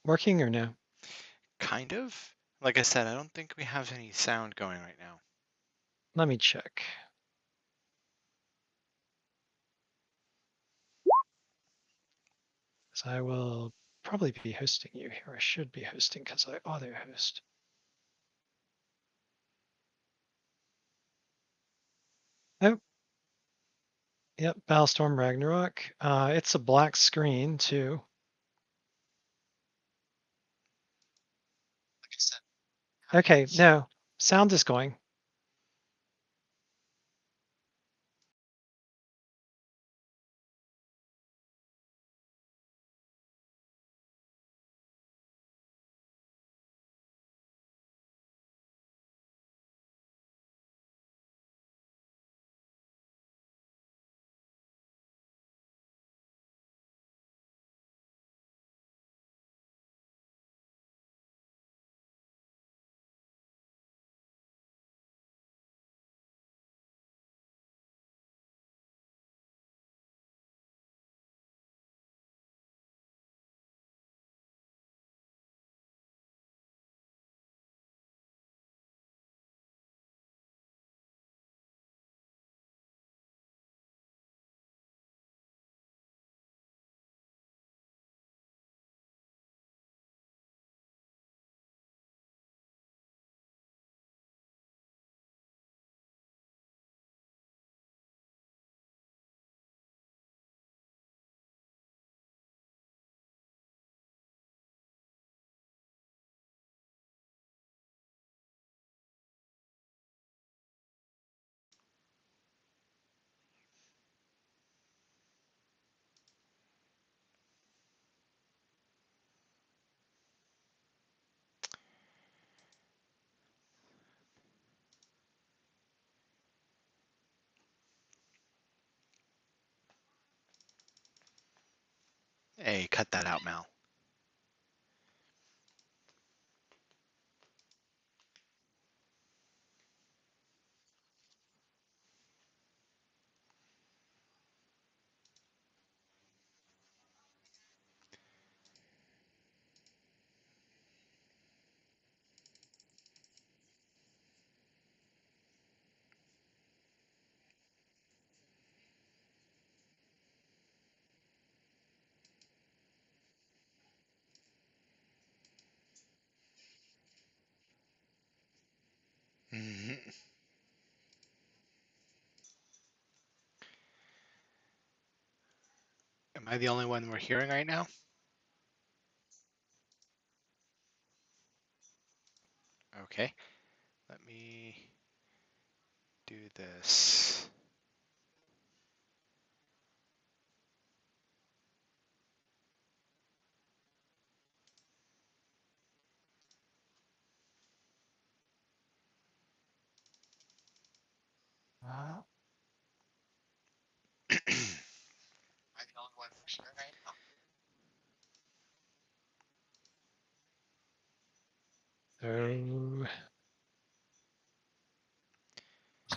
working or no? Kind of. Like I said, I don't think we have any sound going right now. Let me check. So I will probably be hosting you here. I should be hosting because I auto host. Oh, yep, Battlestorm Ragnarok. It's a black screen too. Okay, no, sound is going. Hey, cut that out, Mal. Mhm. Am I the only one we're hearing right now? Okay, let me do this. So,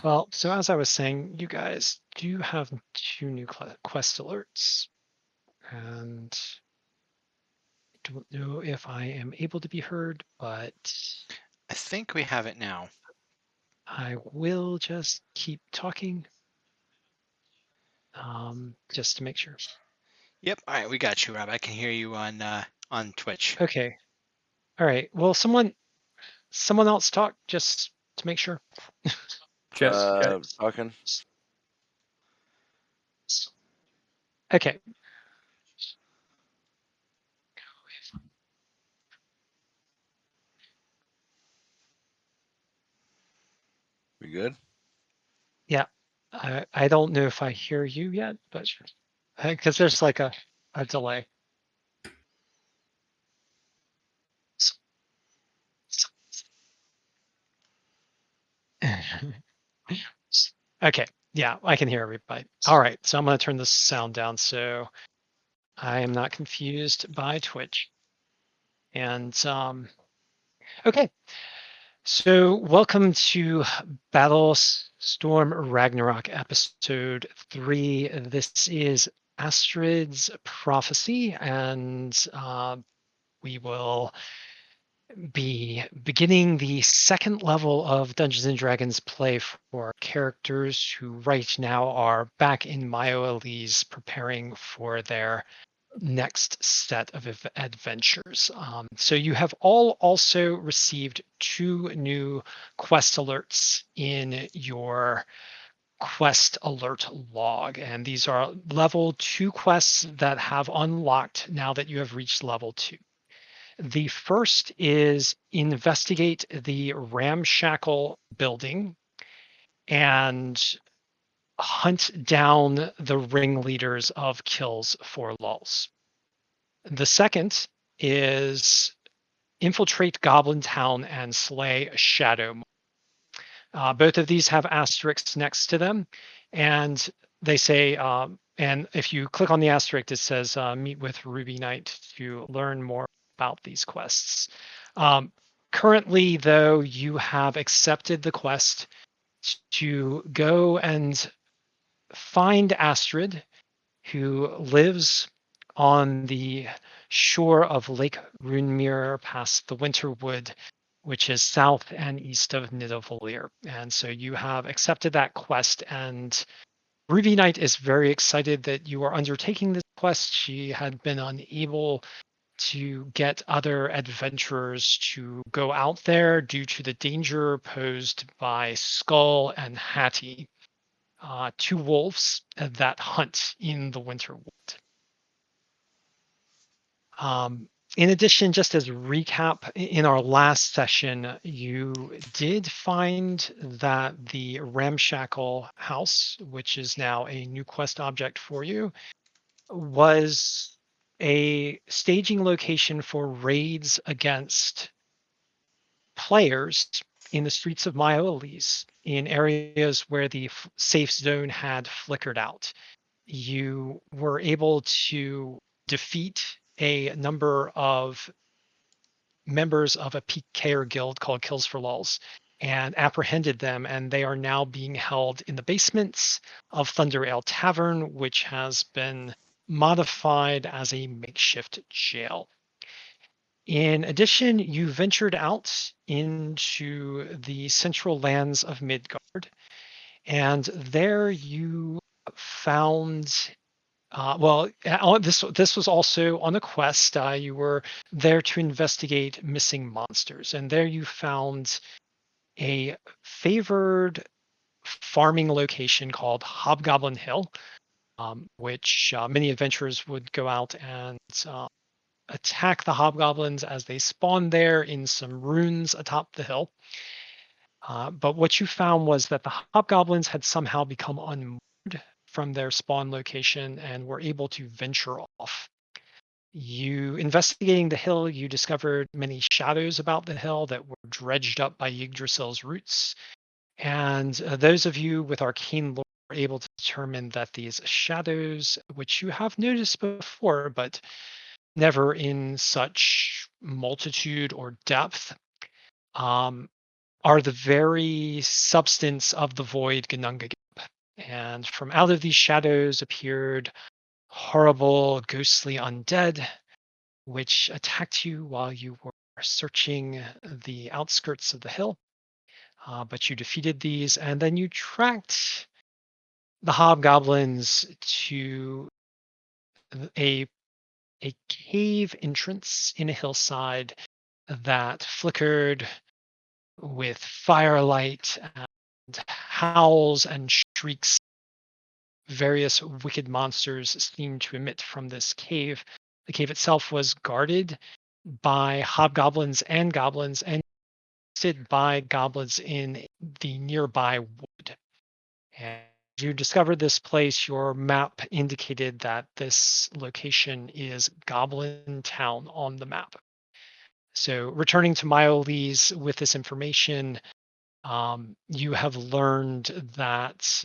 well, so as I was saying, you guys do have 2 new quest alerts, and I don't know if I am able to be heard, but I think we have it now. I will just keep talking, just to make sure. Yep. All right, we got you, Rob. I can hear you on Twitch. Okay. All right. Well, someone else talk just to make sure. Talking. Okay. We good? Yeah. I don't know if I hear you yet, but because there's like a delay. Okay. Yeah, I can hear everybody. All right. So I'm going to turn the sound down so I am not confused by Twitch. And okay. So welcome to Battlestorm Ragnarok episode 3. This is Astrid's prophecy, and we will be beginning the second level of Dungeons and Dragons play for characters who right now are back in Elise preparing for their next set of adventures. So you have all also received 2 new quest alerts in your quest alert log, and these are level 2 quests that have unlocked now that you have reached level 2. The first is investigate the ramshackle building and hunt down the ringleaders of kills for lulls. The second is infiltrate Goblin Town and slay Shadow. Both of these have asterisks next to them, and they say, and if you click on the asterisk, it says meet with Ruby Knight to learn more about these quests. Currently, though, you have accepted the quest to go and find Astrid, who lives on the shore of Lake Runmere past the Winterwood, which is south and east of Nidavellir. And so you have accepted that quest, and Ruby Knight is very excited that you are undertaking this quest. She had been unable to get other adventurers to go out there due to the danger posed by Skoll and Hati, 2 wolves that hunt in the Winterwood. In addition, just as a recap, in our last session, you did find that the Ramshackle House, which is now a new quest object for you, was a staging location for raids against players in the streets of Elise in areas where the safe zone had flickered out. You were able to defeat a number of members of a PKer guild called Kills for Lulls and apprehended them, and they are now being held in the basements of Thunder Ale Tavern, which has been modified as a makeshift jail. In addition, you ventured out into the central lands of Midgard, and there you found this was also on a quest. You were there to investigate missing monsters, and there you found a favored farming location called Hobgoblin Hill, which many adventurers would go out and attack the hobgoblins as they spawn there in some ruins atop the hill. But what you found was that the hobgoblins had somehow become unmoored from their spawn location and were able to venture off. You investigating the hill, you discovered many shadows about the hill that were dredged up by Yggdrasil's roots. And those of you with arcane lore were able to determine that these shadows, which you have noticed before, but never in such multitude or depth, are the very substance of the void Gnungagap. And from out of these shadows appeared horrible, ghostly undead, which attacked you while you were searching the outskirts of the hill. But you defeated these, and then you tracked the hobgoblins to a cave entrance in a hillside that flickered with firelight and howls and shrieks. Various wicked monsters seemed to emit from this cave. The cave itself was guarded by hobgoblins and goblins, and by goblins in the nearby wood. And as you discovered this place, your map indicated that this location is Goblin Town on the map. So returning to Elise with this information, you have learned that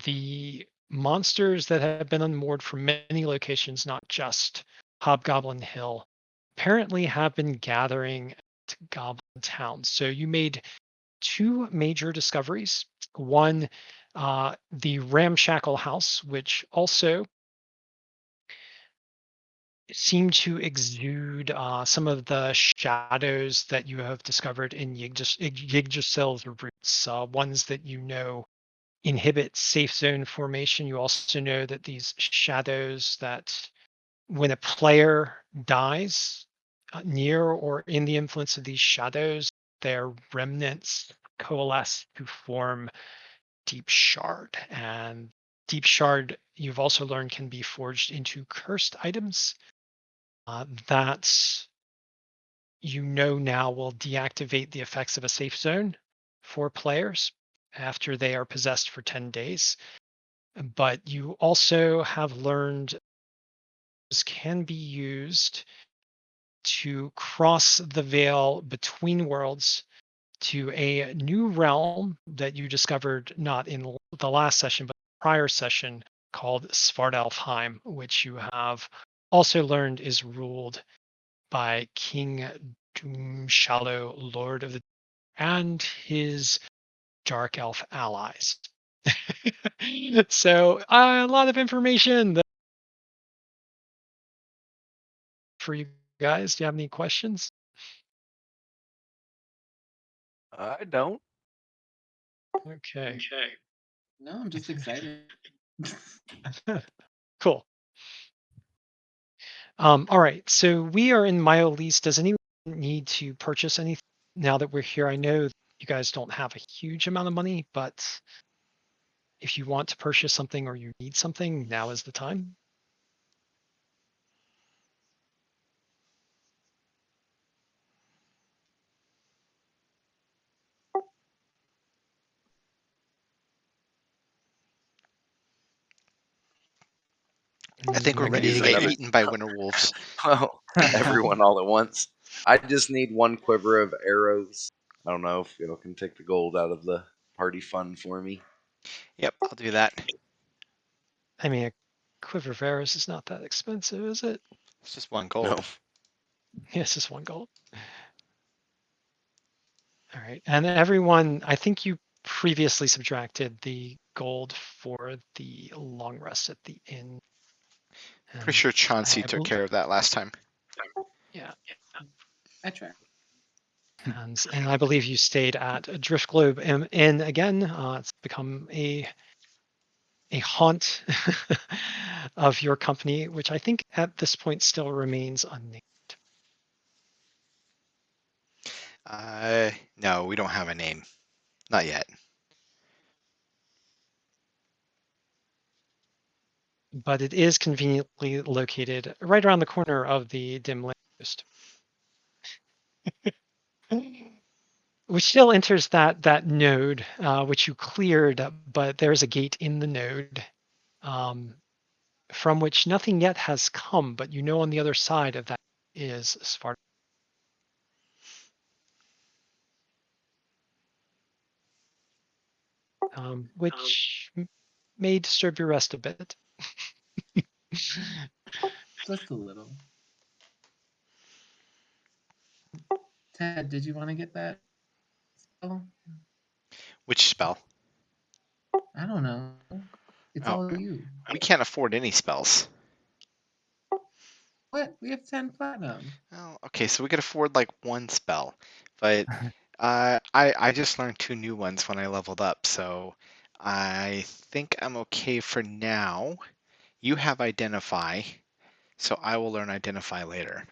the monsters that have been unmoored from many locations, not just Hobgoblin Hill, apparently have been gathering at Goblin Town. So you made 2 major discoveries. One, the Ramshackle House, which also seem to exude some of the shadows that you have discovered in Yggdrasil's roots, ones that you know inhibit safe zone formation. You also know that these shadows, that when a player dies near or in the influence of these shadows, their remnants coalesce to form deep shard. And deep shard, you've also learned, can be forged into cursed items that you know now will deactivate the effects of a safe zone for players after they are possessed for 10 days. But you also have learned this can be used to cross the veil between worlds to a new realm that you discovered not in the last session, but the prior session, called Svartalfheim, which you have also learned is ruled by King Doomshallow, Lord of the, and his dark elf allies. So a lot of information for you guys. Do you have any questions? I don't. Okay. No, I'm just excited. Cool. All right. So we are in Myolease. Does anyone need to purchase anything now that we're here? I know you guys don't have a huge amount of money, but if you want to purchase something or you need something, now is the time. I think we're I ready use to get another- eaten by winter wolves. Well, everyone all at once. I just need one quiver of arrows. I don't know if it can take the gold out of the party fund for me. Yep, I'll do that. I mean, a quiver of arrows is not that expensive, is it? It's just one No. gold. Yes, just one gold. All right. And everyone, I think you previously subtracted the gold for the long rest at the inn. Pretty sure Chauncey took care of that last time. Yeah. I try. And I believe you stayed at Drift Globe Inn again. It's become a haunt of your company, which I think at this point still remains unnamed. No, we don't have a name. Not yet. But it is conveniently located right around the corner of the dim lamppost. Which still enters that node, which you cleared, but there's a gate in the node from which nothing yet has come, but you know on the other side of that is Sparta. Which may disturb your rest a bit. Just a little. Ted, did you want to get that spell? Which spell? I don't know. It's Oh. all you. We can't afford any spells. What? We have 10 platinum. Oh, okay, so we could afford like one spell, but I just learned 2 new ones when I leveled up, so I think I'm okay for now. You have Identify, so I will learn Identify later.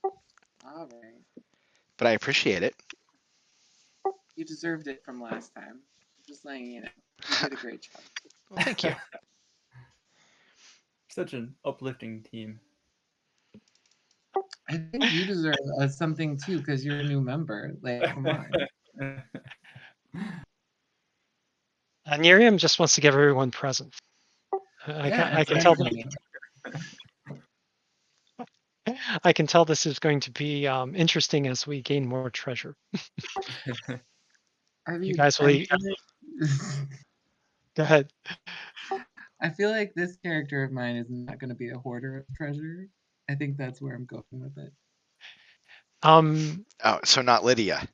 All right. But I appreciate it. You deserved it from last time. Just letting you know. You did a great job. Well, thank you. Such an uplifting team. I think you deserve something too, because you're a new member. Like, come on. Nerium just wants to give everyone presents. I can tell them. I can tell this is going to be interesting as we gain more treasure. You guys will eat. Go ahead. I feel like this character of mine is not going to be a hoarder of treasure. I think that's where I'm going with it. Oh, so not Lydia.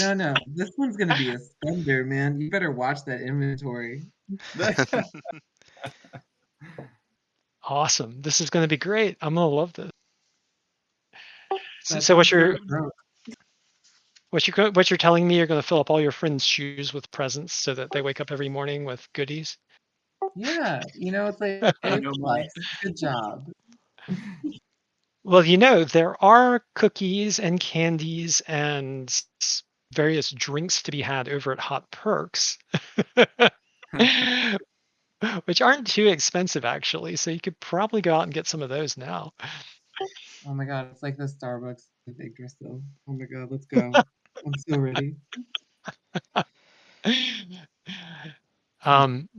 No. This one's going to be a spender, man. You better watch that inventory. Awesome. This is going to be great. I'm going to love this. So, That so sounds really gross. what you're telling me, you're going to fill up all your friends' shoes with presents so that they wake up every morning with goodies? Yeah, it's like A No plus. money. Good job. Well, there are cookies and candies and various drinks to be had over at Hot Perks, which aren't too expensive actually. So you could probably go out and get some of those now. Oh my god, it's like the Starbucks fake crystal. Oh my god, let's go. I'm so ready.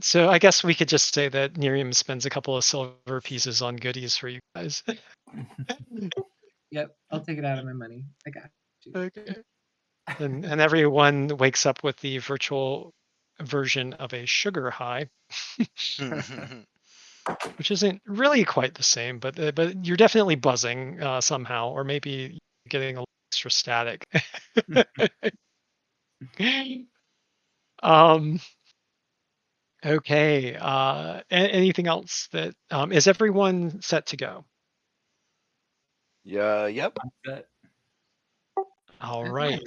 So I guess we could just say that Miriam spends a couple of silver pieces on goodies for you guys. Yep, I'll take it out of my money. I got you. Okay. And everyone wakes up with the virtual version of a sugar high, which isn't really quite the same, but you're definitely buzzing somehow, or maybe getting a little extra static. um, okay. Anything else that is everyone set to go? Yeah. Yep. I'm set. All I think I'm right. ready.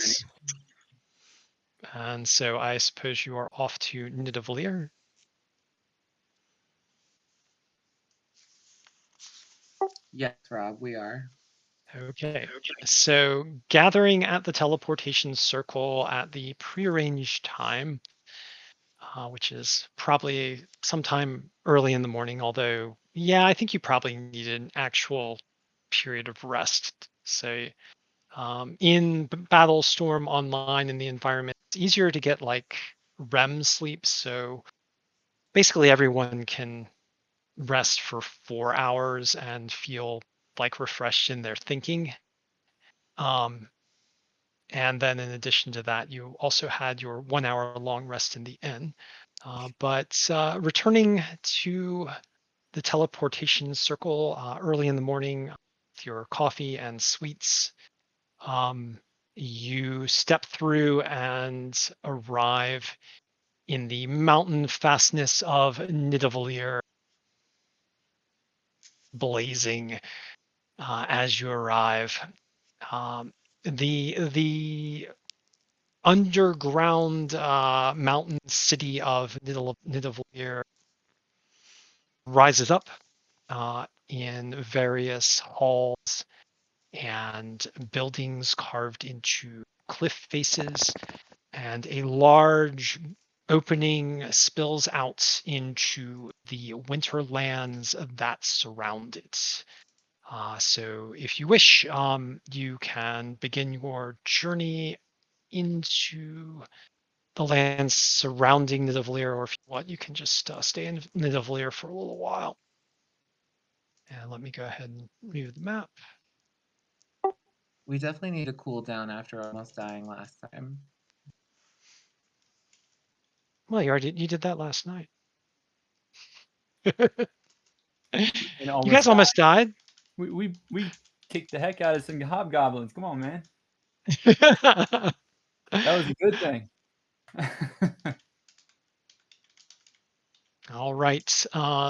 And so I suppose you are off to Nidavellir. Yes, Rob, we are. Okay. So gathering at the teleportation circle at the prearranged time, which is probably sometime early in the morning, although, yeah, I think you probably need an actual period of rest. So in Battlestorm Online in the environment, it's easier to get like REM sleep. So basically everyone can rest for 4 hours and feel like refreshed in their thinking. Um, and then in addition to that, you also had your 1 hour long rest in the inn. But returning to the teleportation circle early in the morning with your coffee and sweets, you step through and arrive in the mountain fastness of Nidavellir, blazing as you arrive. Um, the underground mountain city of Nidavellir rises up in various halls and buildings carved into cliff faces, and a large opening spills out into the winterlands that surround it. So if you wish, you can begin your journey into the lands surrounding Nidavellir, or if you want, you can just stay in Nidavellir for a little while. And let me go ahead and view the map. We definitely need to cool down after almost dying last time. Well, you did that last night. And You guys almost died. We kicked the heck out of some hobgoblins. Come on, man. That was a good thing. All right.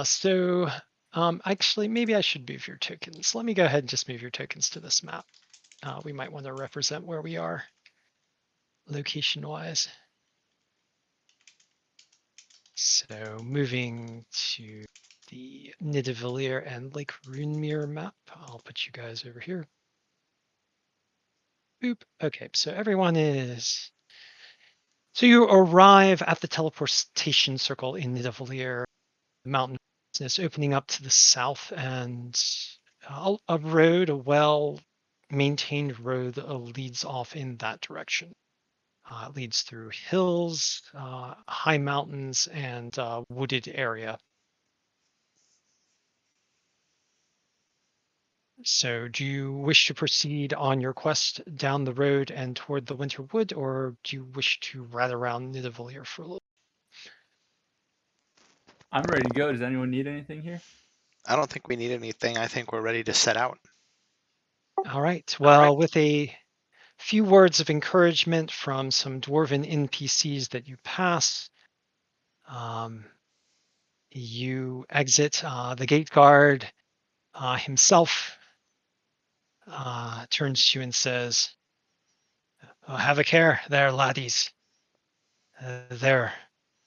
So actually, maybe I should move your tokens. Let me go ahead and just move your tokens to this map. We might want to represent where we are location-wise. So moving to the Nidavellir and Lake Runemere map, I'll put you guys over here. Boop. Okay, so everyone is. So you arrive at the teleportation circle in Nidavellir, the mountain is opening up to the south, and a road, a well-maintained road, leads off in that direction. It leads through hills, high mountains, and wooded area. So do you wish to proceed on your quest down the road and toward the Winter Wood, or do you wish to ride around Nidavellir for a little? I'm ready to go. Does anyone need anything here? I don't think we need anything. I think we're ready to set out. All right. Well, with a few words of encouragement from some dwarven NPCs that you pass, You exit. The gate guard himself turns to you and says, "Oh, have a care there, laddies. There are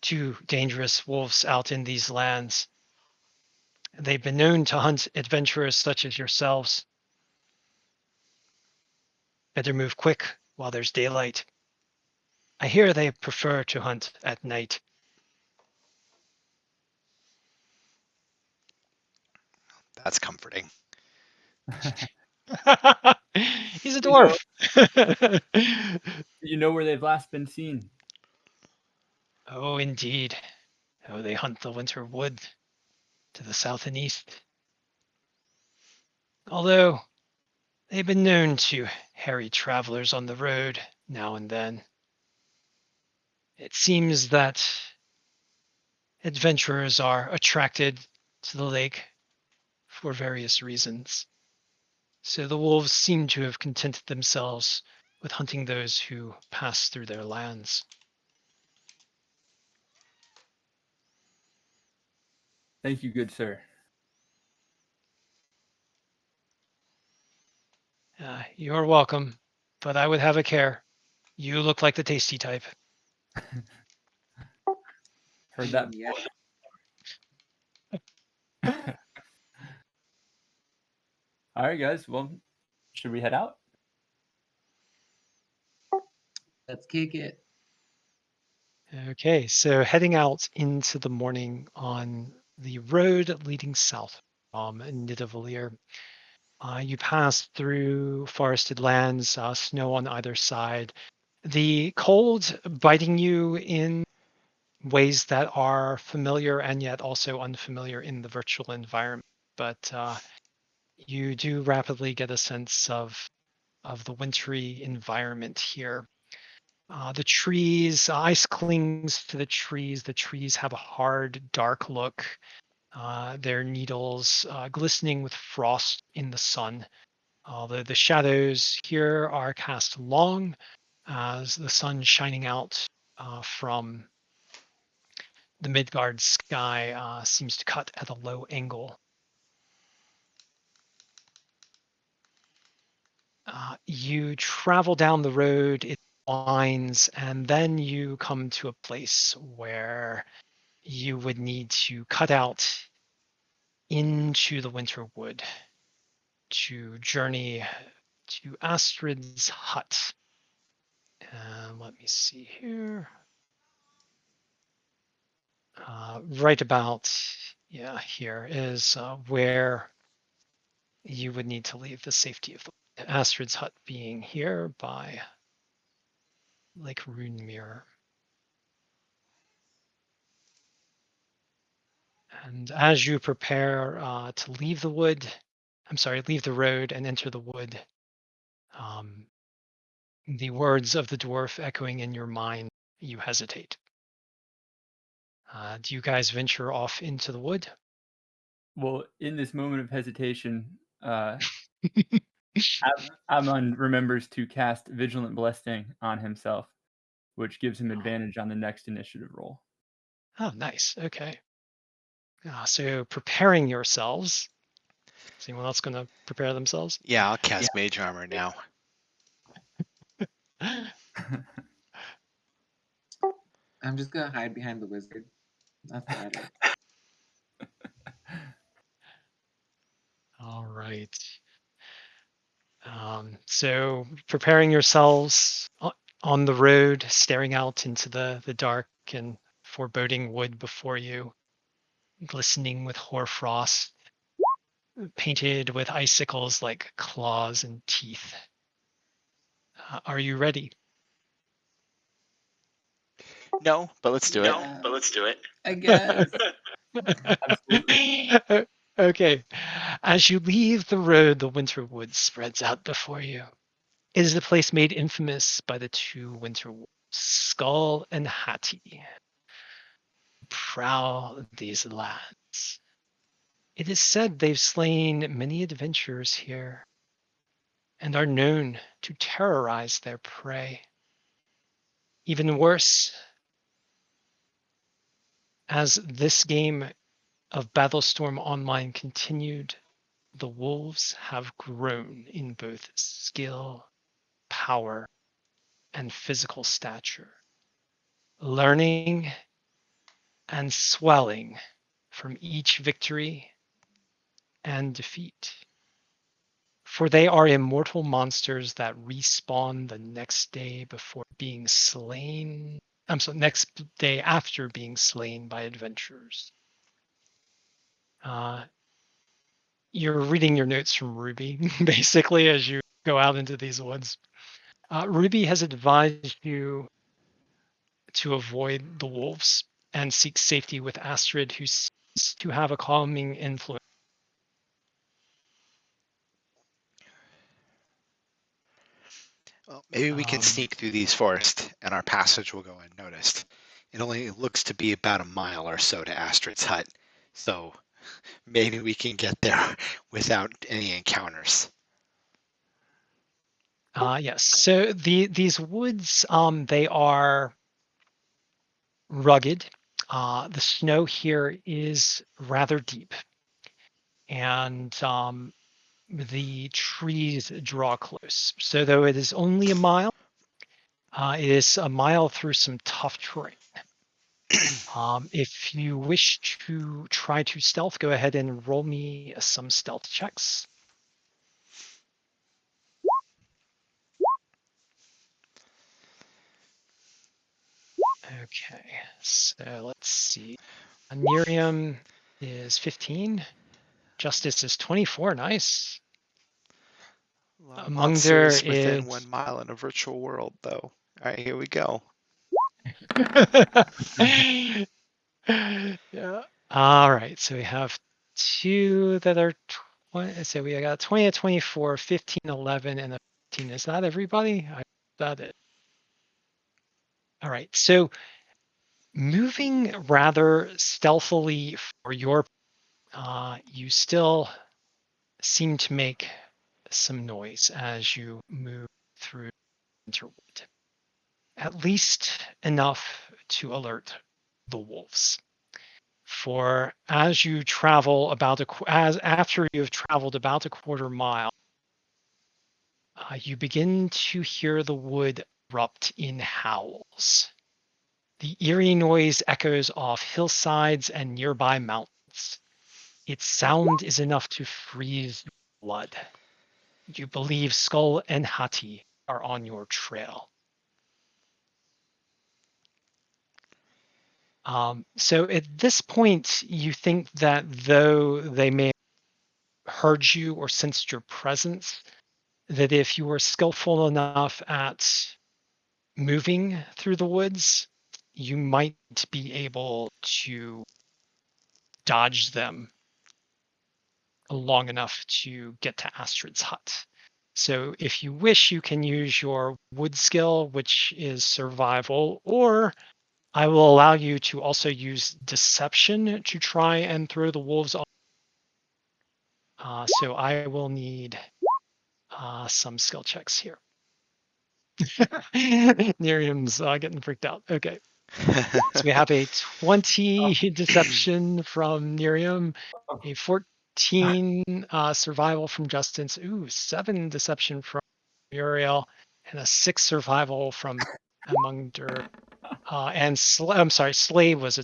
2 dangerous wolves out in these lands. They've been known to hunt adventurers such as yourselves. Better move quick while there's daylight. I hear they prefer to hunt at night." That's comforting. He's a You know, dwarf. you know where they've last been seen. Oh, indeed. Oh, they hunt the winter wood to the south and east. Although they've been known to harry travelers on the road now and then. It seems that adventurers are attracted to the lake for various reasons. So the wolves seem to have contented themselves with hunting those who pass through their lands. Thank you, good sir. You're welcome, but I would have a care. You look like the tasty type. Heard that Yeah. before. All right, guys. Well, should we head out? Let's kick it. Okay, so heading out into the morning on the road leading south from Nidavellir. You pass through forested lands, snow on either side. The cold biting you in ways that are familiar and yet also unfamiliar in the virtual environment. But you do rapidly get a sense of the wintry environment here. The trees, ice clings to the trees. The trees have a hard, dark look. Their needles glistening with frost in the sun. Although the shadows here are cast long as the sun shining out from the Midgard sky seems to cut at a low angle. You travel down the road, it winds, and then you come to a place where you would need to cut out into the winter wood to journey to Astrid's hut. And let me see here. Right about, yeah, here is where you would need to leave the safety of the Astrid's hut being here by Lake Runemere. And as you prepare to leave the wood, leave the road and enter the wood, the words of the dwarf echoing in your mind, you hesitate. Do you guys venture off into the wood? Well, in this moment of hesitation, Amon remembers to cast Vigilant Blessing on himself, which gives him advantage on the next initiative roll. Oh, nice. Okay. So preparing yourselves. Is anyone else going to prepare themselves? Yeah, I'll cast Mage Armor now. I'm just gonna hide behind the wizard. That's about it. All right. So preparing yourselves on the road, staring out into the dark and foreboding wood before you, glistening with hoarfrost, painted with icicles like claws and teeth. Are you ready? No, but let's do it. Yeah, but let's do it. I guess. Okay. As you leave the road, the winter wood spreads out before you. It is the place made infamous by the 2 winter wolves, Skoll and Hati. Prowl these lands. It is said they've slain many adventurers here and are known to terrorize their prey. Even worse, as this game of Battlestorm Online continued, the wolves have grown in both skill, power, and physical stature, learning and swelling from each victory and defeat. For they are immortal monsters that respawn the next day before being slain. Next day after being slain by adventurers. You're reading your notes from Ruby, basically, as you go out into these woods. Ruby has advised you to avoid the wolves and seek safety with Astrid, who seems to have a calming influence. Well, maybe we can sneak through these forests, and our passage will go unnoticed. It only looks to be about a mile or so to Astrid's hut, so maybe we can get there without any encounters. Yes. So these woods, they are rugged. The snow here is rather deep, and the trees draw close. So though it is only a mile, it is a mile through some tough terrain. If you wish to try to stealth, go ahead and roll me some stealth checks. Okay, so let's see. Nerium is 15. Justice is 24. Nice. A lot of Amungder monsters within is 1 mile in a virtual world, though. All right, here we go. yeah. All right. So we have two that are 20. So we got 20 to 24, 15, 11, and a 15. Is that everybody? That it. All right. So moving rather stealthily for your, you still seem to make some noise as you move through Winterwood. At least enough to alert the wolves. For as you travel about after you have traveled about a quarter mile, you begin to hear the wood erupt in howls. The eerie noise echoes off hillsides and nearby mountains. Its sound is enough to freeze your blood. You believe Skoll and Hati are on your trail. So at this point, you think that though they may have heard you or sensed your presence, that if you were skillful enough at moving through the woods, you might be able to dodge them long enough to get to Astrid's hut. So if you wish, you can use your wood skill, which is survival, or I will allow you to also use deception to try and throw the wolves off. So I will need some skill checks here. Miriam's getting freaked out. Okay. So we have a 20 deception from Miriam, a 14 survival from Justin's, 7 deception from Muriel, and a 6 survival from Amungder. And I'm sorry, Slayde was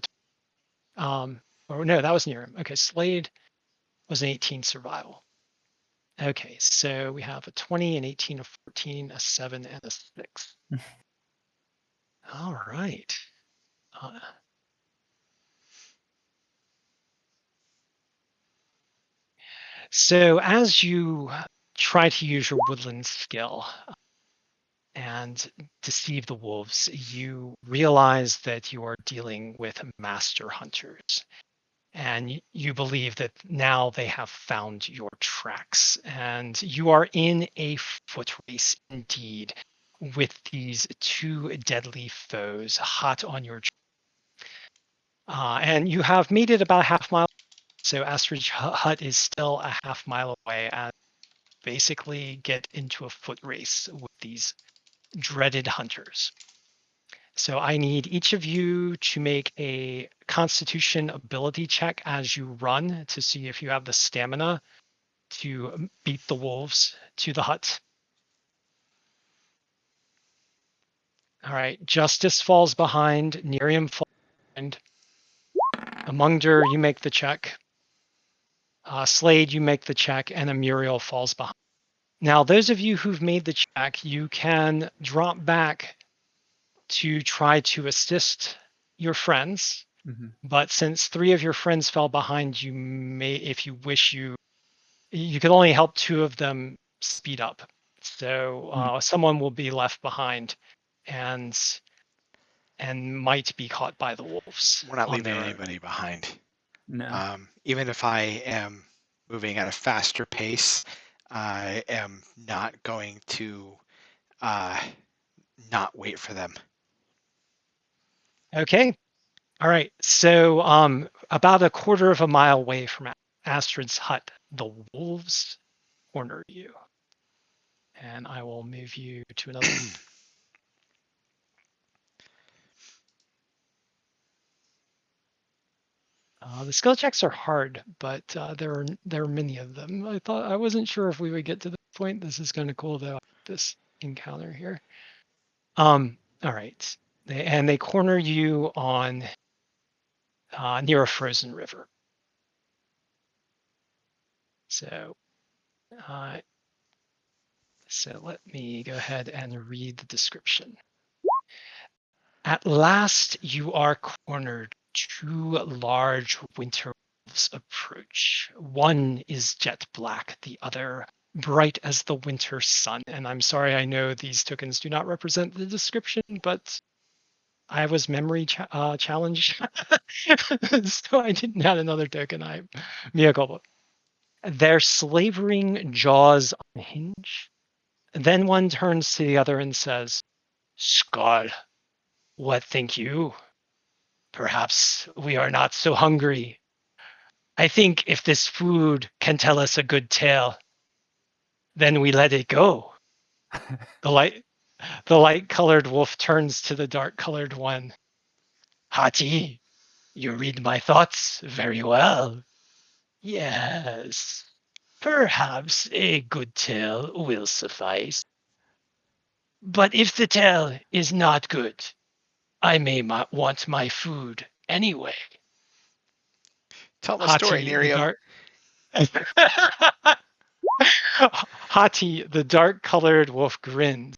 or no, that was Miriam. Okay, Slayde was an 18 survival. Okay, so we have a 20, an 18, a 14, a 7, and a 6. All right. So as you try to use your woodland skill and deceive the wolves, you realize that you are dealing with master hunters. And you believe that now they have found your tracks. And you are in a foot race indeed with these two deadly foes hot on your trail. And you have made it about a half mile. So Astrid's hut is still a half mile away as basically get into a foot race with these dreaded hunters. So I need each of you to make a Constitution ability check as you run to see if you have the stamina to beat the wolves to the hut. All right, Justice falls behind, Nerium falls behind. Amungdr, you make the check. Slayde, you make the check, and Amuriel falls behind. Now, those of you who've made the check, you can drop back to try to assist your friends. But since 3 of your friends fell behind, you may, if you wish, you can only help 2 of them speed up. So someone will be left behind, and might be caught by the wolves. We're not on leaving their own. anybody behind. No. Even if I am moving at a faster pace, I am not going to not wait for them. Okay. All right. So about a quarter of a mile away from Astrid's hut, the wolves corner you. And I will move you to another. The skill checks are hard, but there are many of them. I wasn't sure if we would get to this point. This is kind of cool though. This encounter here. All right. They corner you on near a frozen river. So let me go ahead and read the description. At last you are cornered. 2 large winter wolves approach. One is jet black, the other bright as the winter sun. And I'm sorry, I know these tokens do not represent the description, but I was memory challenged, so I didn't add another token. Mea culpa. Their slavering jaws unhinge. Then one turns to the other and says, "Skoll, what think you? Perhaps we are not so hungry. I think if this food can tell us a good tale, then we let it go." The light-colored wolf turns to the dark-colored one. "Hati, you read my thoughts very well. Yes, perhaps a good tale will suffice. But if the tale is not good, I may want my food anyway." Tell the story, Hati, the Nerium. dark. Hati, the dark-colored wolf, grins.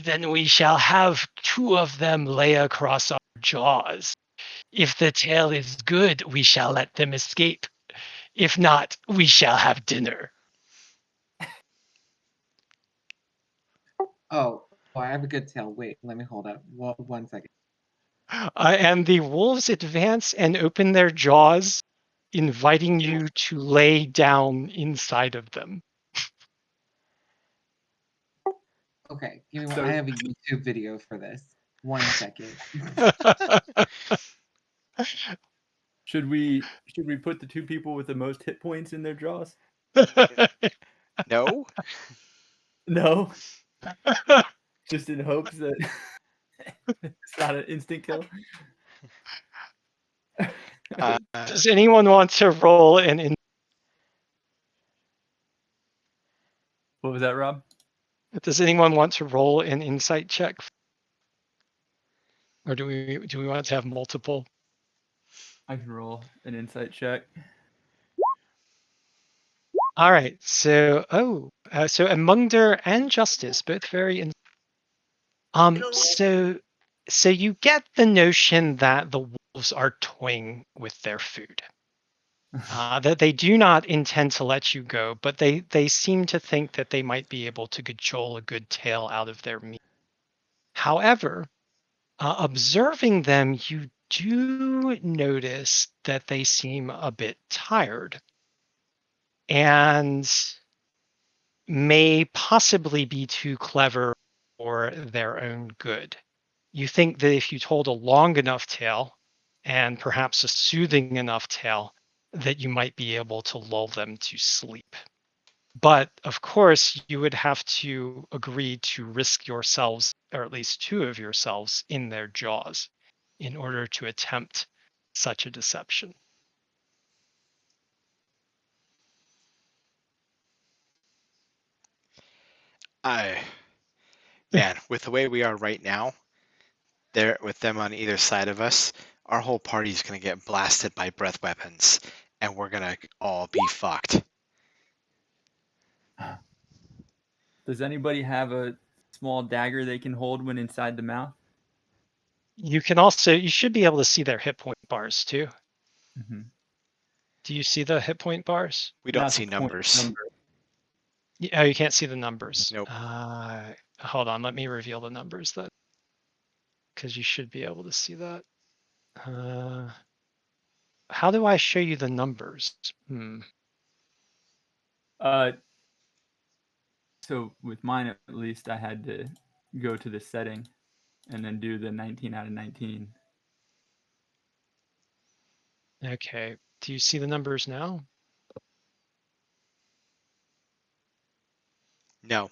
"Then we shall have 2 of them lay across our jaws. If the tale is good, we shall let them escape. If not, we shall have dinner." Oh, I have a good tale. Wait, let me hold up. Well, 1 second. And the wolves advance and open their jaws, inviting you to lay down inside of them. Okay, give me one. So- I have a YouTube video for this. 1 second. Should we put the 2 people with the most hit points in their jaws? No? No. Just in hopes that it's not an instant kill. Does anyone want to roll an What was that, Rob? Does anyone want to roll an insight check? Or do we want to have multiple? I can roll an insight check. All right. So so Amungdr and Justice both very so you get the notion that the wolves are toying with their food. That they do not intend to let you go, but they seem to think that they might be able to cajole a good tale out of their meat. However, observing them, you do notice that they seem a bit tired and may possibly be too clever for their own good. You think that if you told a long enough tale and perhaps a soothing enough tale, that you might be able to lull them to sleep. But of course, you would have to agree to risk yourselves, or at least two of yourselves, in their jaws in order to attempt such a deception. Man, with the way we are right now, there with them on either side of us, our whole party's gonna get blasted by breath weapons, and we're gonna all be fucked. Does anybody have a small dagger they can hold when inside the mouth? You should be able to see their hit point bars too. Mm-hmm. Do you see the hit point bars? We don't Not see the point numbers. number. Oh, you can't see the numbers. Nope. Hold on, let me reveal the numbers then, because you should be able to see that. How do I show you the numbers? So with mine at least, I had to go to the setting and then do the 19 out of 19. Okay. Do you see the numbers now? No.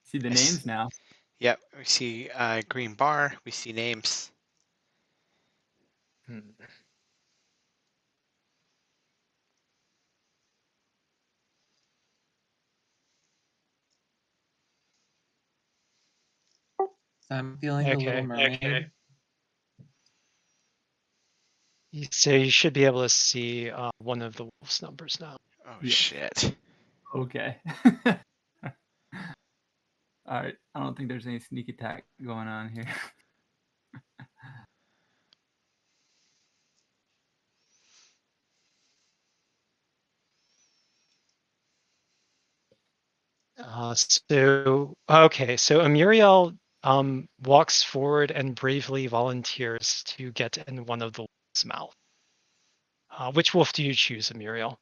See the names now. Yep, we see green bar, we see names. So I'm feeling the Little Mermaid. Okay. So you should be able to see one of the wolf's numbers now. Oh Yeah. shit. Okay. All right. I don't think there's any sneak attack going on here. So Amuriel walks forward and bravely volunteers to get in one of the wolf's mouth. Which wolf do you choose, Amuriel?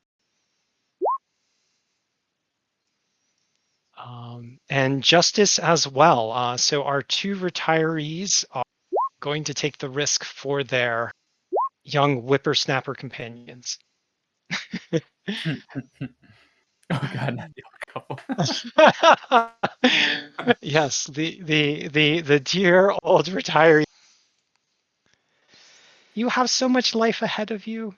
And Justice as well. So our two retirees are going to take the risk for their young whippersnapper companions. Oh god, not the old couple. Yes, the dear old retiree. You have so much life ahead of you.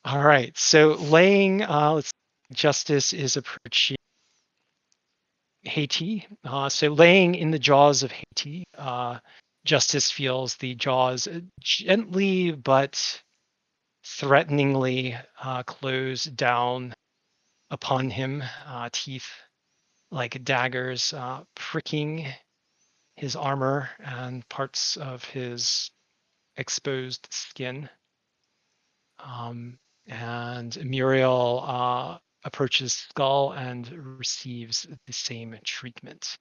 All right, so laying Justice is approaching Hati. So laying in the jaws of Hati, Justice feels the jaws gently but threateningly close down upon him, teeth like daggers pricking his armor and parts of his exposed skin. And Muriel approaches Skull and receives the same treatment.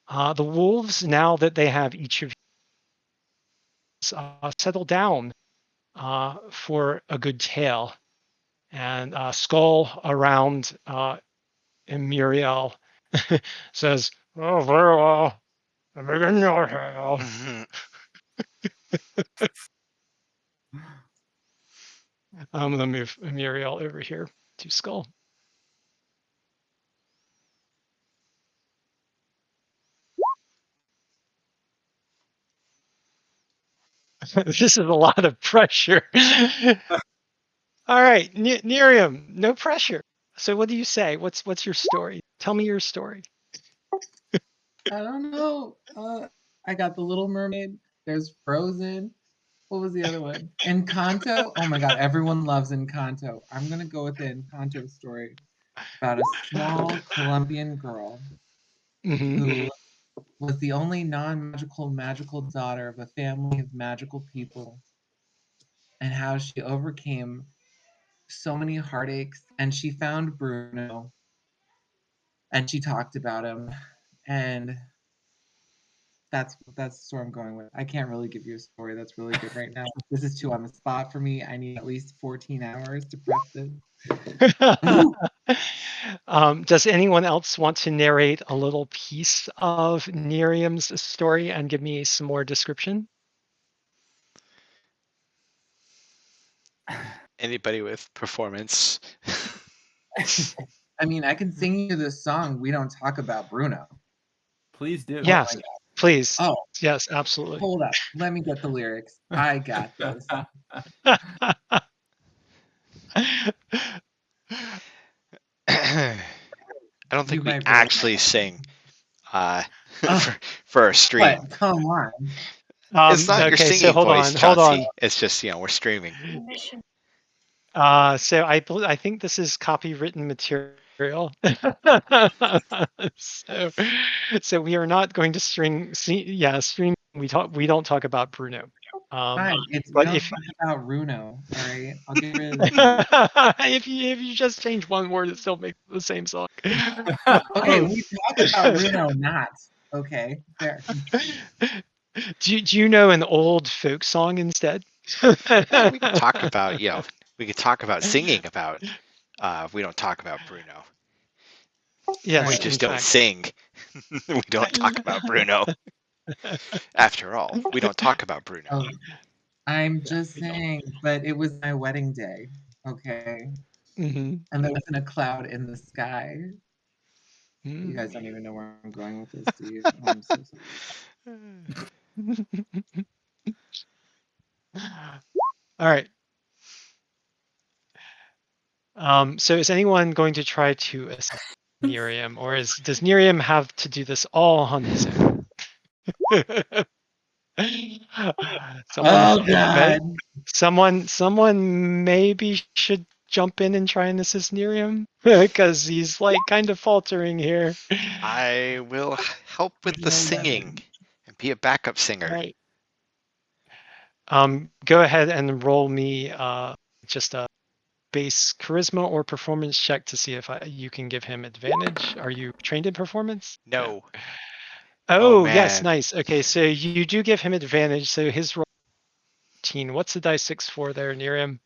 The wolves, now that they have each of settle down for a good tale, and Skull around Muriel says, "Oh, very well. Begin your tale." I'm gonna move Muriel over here to Skull. This is a lot of pressure. All right, Nerium, no pressure. So what do you say? What's your story? Tell me your story. I don't know. I got the Little Mermaid. There's Frozen. What was the other one? Encanto. Oh my god, everyone loves Encanto. I'm gonna go with the Encanto story about a small Colombian girl who was the only non-magical magical daughter of a family of magical people, and how she overcame so many heartaches, and she found Bruno and she talked about him, and that's the story I'm going with. I can't really give you a story that's really good right now. This is too on the spot for me. I need at least 14 hours to prep this. Does anyone else want to narrate a little piece of Nerium's story and give me some more description? Anybody with performance? I mean, I can sing you this song. We don't talk about Bruno. Please do. Yes, please. Oh, Yes, absolutely. hold up. Let me get the lyrics. I got this. I don't think You we might break actually my sing Oh, for a stream. what? Come on. It's not your Okay, so singing hold voice, on, hold on. Chauncey. It's just we're streaming. So I think this is copywritten material. So we are not going to stream. We don't talk about Bruno. Fine. We But don't if talk about Bruno. All right. I'll get rid of the if you just change one word, it still makes the same song. Okay, we talk about Bruno not. Okay, there. Do you know an old folk song instead? Yeah, we could talk about we could talk about singing about. We don't talk about Bruno. Yes, We Right. just in don't fact. sing. We don't talk about Bruno. After all, we don't talk about Bruno. Oh, I'm just saying, but it was my wedding day. Okay. Hmm. And there wasn't a cloud in the sky. You Mm. guys don't even know where I'm going with this, do you? Oh, I'm so sorry. All right. So is anyone going to try to assist Nerium, or does Nerium have to do this all on his own? Oh God. Someone maybe should jump in and try and assist Nerium because he's like kind of faltering here. I will help with the No singing weapon. and be a backup All singer. right. Go ahead and roll me just a base charisma or performance check to see if you can give him advantage. Are you trained in performance? No. Oh Oh, yes, man. nice. Okay, so you do give him advantage. So his roll 18. What's the dice 6 for there near him?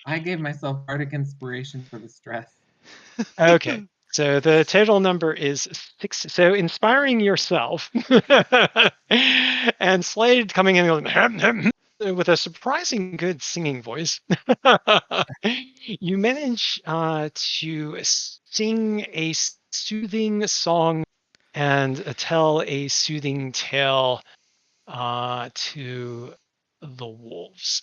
I gave myself bardic inspiration for the stress. Okay, so the total number is 6. So inspiring yourself and Slayde coming in and going, with a surprising good singing voice. You manage to sing a soothing song and tell a soothing tale to the wolves.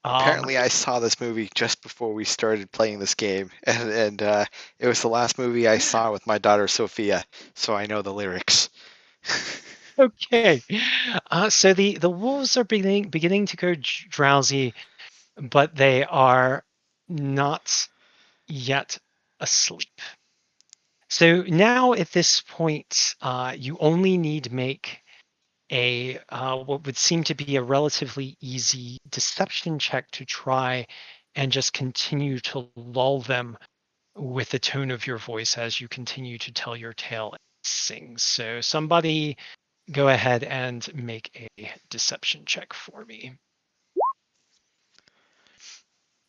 Apparently, I saw this movie just before we started playing this game, and it was the last movie I saw with my daughter Sophia, so I know the lyrics. Okay, so the wolves are beginning to go drowsy, but they are not yet asleep. So now at this point, you only need make a what would seem to be a relatively easy deception check to try and just continue to lull them with the tone of your voice as you continue to tell your tale and sing. So somebody go ahead and make a deception check for me.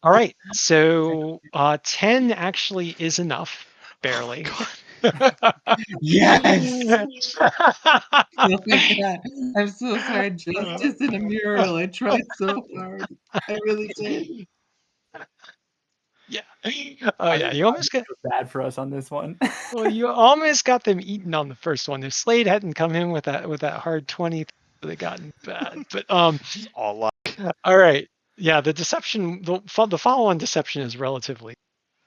All right. So 10 actually is enough, Oh my barely. god. Yes. Oh my God. I'm so sorry. Justice in Amuriel. I tried so hard. I really did. Yeah. Oh yeah, you almost got feel bad for us on this one. well, you almost got them eaten on the first one. If Slayde hadn't come in with that hard 20, they would have gotten bad. But It's all luck. all right. Yeah, the deception the follow-on deception is relatively,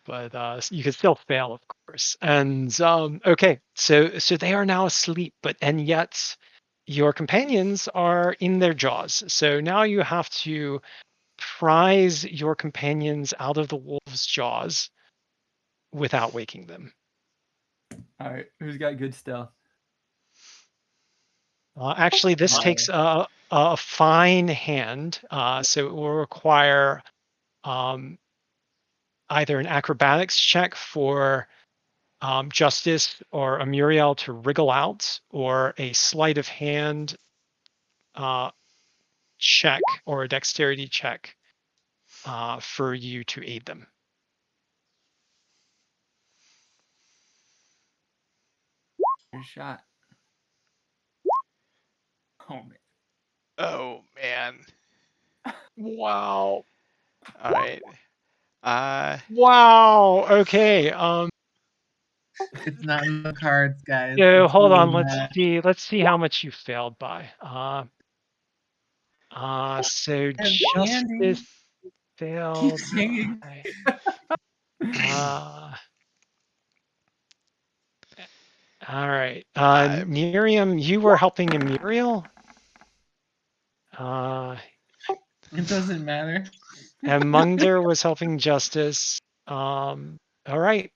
but you can still fail, of course. And okay, so they are now asleep, and yet your companions are in their jaws. So now you have to prise your companions out of the wolves' jaws without waking them. All right, who's got good stealth? Actually, this takes a fine hand, so it will require um, either an acrobatics check for Justice or Amuriel to wriggle out, or a sleight of hand uh, check or a dexterity check for you to aid them. Your shot. Oh man. Oh man. Wow. All right. Wow. Okay. It's not in the cards, guys. So It's hold really on. Let's not. see. Let's see how much you failed by. So And Andy Justice failed keeps singing. by. Uh, all right. I Miriam, you were helping Amuriel. It doesn't matter. Amundr was helping Justice. All right.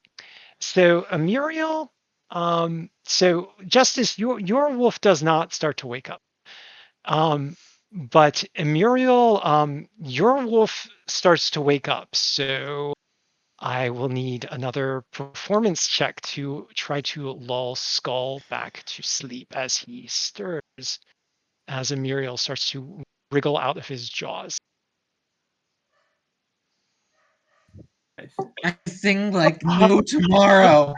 So Amuriel. So Justice, your wolf does not start to wake up. But Amuriel, your wolf starts to wake up. So I will need another performance check to try to lull Skoll back to sleep as he stirs, as Amuriel starts to wriggle out of his jaws. Nice. I sing like no tomorrow.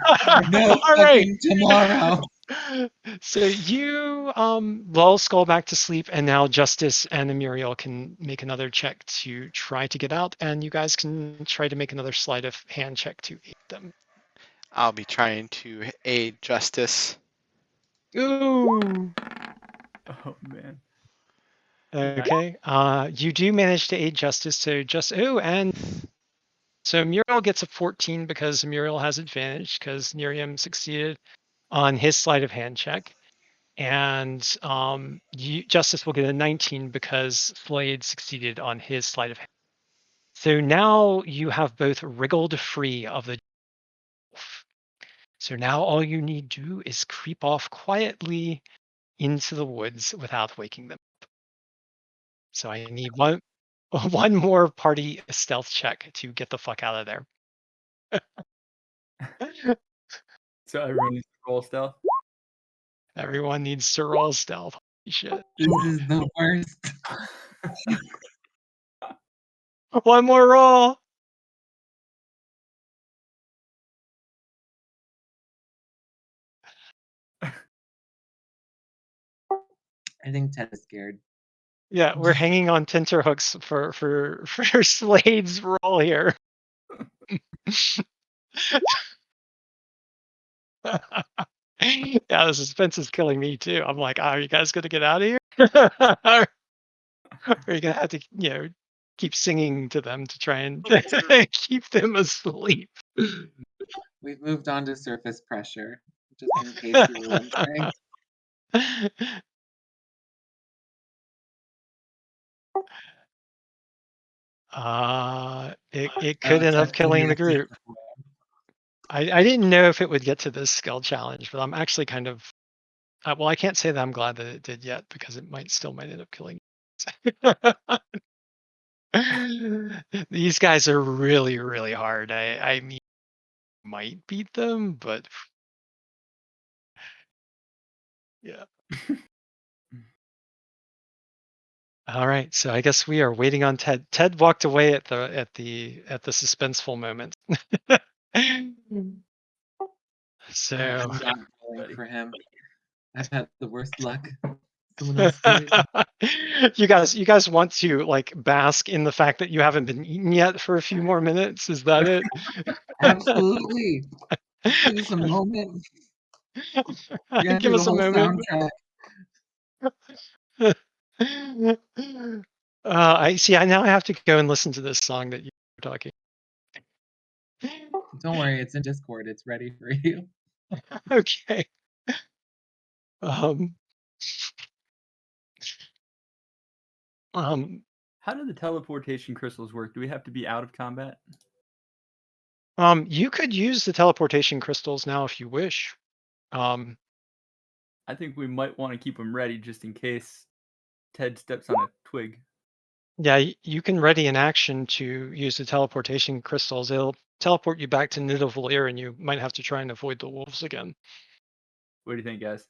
No All right. fucking tomorrow. So you lull Skull back to sleep, and now Justice and Amuriel can make another check to try to get out, and you guys can try to make another sleight of hand check to aid them. I'll be trying to aid Justice. Ooh. Oh man. Okay. You do manage to aid Justice, so so Muriel gets a 14 because Muriel has advantage because Miriam succeeded on his sleight of hand check. And Justice will get a 19 because Slayde succeeded on his sleight of hand. So now you have both wriggled free of the wolf. So now all you need to do is creep off quietly into the woods without waking them up. So I need one more party stealth check to get the fuck out of there. So everyone needs to roll stealth. Everyone needs to roll stealth. Holy shit. This is the worst. One more roll. I think Ted is scared. Yeah, we're hanging on tenterhooks for Slade's roll here. Yeah, the suspense is killing me too. I'm like, are you guys gonna get out of here? Or are you gonna have to, keep singing to them to try and keep them asleep? We've moved on to surface pressure, just in case you were wondering. It could end up Ted's gonna killing the have to hit group. the floor. I didn't know if it would get to this skill challenge, but I'm actually kind of well, I can't say that I'm glad that it did yet because it might end up killing. These guys are really, really hard. I mean, might beat them, but yeah. All right, so I guess we are waiting on Ted. Ted walked away at the suspenseful moment. So I'm not rolling for him. I've had the worst luck. Someone else do it. you guys want to like bask in the fact that you haven't been eaten yet for a few more minutes? Is that it? Absolutely. Just give us a moment. We're gonna Give do the us a whole moment. soundtrack. I see. I now have to go and listen to this song that you were talking. Don't worry, it's in Discord. It's ready for you. Okay. Um. How do the teleportation crystals work? Do we have to be out of combat? You could use the teleportation crystals now if you wish. I think we might want to keep them ready just in case Ted steps on a twig. Yeah, you can ready an action to use the teleportation crystals. It'll teleport you back to Nidavellir, and you might have to try and avoid the wolves again. What do you think, guys?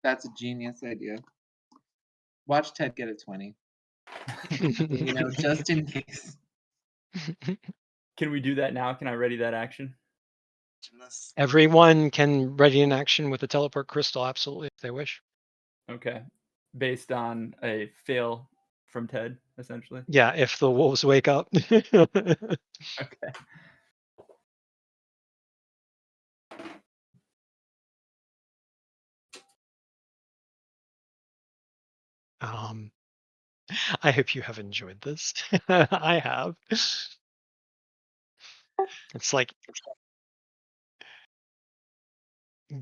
That's a genius idea. Watch Ted get a 20. Just in case. Can we do that now? Can I ready that action? Everyone can ready an action with the teleport crystal, absolutely, if they wish. Okay. Based on a fail from Ted. essentially. Yeah, if the wolves wake up. Okay. I hope you have enjoyed this. I have. It's like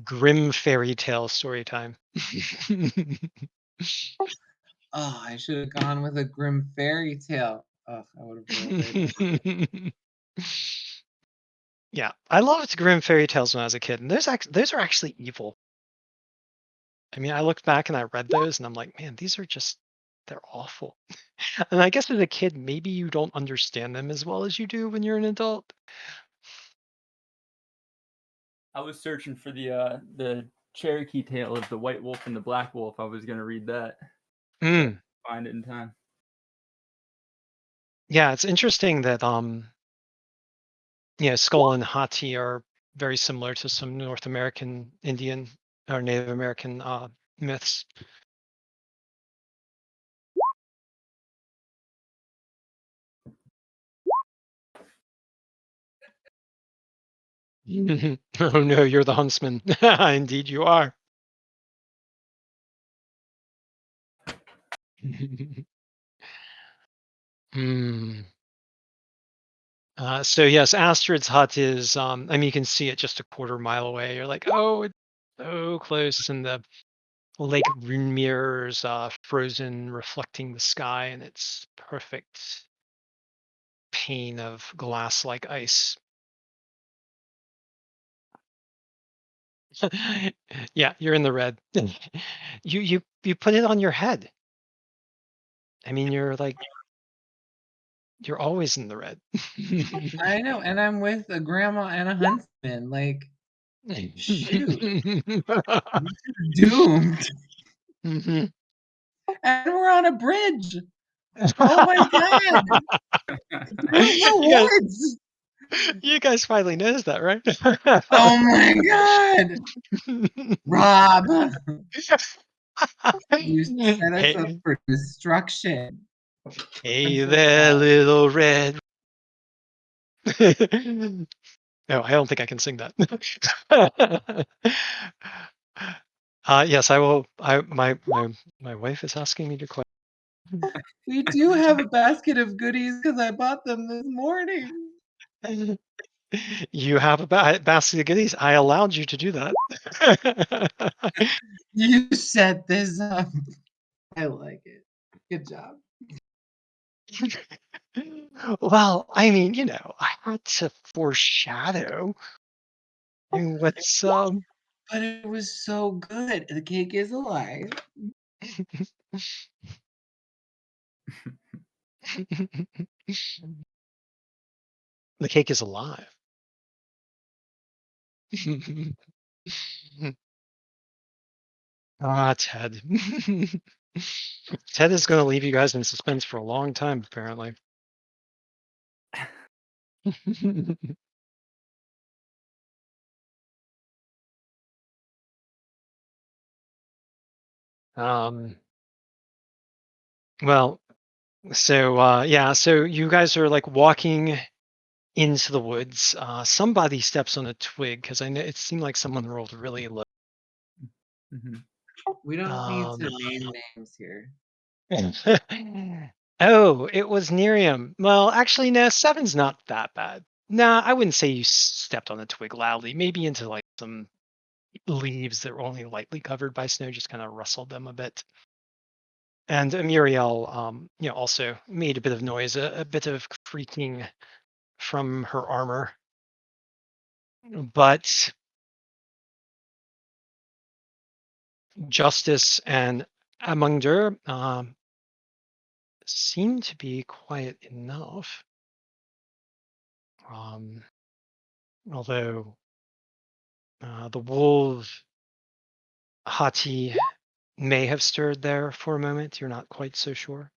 grim fairy tale story time. Oh, I should have gone with a grim fairy tale. Oh, I would have rolled it. Yeah, I loved grim fairy tales when I was a kid, and those are actually evil. I mean, I looked back and I read those, and I'm like, man, they're awful. And I guess as a kid, maybe you don't understand them as well as you do when you're an adult. I was searching for the Cherokee tale of the white wolf and the black wolf. I was gonna read that. Mm. Find it in time. Yeah, it's interesting that Skoll and Hati are very similar to some North American Indian or Native American myths. Oh no, you're the huntsman. Indeed, you are. Hmm. So yes, Astrid's hut is. I mean, you can see it just a quarter mile away. You're like, oh, it's so close, and the lake mirrors, frozen, reflecting the sky, and it's perfect pane of glass like ice. Yeah, you're in the red. You put it on your head. I mean, you're always in the red. I know, and I'm with a grandma and a huntsman. Like, shoot, doomed. Mhm. And we're on a bridge. Oh my god, through the You guys, woods. you guys finally noticed that, right? Oh my god, Rob, you set us up Hey, for destruction. I'm hey so there, sad. little red. No, I don't think I can sing that. Yes, I will. My wife is asking me to quit. We do have a basket of goodies because I bought them this morning. You have a basket of goodies. I allowed you to do that. You set this up. I like it. Good job. Well, I mean, I had to foreshadow. I mean, what's But it was so good. The cake is alive. the cake is alive. Ah, Ted. Ted is going to leave you guys in suspense for a long time, apparently. um, well, so yeah, so you guys are like walking into the woods. Somebody steps on a twig because I know it seemed like someone rolled really low. Mhm. We don't need Um, to name names here. oh, it was Nerium. Well, actually, no, seven's not that bad. Nah, I wouldn't say you stepped on a twig loudly. Maybe into like some leaves that were only lightly covered by snow, just kind of rustled them a bit. And Amuriel, also made a bit of noise, a bit of creaking from her armor. But Justice and Amungder seem to be quiet enough. Um, although the wolves Hati may have stirred there for a moment. You're not quite so sure.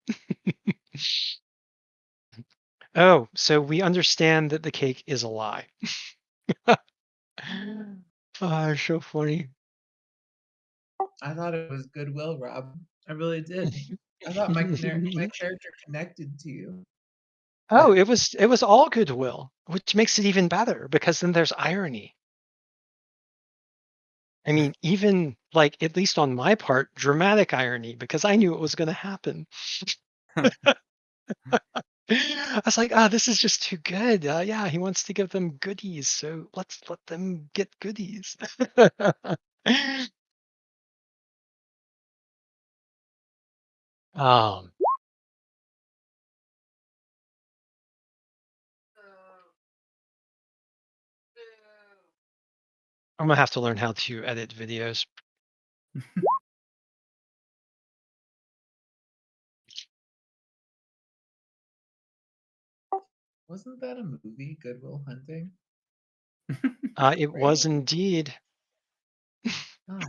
Oh, so we understand that the cake is a lie. Ah, so funny. I thought it was goodwill, Rob. I really did. I thought my character connected to you. Oh, it was all goodwill, which makes it even better because then there's irony. I mean, even like at least on my part, dramatic irony because I knew it was going to happen. I was like, this is just too good. Yeah, he wants to give them goodies, so let's let them get goodies. um, I'm gonna have to learn how to edit videos. Wasn't that a movie, Goodwill Hunting? It was indeed. Oh,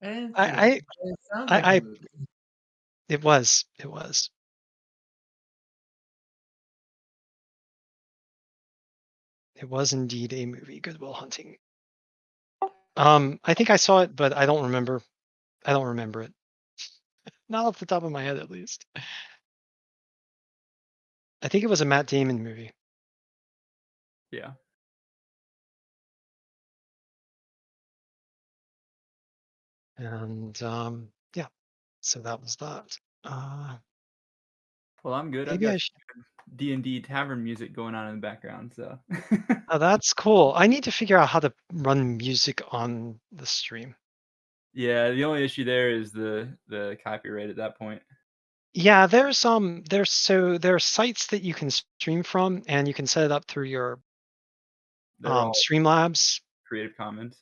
I didn't see I, it. But it sounds like a I, movie. it was. It was. It was indeed a movie, Goodwill Hunting. I think I saw it, but I don't remember. I don't remember it. Not off the top of my head, at least. I think it was a Matt Damon movie. Yeah. And yeah, so that was that. Well, I'm good. I've Maybe I got should. D&D tavern music going on in the background, so. Oh, that's cool. I need to figure out how to run music on the stream. Yeah, the only issue there is the copyright at that point. Yeah, there are sites that you can stream from, and you can set it up through your They're all Streamlabs. Creative Commons.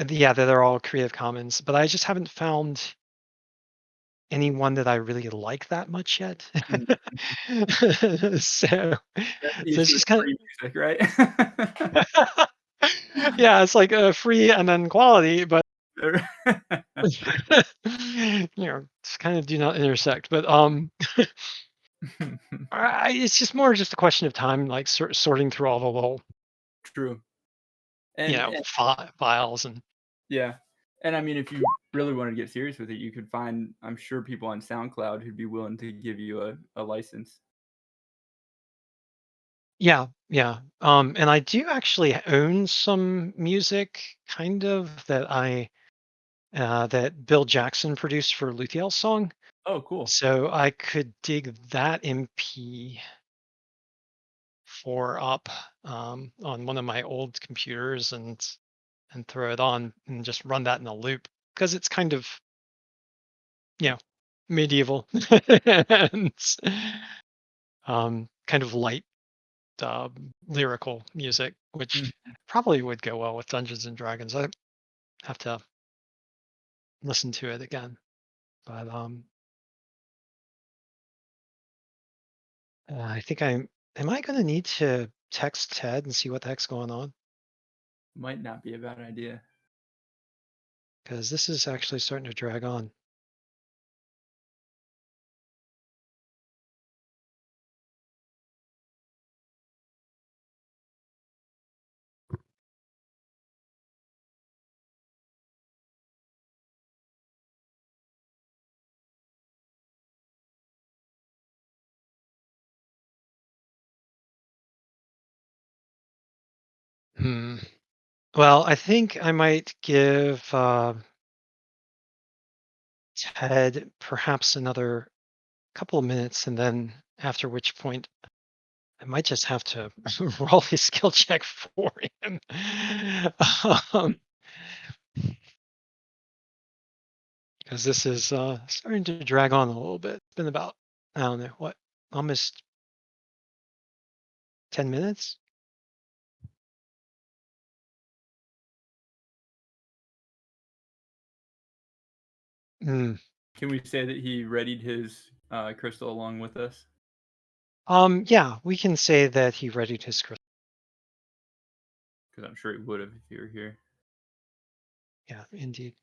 Yeah, they're all Creative Commons, but I just haven't found anyone that I really like that much yet. so That's the so it's issue with just kind free music, right? of yeah, it's like free and then quality, but it's kind of do not intersect. But it's just more just a question of time, like sorting through all the little True. And files and yeah. And I mean, if you really wanted to get serious with it, you could find, I'm sure, people on SoundCloud who'd be willing to give you a license. yeah. And I do actually own some music, kind of that Bill Jackson produced for Luthiel's song. Oh, cool. So I could dig that MP4 up on one of my old computers and throw it on and just run that in a loop because it's kind of medieval and kind of light lyrical music, which probably would go well with Dungeons and Dragons. I have to listen to it again, but I think am I going to need to text Ted and see what the heck's going on? Might not be a bad idea. Because this is actually starting to drag on. Well, I think I might give Ted perhaps another couple of minutes, and then after which point I might just have to roll his skill check for him. Because this is starting to drag on a little bit. It's been about, I don't know, what, almost 10 minutes? Mm. Can we say that he readied his crystal along with us? Yeah, we can say that he readied his crystal. Because I'm sure he would have if you were here. Yeah, indeed.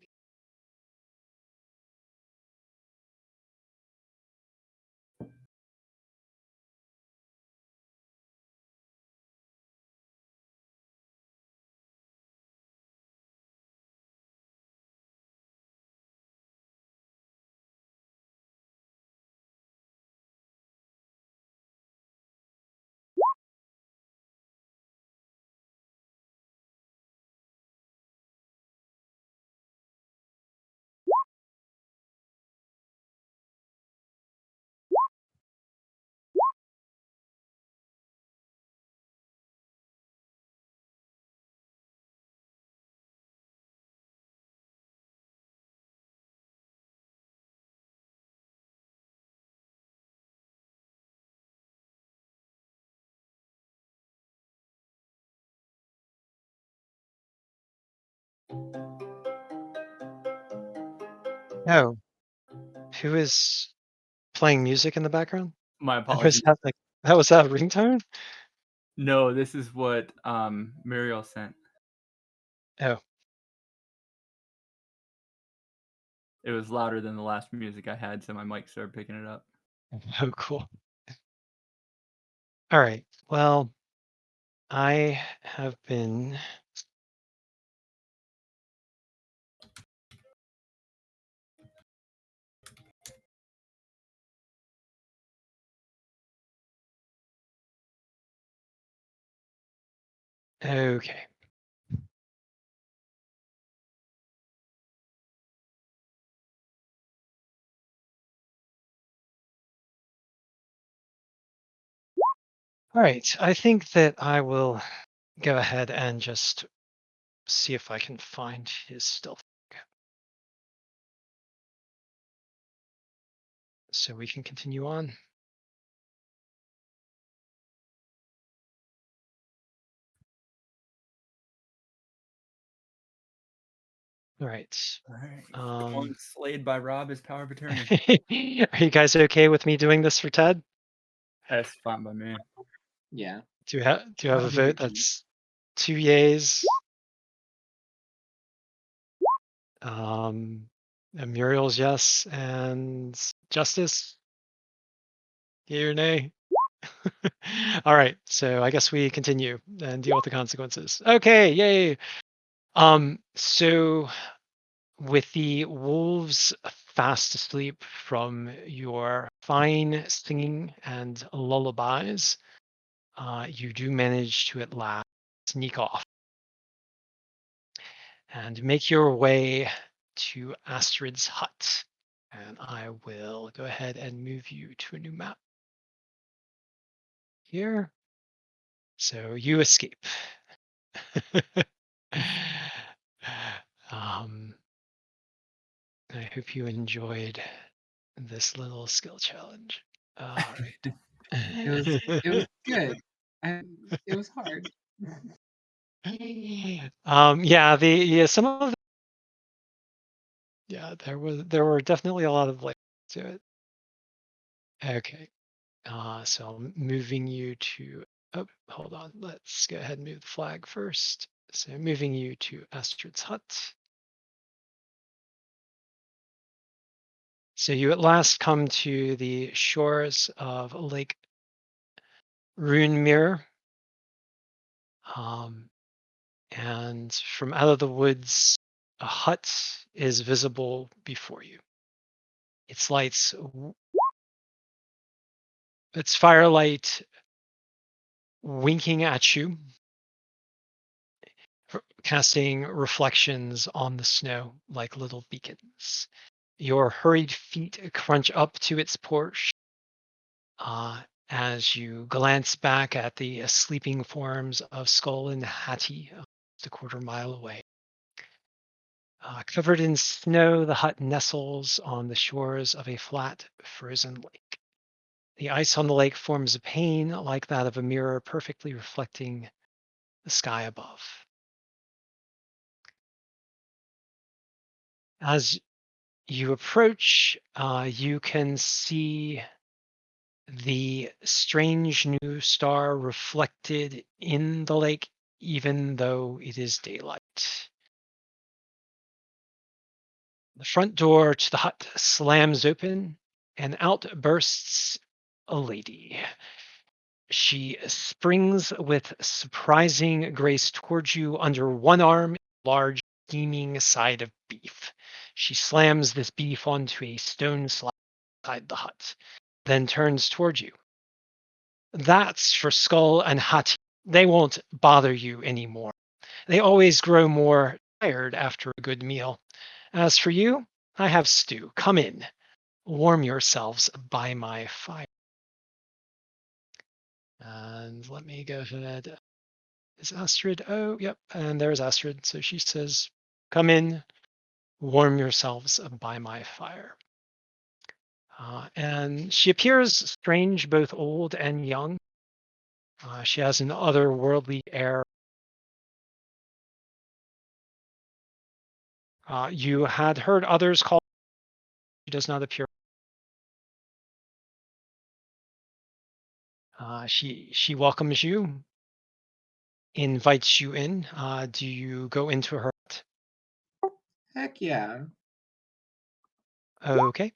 Oh, who is playing music in the background? My Was apologies. that was that a ringtone? No, this is what Muriel sent. Oh, It was louder than the last music I had, so my mic started picking it up. oh, cool. All right. Well, I have been okay. All right. I think that I will go ahead and just see if I can find his stealth. So we can continue on. All right. All right. One Slayde by Rob is power of attorney. Are you guys okay with me doing this for Ted? That's fine by me. Yeah. Do you have a I'll give vote? it to you. That's 2 yays. Muriel's yes, and Justice. Yay or nay? All right, so I guess we continue and deal with the consequences. Okay, yay. So with the wolves fast asleep from your fine singing and lullabies, you do manage to at last sneak off and make your way to Astrid's hut. And I will go ahead and move you to a new map here. So you escape. um, I hope you enjoyed this little skill challenge. All right. It was good. It was hard. Some of there were definitely a lot of layers to it. Okay. So I'm moving you to hold on. Let's go ahead and move the flag first. So moving you to Astrid's hut. So you at last come to the shores of Lake Runemere. And from out of the woods, a hut is visible before you. Its lights, its firelight winking at you, casting reflections on the snow like little beacons. Your hurried feet crunch up to its porch as you glance back at the sleeping forms of Skoll and Hati, just a quarter mile away. Covered in snow, the hut nestles on the shores of a flat, frozen lake. The ice on the lake forms a pane like that of a mirror, perfectly reflecting the sky above. As you approach, you can see the strange new star reflected in the lake, even though it is daylight. The front door to the hut slams open, and out bursts a lady. She springs with surprising grace towards you under one arm, a large steaming side of beef. She slams this beef onto a stone slab inside the hut, then turns towards you. That's for Skoll and Hati. They won't bother you anymore. They always grow more tired after a good meal. As for you, I have stew. Come in. Warm yourselves by my fire. And let me go ahead. Is Astrid? Oh, yep. And there's Astrid. So she says, come in, warm yourselves by my fire. And she appears strange, both old and young. She has an otherworldly air. You had heard others call. She does not appear. She welcomes you, invites you in. Do you go into her hut? Heck yeah. Okay.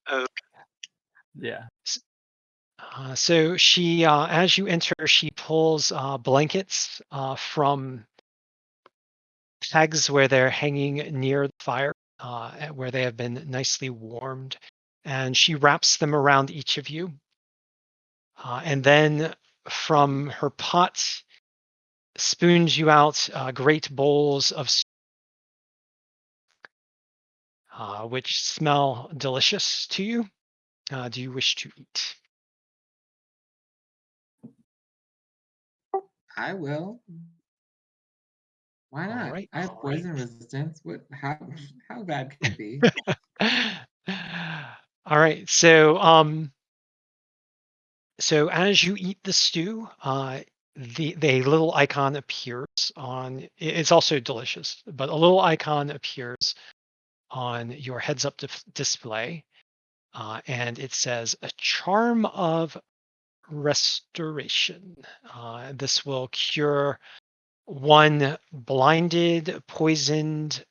Yeah. So she, as you enter, she pulls blankets from pegs where they're hanging near the fire, where they have been nicely warmed, and she wraps them around each of you. And then from her pot, spoons you out great bowls of which smell delicious to you. Do you wish to eat? I will. Why All not? right. I have poison resistance. What? How bad can it be? All right. So as you eat the stew, the little icon appears on. It's also delicious, but a little icon appears on your heads-up display, and it says a charm of restoration. This will cure one blinded, poisoned,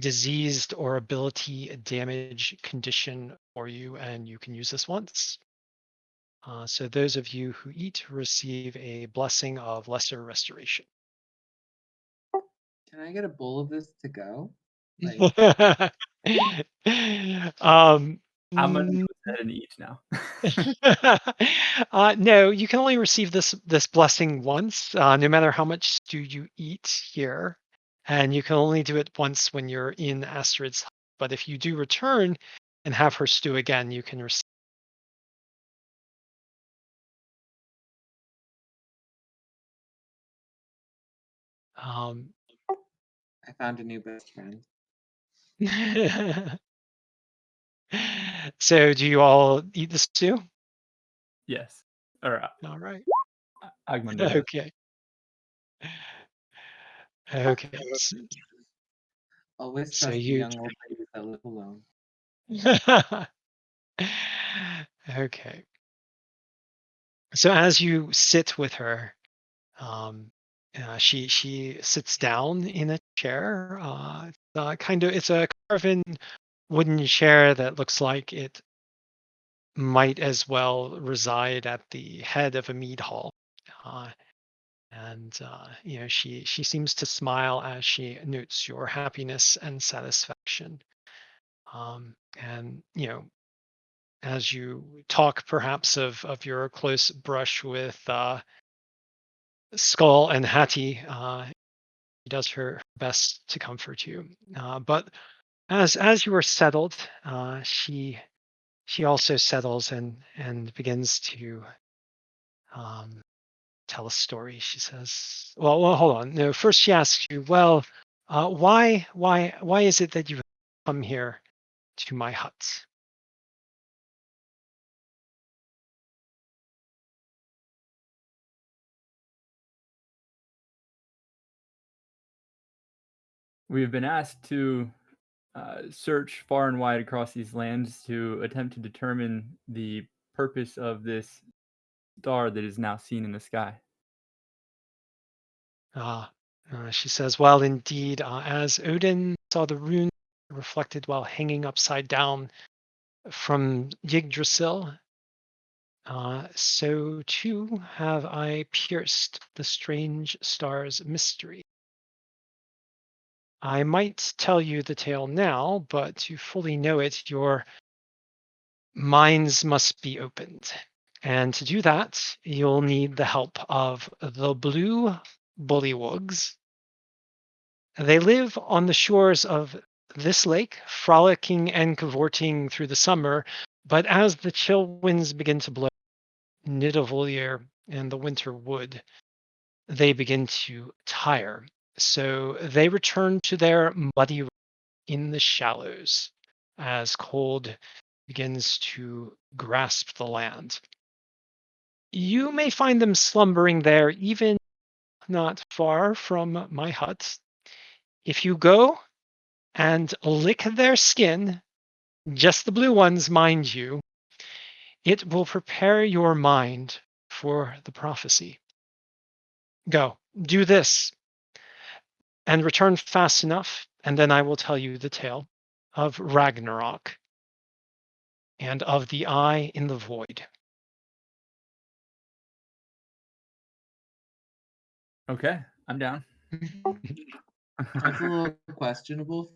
diseased, or ability damage condition for you, and you can use this once. So those of you who eat receive a blessing of lesser restoration. Can I get a bowl of this to go? Like, um, I'm gonna go mm, ahead and eat now. no, you can only receive this blessing once, no matter how much stew you eat here, and you can only do it once when you're in Astrid's hut. But if you do return and have her stew again, you can receive. Um, I found a new best friend. so, do you all eat the stew? Yes. Or All right. Agmundr does. Okay. Okay. Always So trust the you. young old ladies that live alone. Okay. So as you sit with her, um, she sits down in a chair. It's a carven wooden chair that looks like it might as well reside at the head of a mead hall. Uh, and she seems to smile as she notes your happiness and satisfaction. And as you talk perhaps of your close brush with Skoll and Hati, she does her best to comfort you. But as you are settled, she also settles and begins to um, tell a story. She says, "Well, hold on. No, first she asks you, well, why is it that you come here to my hut?" We have been asked to search far and wide across these lands to attempt to determine the purpose of this star that is now seen in the sky. She says, "Well, indeed, as Odin saw the rune reflected while hanging upside down from Yggdrasil, so too have I pierced the strange star's mystery. I might tell you the tale now, but to fully know it, your minds must be opened. And to do that, you'll need the help of the blue bullywugs. They live on the shores of this lake, frolicking and cavorting through the summer, but as the chill winds begin to blow Nidavellir and the winter wood, they begin to tire. So they return to their muddy in the shallows as cold begins to grasp the land. You may find them slumbering there, even not far from my hut. If you go, and lick their skin, just the blue ones, mind you. It will prepare your mind for the prophecy. Go, do this, and return fast enough, and then I will tell you the tale of Ragnarok and of the eye in the void. Okay, I'm down. That's a little questionable,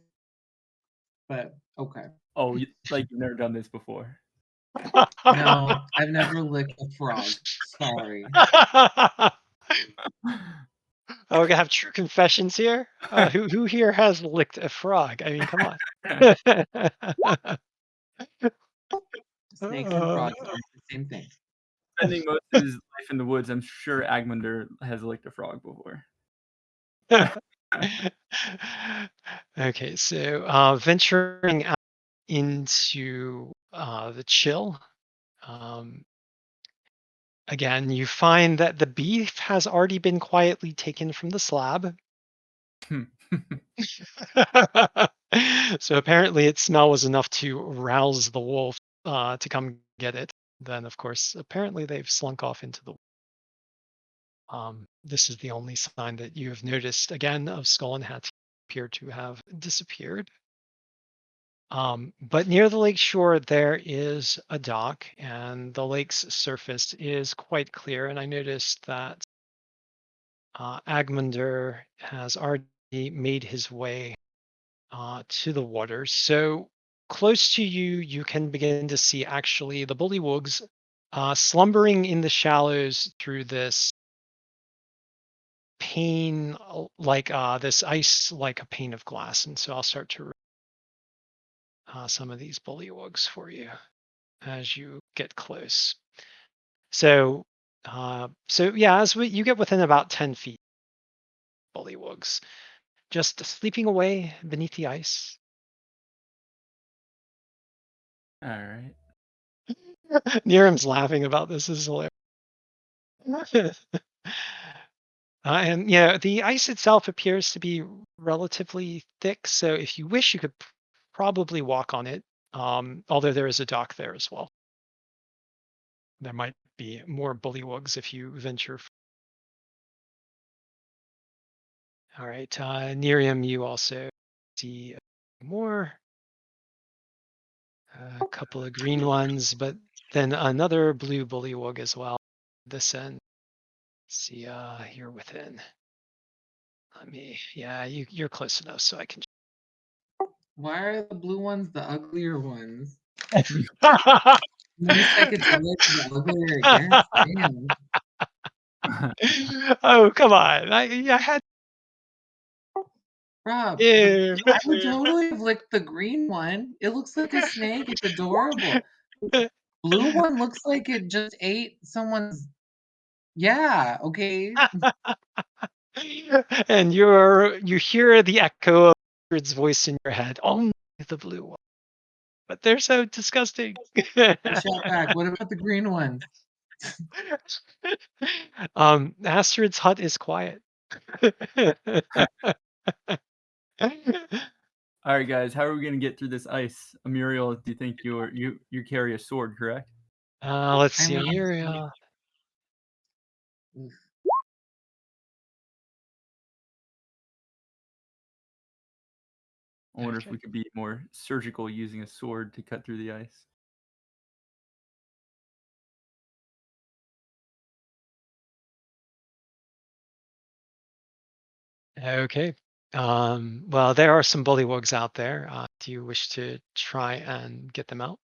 but okay. Oh, like you've never done this before. No, I've never licked a frog. Sorry. Oh, we're gonna have true confessions here. Who here has licked a frog? I mean, come on. Snakes and frogs are the same thing. Spending most of his life in the woods, I'm sure Agmundr has licked a frog before. Okay, so venturing out into the chill. Again, you find that the beef has already been quietly taken from the slab. So apparently its smell was enough to rouse the wolf to come get it. Then, of course, apparently they've slunk off into the. This is the only sign that you have noticed again of Skoll and Hati appear to have disappeared. But near the lake shore, there is a dock, and the lake's surface is quite clear. And I noticed that Agmundr has already made his way to the water. So close to you, you can begin to see actually the bullywugs slumbering in the shallows through this pane, like this ice, like a pane of glass. And so I'll start to some of these bullywugs for you as you get close. So, yeah, you get within about 10 feet, bullywugs just sleeping away beneath the ice. All right. Niram's laughing about this. This is hilarious. And yeah, the ice itself appears to be relatively thick, so if you wish, you could probably walk on it. Although there is a dock there as well. There might be more bullywugs if you venture. All right, Nerium, you also see more. A couple of green ones, but then another blue bullywug as well. This end. See, here within. Let me. Yeah, you're close enough, so I can. Why are the blue ones the uglier ones? More psychedelic, the uglier it gets. Damn. Oh, come on! I had. Rob, Ew. I would totally have licked the green one. It looks like a snake. It's adorable. Blue one looks like it just ate someone's. Yeah, okay. And you hear the echo of Astrid's voice in your head. Only the blue one, but they're so disgusting. I shot back. What about the green ones? Astrid's hut is quiet. All right, guys. How are we gonna get through this ice? Amuriel, do you think you carry a sword, correct? Let's I see, mean, Amuriel. oof. I wonder if Okay. we could be more surgical using a sword to cut through the ice. Okay. Well, there are some bullywugs out there. Do you wish to try and get them out?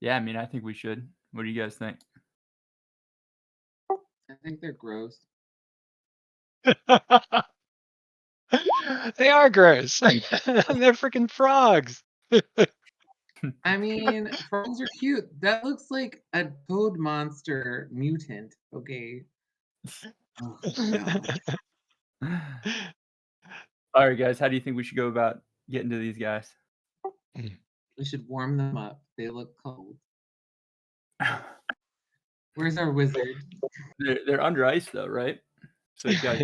Yeah, I mean, I think we should. What do you guys think? I think they're gross. They are gross. They're freaking frogs. I mean, frogs are cute. That looks like a toad monster mutant. Okay. Oh, no. All right, guys. How do you think we should go about getting to these guys? We should warm them up. They look cold. Where's our wizard? They're under ice though, right? So they've got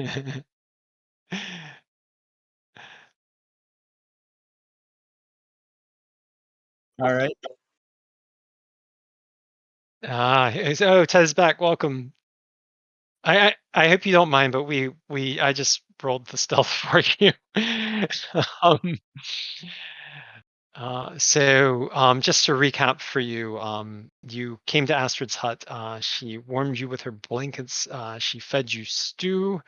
All right. Tez back. Welcome. I hope you don't mind, but I just rolled the stealth for you. um, just to recap for you, you came to Astrid's hut. She warmed you with her blankets. She fed you stew.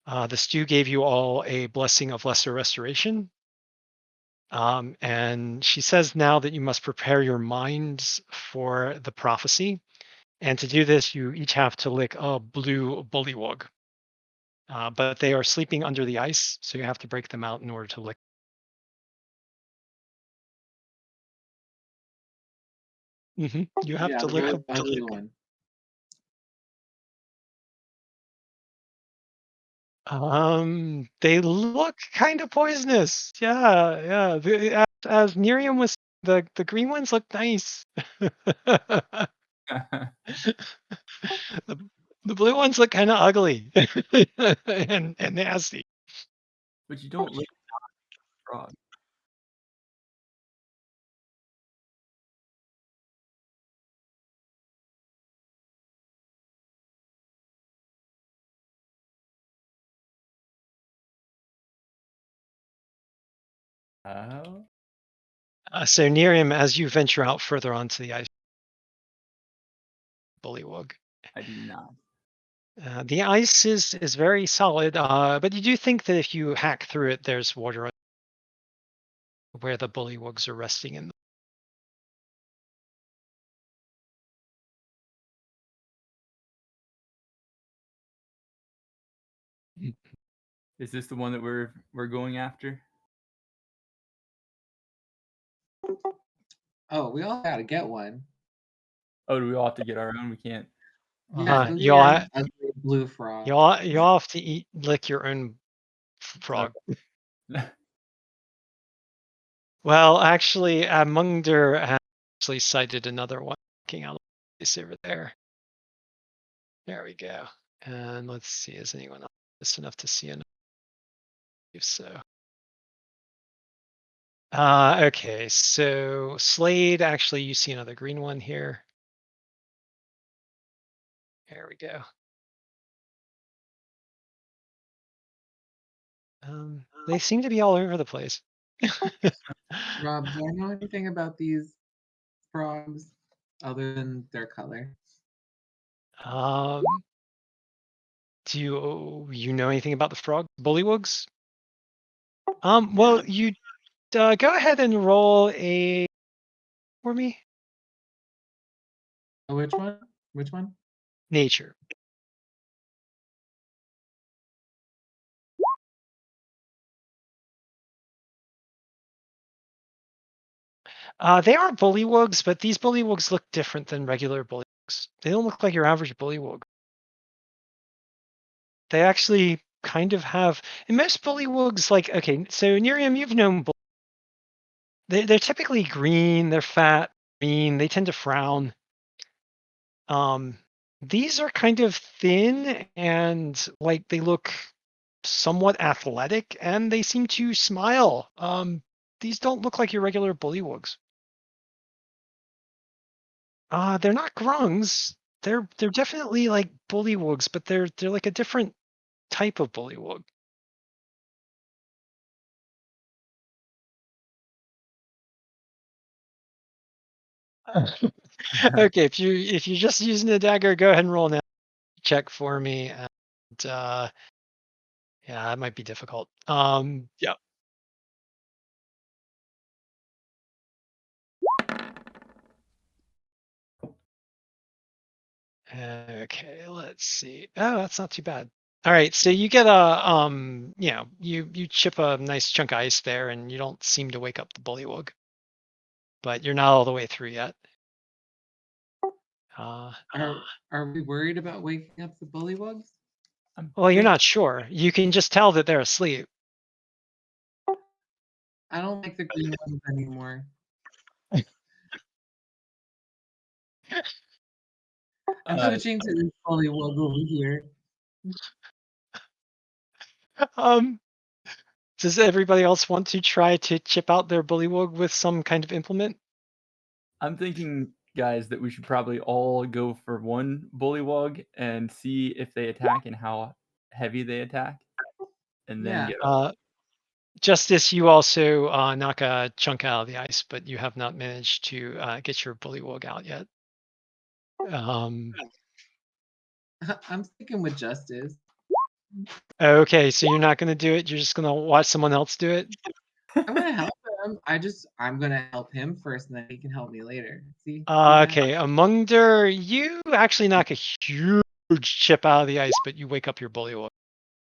The stew gave you all a blessing of lesser restoration. And she says now that you must prepare your minds for the prophecy. And to do this, you each have to lick a blue bullywug. But they are sleeping under the ice, so you have to break them out in order to lick. You have Yeah, to lick a the blue bullywug. one. They look kind of poisonous. Yeah. As Miriam was, the green ones look nice. the, the blue ones look kind of ugly and nasty. But you don't lick frog. Oh, So Miriam, as you venture out further onto the ice, bullywug. I do not. The ice is very solid, but you do think that if you hack through it, there's water where the bullywugs are resting in. Is this the one that we're going after? Oh, we all gotta get one. Oh, do we all have to get our own? We can't. Yeah, Uh, those you are all an ugly blue frog. you all have to lick your own frog. Well, actually, Agmundr actually cited another one looking out over there. There we go. And let's see, is anyone else enough to see enough? If so. Okay, so Slayde, actually, you see another green one here. There we go. They seem to be all over the place. Rob, do I know anything about these frogs other than their color? Do you know anything about the frog bullywugs? Well, you go ahead and roll a for me. Oh, which one? Which one? Nature. They are bullywugs, but these bullywugs look different than regular bullywugs. They don't look like your average bullywug. They actually kind of have, and most bullywugs, like, okay, so Nerium, you've known they're typically green, they're fat, green, they tend to frown. These are kind of thin and like they look somewhat athletic and they seem to smile. These don't look like your regular bullywugs. They're not grungs. They're definitely like bullywugs, but they're like a different type of bullywug. Okay, if you're just using a dagger, go ahead and roll an check for me. And yeah, that might be difficult. Yeah. Okay, let's see. Oh, that's not too bad. All right, so you get you chip a nice chunk of ice there, and you don't seem to wake up the bullywug, but you're not all the way through yet. Are we worried about waking up the bullywugs? Well, you're not sure. You can just tell that they're asleep. I don't like the green ones anymore. I'm switching to this bullywug over here. Does everybody else want to try to chip out their bullywug with some kind of implement? I'm thinking, guys, that we should probably all go for one bullywug and see if they attack and how heavy they attack, and then Yeah. go. Justice, you also knock a chunk out of the ice, but you have not managed to get your bullywug out yet. I'm sticking with Justice. Okay, so you're not going to do it. You're just going to watch someone else do it. I'm gonna help him. I'm gonna help him first, and then he can help me later. See? Okay, Amungder, you actually knock a huge chip out of the ice, but you wake up your bullywug,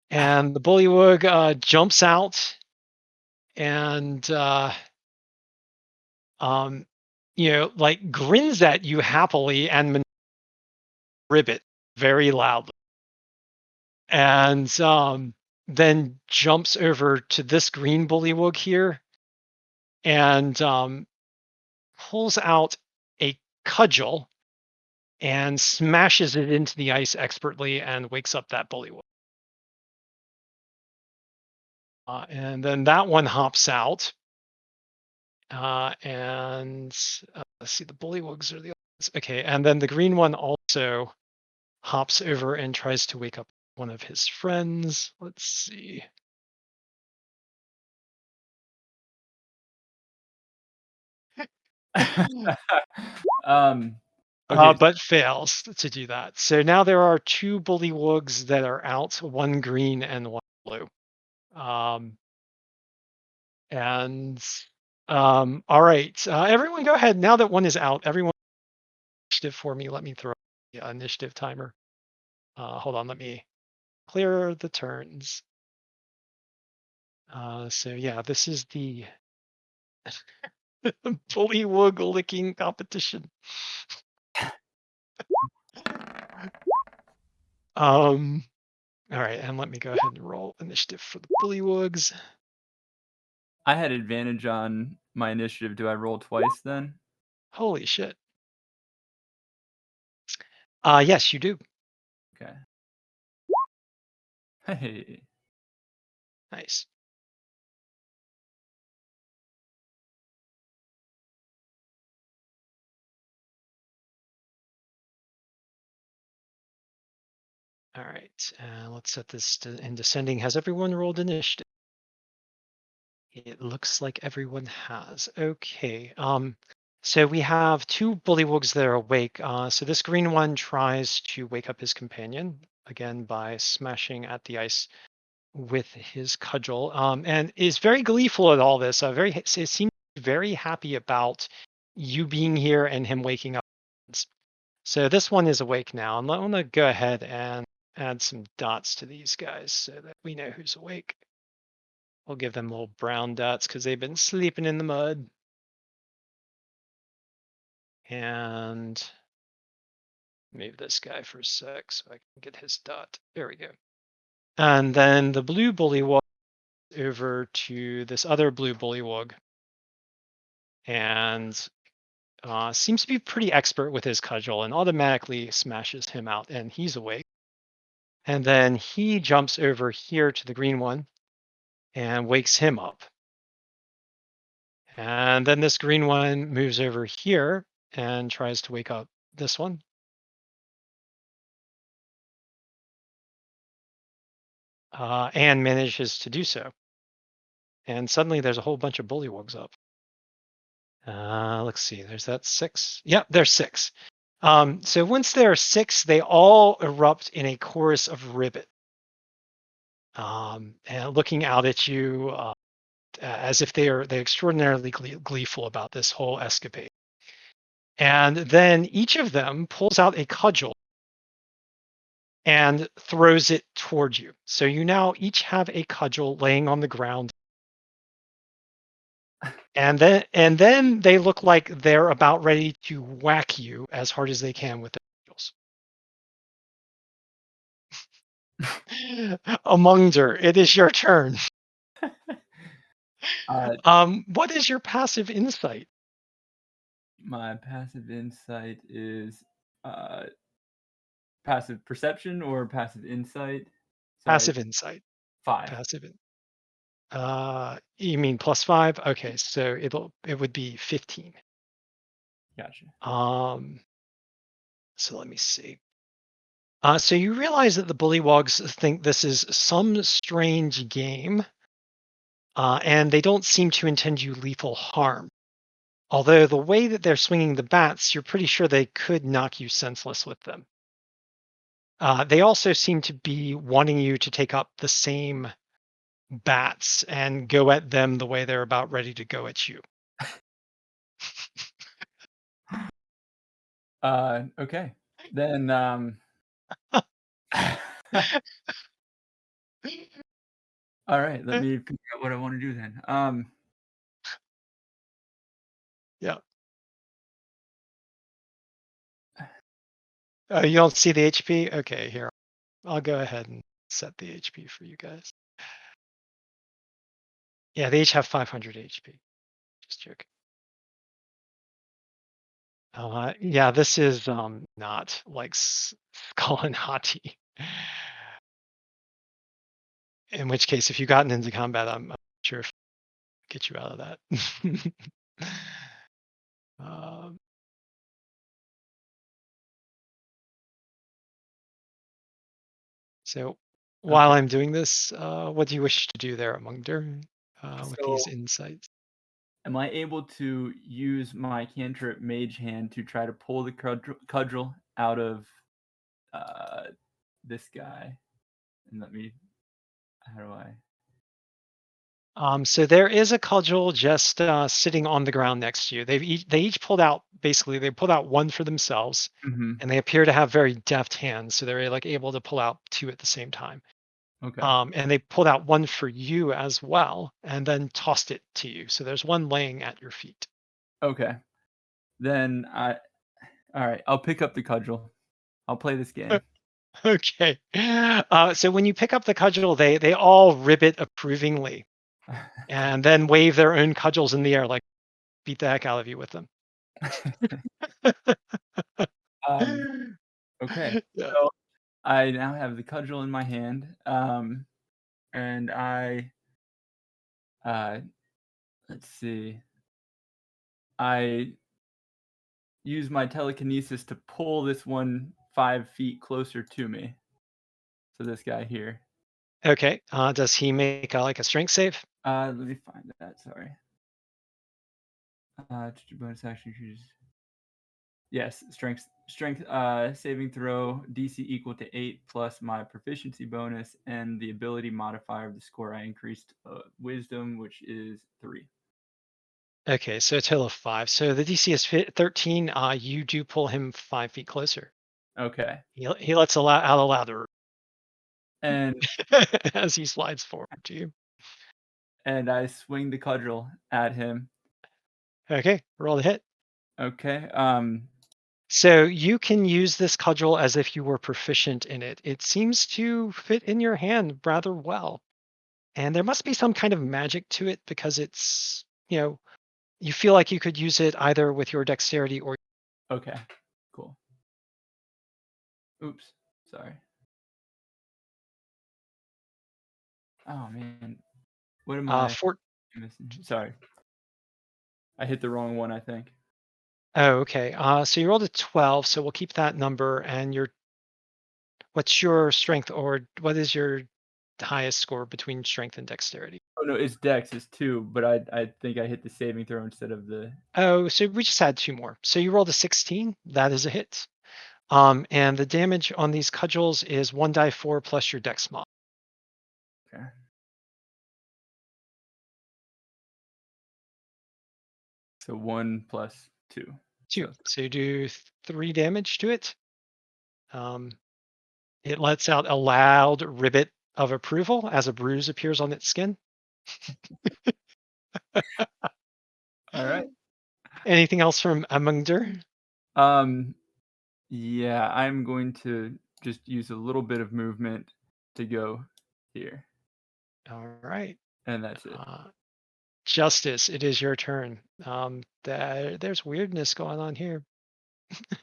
and the bullywug jumps out, and like grins at you happily and ribbit very loudly, and then jumps over to this green bullywug here, and pulls out a cudgel and smashes it into the ice expertly and wakes up that bullywug. And then that one hops out. And let's see, the bullywugs are the other ones. Okay, and then the green one also hops over and tries to wake up one of his friends. Let's see. Okay. But fails to do that. So now there are two bullywugs that are out, one green and one blue. All right, everyone go ahead. Now that one is out, everyone initiative for me. Let me throw the initiative timer. Hold on, let me clear the turns. So yeah, this is the bullywug licking competition. All right, and let me go ahead and roll initiative for the bullywugs. I had advantage on my initiative. Do I roll twice then? Holy shit. Yes, you do. Okay. Hey. Nice. All right, let's set this in descending. Has everyone rolled initiative? It looks like everyone has. Okay. So we have two bullywugs that are awake. So this green one tries to wake up his companion again by smashing at the ice with his cudgel, and is very gleeful at all this. It seems very happy about you being here and him waking up. So this one is awake now, and I'm gonna go ahead and add some dots to these guys so that we know who's awake. We'll give them little brown dots because they've been sleeping in the mud. And move this guy for a sec so I can get his dot. There we go. And then the blue bullywug over to this other blue bullywug, and seems to be pretty expert with his cudgel and automatically smashes him out, and he's awake. And then he jumps over here to the green one and wakes him up. And then this green one moves over here and tries to wake up this one. And manages to do so. And suddenly there's a whole bunch of bullywugs up. Let's see, there's that 6. Yep, there's 6. So once there are 6, they all erupt in a chorus of ribbit. And looking out at you as if they're extraordinarily gleeful about this whole escapade. And then each of them pulls out a cudgel and throws it towards you. So you now each have a cudgel laying on the ground. And then they look like they're about ready to whack you as hard as they can with their cudgels. Amungder, it is your turn. What is your passive insight? My passive insight is passive perception or passive insight. Passive insight. 5. Passive. You mean +5? Okay, so it would be 15. Gotcha. So let me see. So you realize that the bullywogs think this is some strange game, and they don't seem to intend you lethal harm. Although the way that they're swinging the bats, you're pretty sure they could knock you senseless with them. They also seem to be wanting you to take up the same bats and go at them the way they're about ready to go at you. Okay. Then all right, let me figure out what I want to do then. Yeah. You don't see the HP? Okay, here. I'll go ahead and set the HP for you guys. Yeah, they each have 500 HP. Just joking. Yeah, this is not like Skoll and Hati. In which case, if you've gotten into combat, I'm sure if I get you out of that. um, so while Okay. I'm doing this, what do you wish to do there, Amungder, with So these insights? am I able to use my cantrip Mage Hand to try to pull the cudgel out of this guy? And let me. How do I? So there is a cudgel just sitting on the ground next to you. They each pulled out basically. They pulled out one for themselves, Mm-hmm. and they appear to have very deft hands, so they're like able to pull out two at the same time. Okay. And they pulled out one for you as well, and then tossed it to you. So there's one laying at your feet. Okay. Then all right. I'll pick up the cudgel. I'll play this game. Okay. So when you pick up the cudgel, they all ribbit approvingly, and then wave their own cudgels in the air, like beat the heck out of you with them. Okay. Yeah. So I now have the cudgel in my hand, and I let's see. I use my telekinesis to pull this one 5 feet closer to me. So this guy here. Okay. Does he make like a strength save? Let me find that. Sorry. Bonus action. Yes, strength saving throw DC equal to 8 plus my proficiency bonus and the ability modifier of the score I increased wisdom, which is 3. Okay, so a total of 5. So the DC is 13. You do pull him 5 feet closer. Okay. He lets out a louder And as he slides forward to you. and I swing the cudgel at him. Okay, roll the hit. Okay. So you can use this cudgel as if you were proficient in it. It seems to fit in your hand rather well. And there must be some kind of magic to it because it's, you feel like you could use it either with your dexterity or. Okay. Cool. Oops. Sorry. Oh man. What am I missing? Sorry. I hit the wrong one, I think. Oh, okay. So you rolled a 12, so we'll keep that number. And what's your strength, or what is your highest score between strength and dexterity? Oh no, it's Dex is 2, but I think I hit the saving throw instead of the. Oh, so we just had 2 more. So you rolled a 16. That is a hit. And the damage on these cudgels is 1d4 plus your dex mod. Okay. So 1 plus 2. 2. So you do 3 damage to it. It lets out a loud ribbit of approval as a bruise appears on its skin. All right. Anything else from Amungder? Yeah, I'm going to just use a little bit of movement to go here. All right. And that's it. Justice, it is your turn. There's weirdness going on here.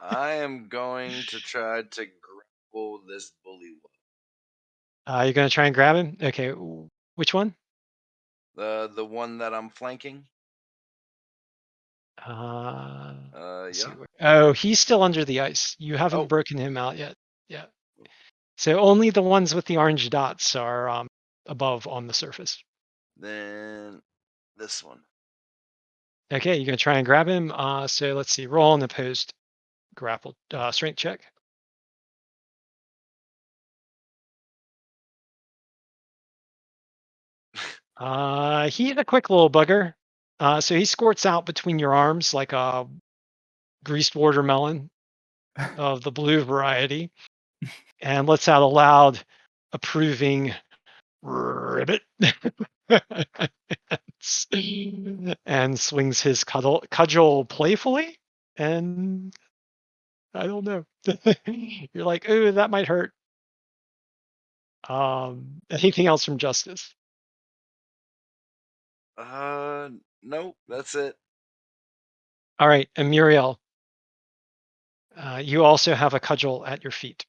I am going to try to grapple this bullywug. You're going to try and grab him? Okay. Which one? The one that I'm flanking. Let's see Yeah. oh, he's still under the ice. You haven't Oh. broken him out yet. Yeah. So only the ones with the orange dots are above on the surface. Then this one. Okay, you're gonna try and grab him. So let's see. Roll an opposed grapple strength check. He's a quick little bugger. So he squirts out between your arms like a greased watermelon of the blue variety, and lets out a loud, approving ribbit, and swings his cudgel playfully. And I don't know. You're like, ooh, that might hurt. Anything else from Justice? Nope, that's it. All right, and Muriel, you also have a cudgel at your feet.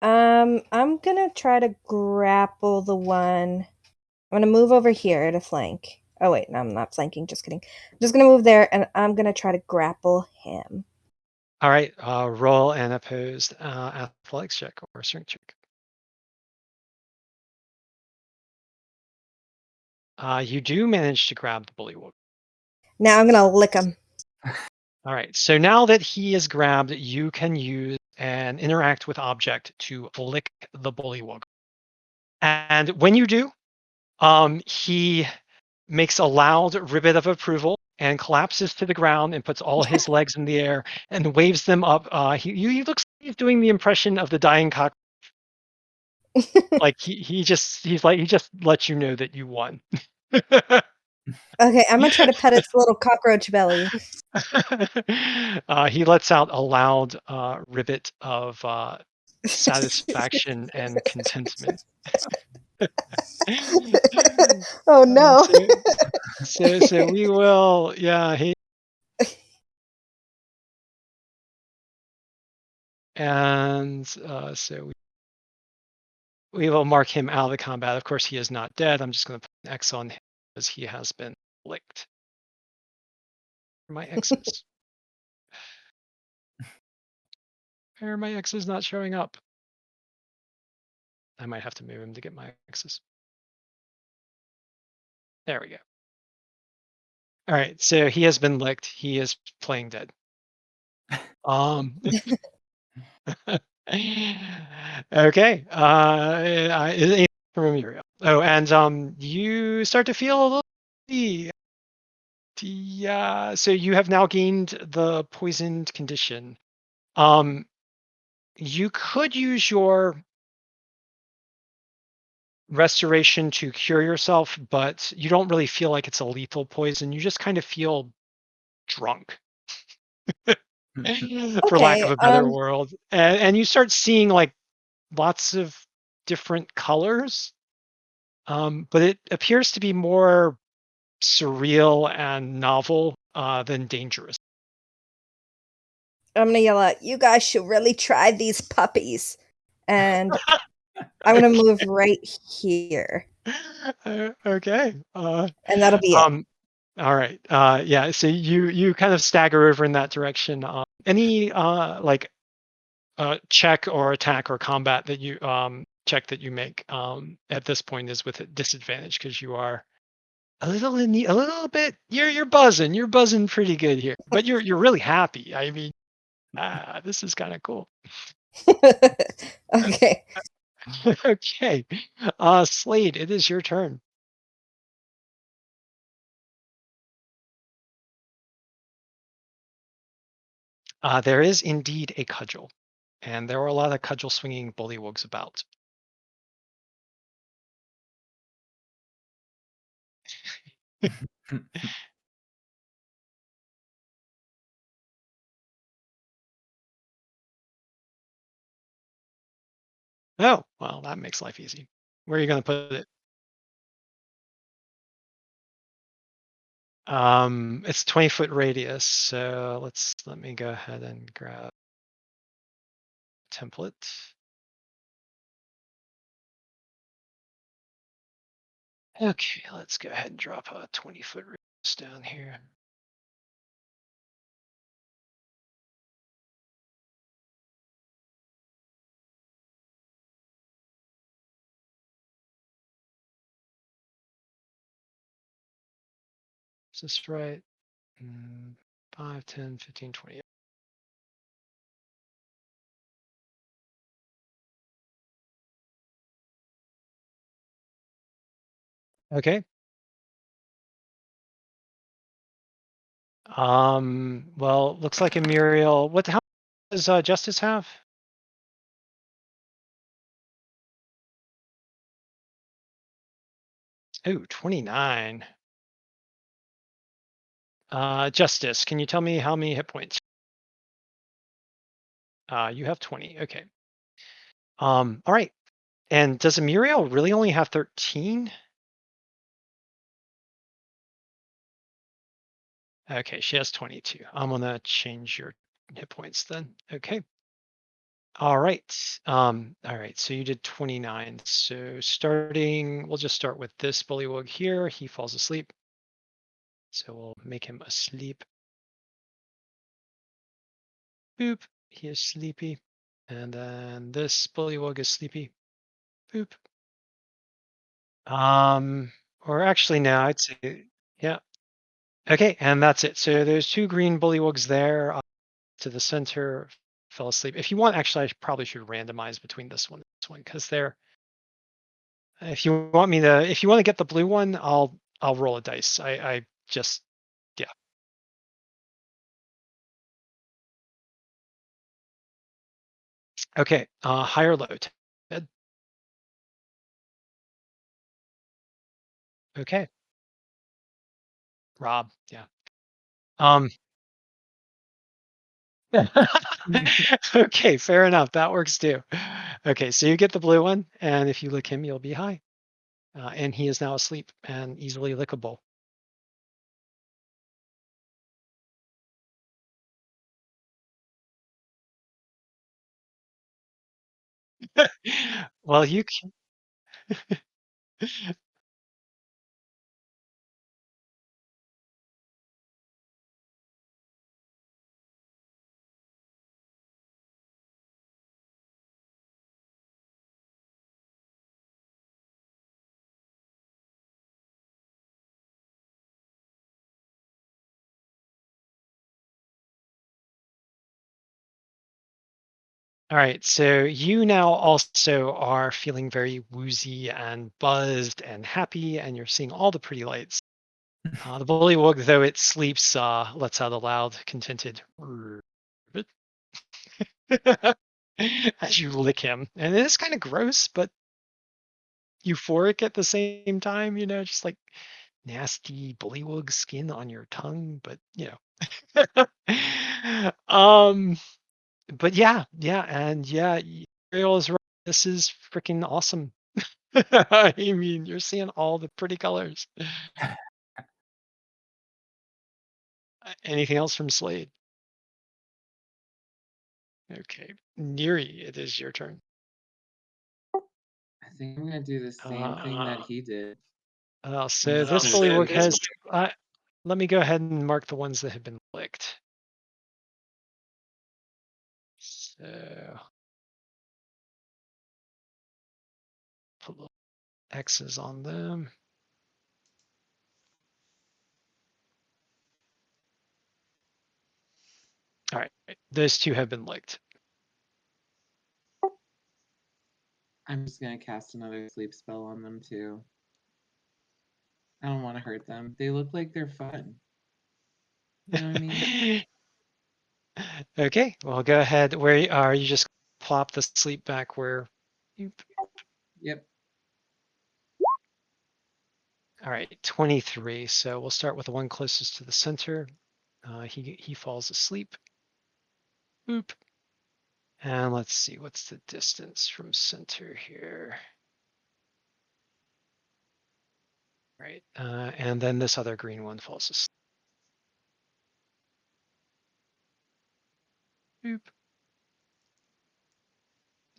I'm gonna try to grapple the one. I'm gonna move over here to flank. Oh wait, no, I'm not flanking. Just kidding. I'm just gonna move there, and I'm gonna try to grapple him. All right, roll an opposed athletics check or strength check. You do manage to grab the bullywug. Now I'm gonna lick him. All right, so now that he is grabbed, you can use an interact with object to lick the bullywug. And when you do, he makes a loud ribbit of approval and collapses to the ground and puts all his legs in the air and waves them up. He looks like he's doing the impression of the dying cock. Like he just lets you know that you won. Okay, I'm gonna try to pet its little cockroach belly. He lets out a loud ribbit of satisfaction and contentment. Oh no. So we will, yeah. And so we will mark him out of the combat. Of course, he is not dead. I'm just going to put an X on him because he has been licked. My X's. Why are my X's not showing up? I might have to move him to get my X's. There we go. All right, so he has been licked. He is playing dead. Okay. From Amuriel. Oh, and you start to feel a little. So you have now gained the poisoned condition. You could use your restoration to cure yourself, but you don't really feel like it's a lethal poison. You just kind of feel drunk, for lack of Okay. a better word. And you start seeing like lots of different colors, but it appears to be more surreal and novel than dangerous. I'm gonna yell out, "You guys should really try these puppies," and I'm gonna move right here, Okay. and that'll be it. All right. Yeah. So you kind of stagger over in that direction. Any like check or attack or combat that you check that you make at this point is with a disadvantage because you are a little bit. You're buzzing pretty good here, but you're really happy. I mean, this is kind of cool. Okay. Okay. Slayde, it is your turn. There is indeed a cudgel, and there are a lot of cudgel swinging bullywugs about. Oh, well, that makes life easy. Where are you going to put it? It's 20-foot radius, so let me go ahead and grab template. Okay, let's go ahead and drop a 20-foot radius down here. Is this right? 5, 10, 15, 20. Okay. Well, looks like Amuriel. How does Justice have? Oh, 29. Justice, can you tell me how many hit points? You have 20. Okay. All right. And does Amuriel really only have 13? Okay, she has 22. I'm gonna change your hit points then. Okay. All right. All right, so you did 29. So we'll just start with this bullywug here. He falls asleep. So we'll make him asleep. Boop. He is sleepy. And then this bullywug is sleepy. Boop. Or actually no, I'd say, yeah. Okay, and that's it. So there's 2 green bullywugs there to the center, fell asleep. If you want, actually, I probably should randomize between this one and this one because they're. If you want to get the blue one, I'll roll a dice. I just, yeah. Okay, high or low, Ted? Okay, Rob, yeah. Okay, fair enough. That works too. Okay, so you get the blue one, and if you lick him, you'll be high. And he is now asleep and easily lickable. Well, you can. All right, so you now also are feeling very woozy and buzzed and happy, and you're seeing all the pretty lights. The bullywug, though it sleeps, lets out a loud, contented as you lick him. And it is kind of gross, but euphoric at the same time, just like nasty bullywug skin on your tongue, but but yeah, and yeah, Ariel is right. This is freaking awesome. I mean, you're seeing all the pretty colors. Anything else from Slayde? Okay, Neri, it is your turn. I think I'm gonna do the same thing that he did. So this bullywug has. Let me go ahead and mark the ones that have been licked. So put little X's on them. All right, those 2 have been licked. I'm just gonna cast another sleep spell on them too. I don't want to hurt them. They look like they're fun. You know what I mean? Okay, well, go ahead. Where are you? Just plop the sleep back where you. Yep. All right, 23. So we'll start with the one closest to the center. He falls asleep. Boop. And let's see, what's the distance from center here? Right, and then this other green one falls asleep. Boop.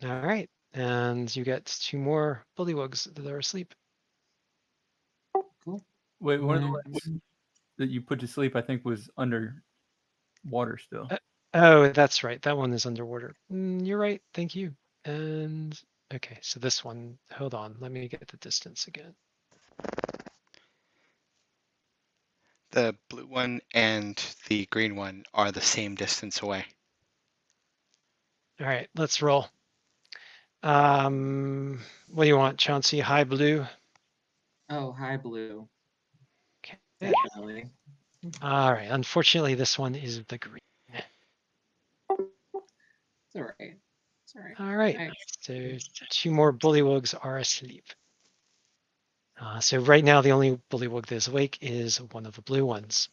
All right, and you get 2 more bullywugs that are asleep. Cool. Wait, one of the Mm. lights. that you put to sleep, I think, was under water still. Oh, that's right. That one is underwater. You're right. Thank you. And okay, so this one, hold on. Let me get the distance again. The blue one and the green one are the same distance away. All right, let's roll. What do you want, Chauncey? High blue? Oh, hi, blue. Okay. Definitely. All right. Unfortunately, this one is the green. It's all right. It's all right. All right. I- So 2 more bullywugs are asleep. So right now, the only bullywug that is awake is one of the blue ones.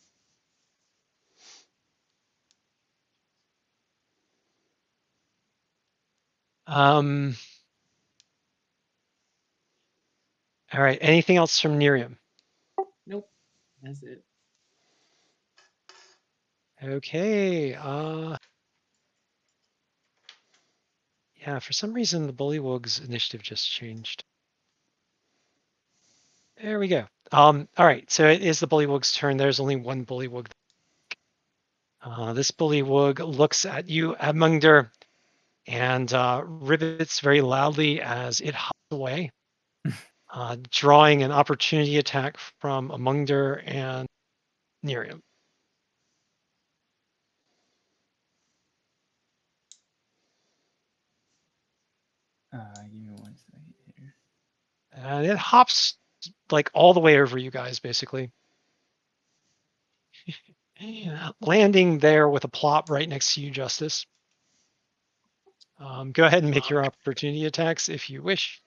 All right. Anything else from Nerium? Nope. That's it. Okay. Yeah, for some reason the bullywug's initiative just changed. There we go. All right, so it is the bullywug's turn. There's only one bullywug. This bullywug looks at you, Agmundr, and ribbits very loudly as it hops away, drawing an opportunity attack from Amungder and Nerium. Give me 1 second here. And it hops like all the way over you guys, basically. Landing there with a plop right next to you, Justice. Go ahead and make your opportunity attacks if you wish.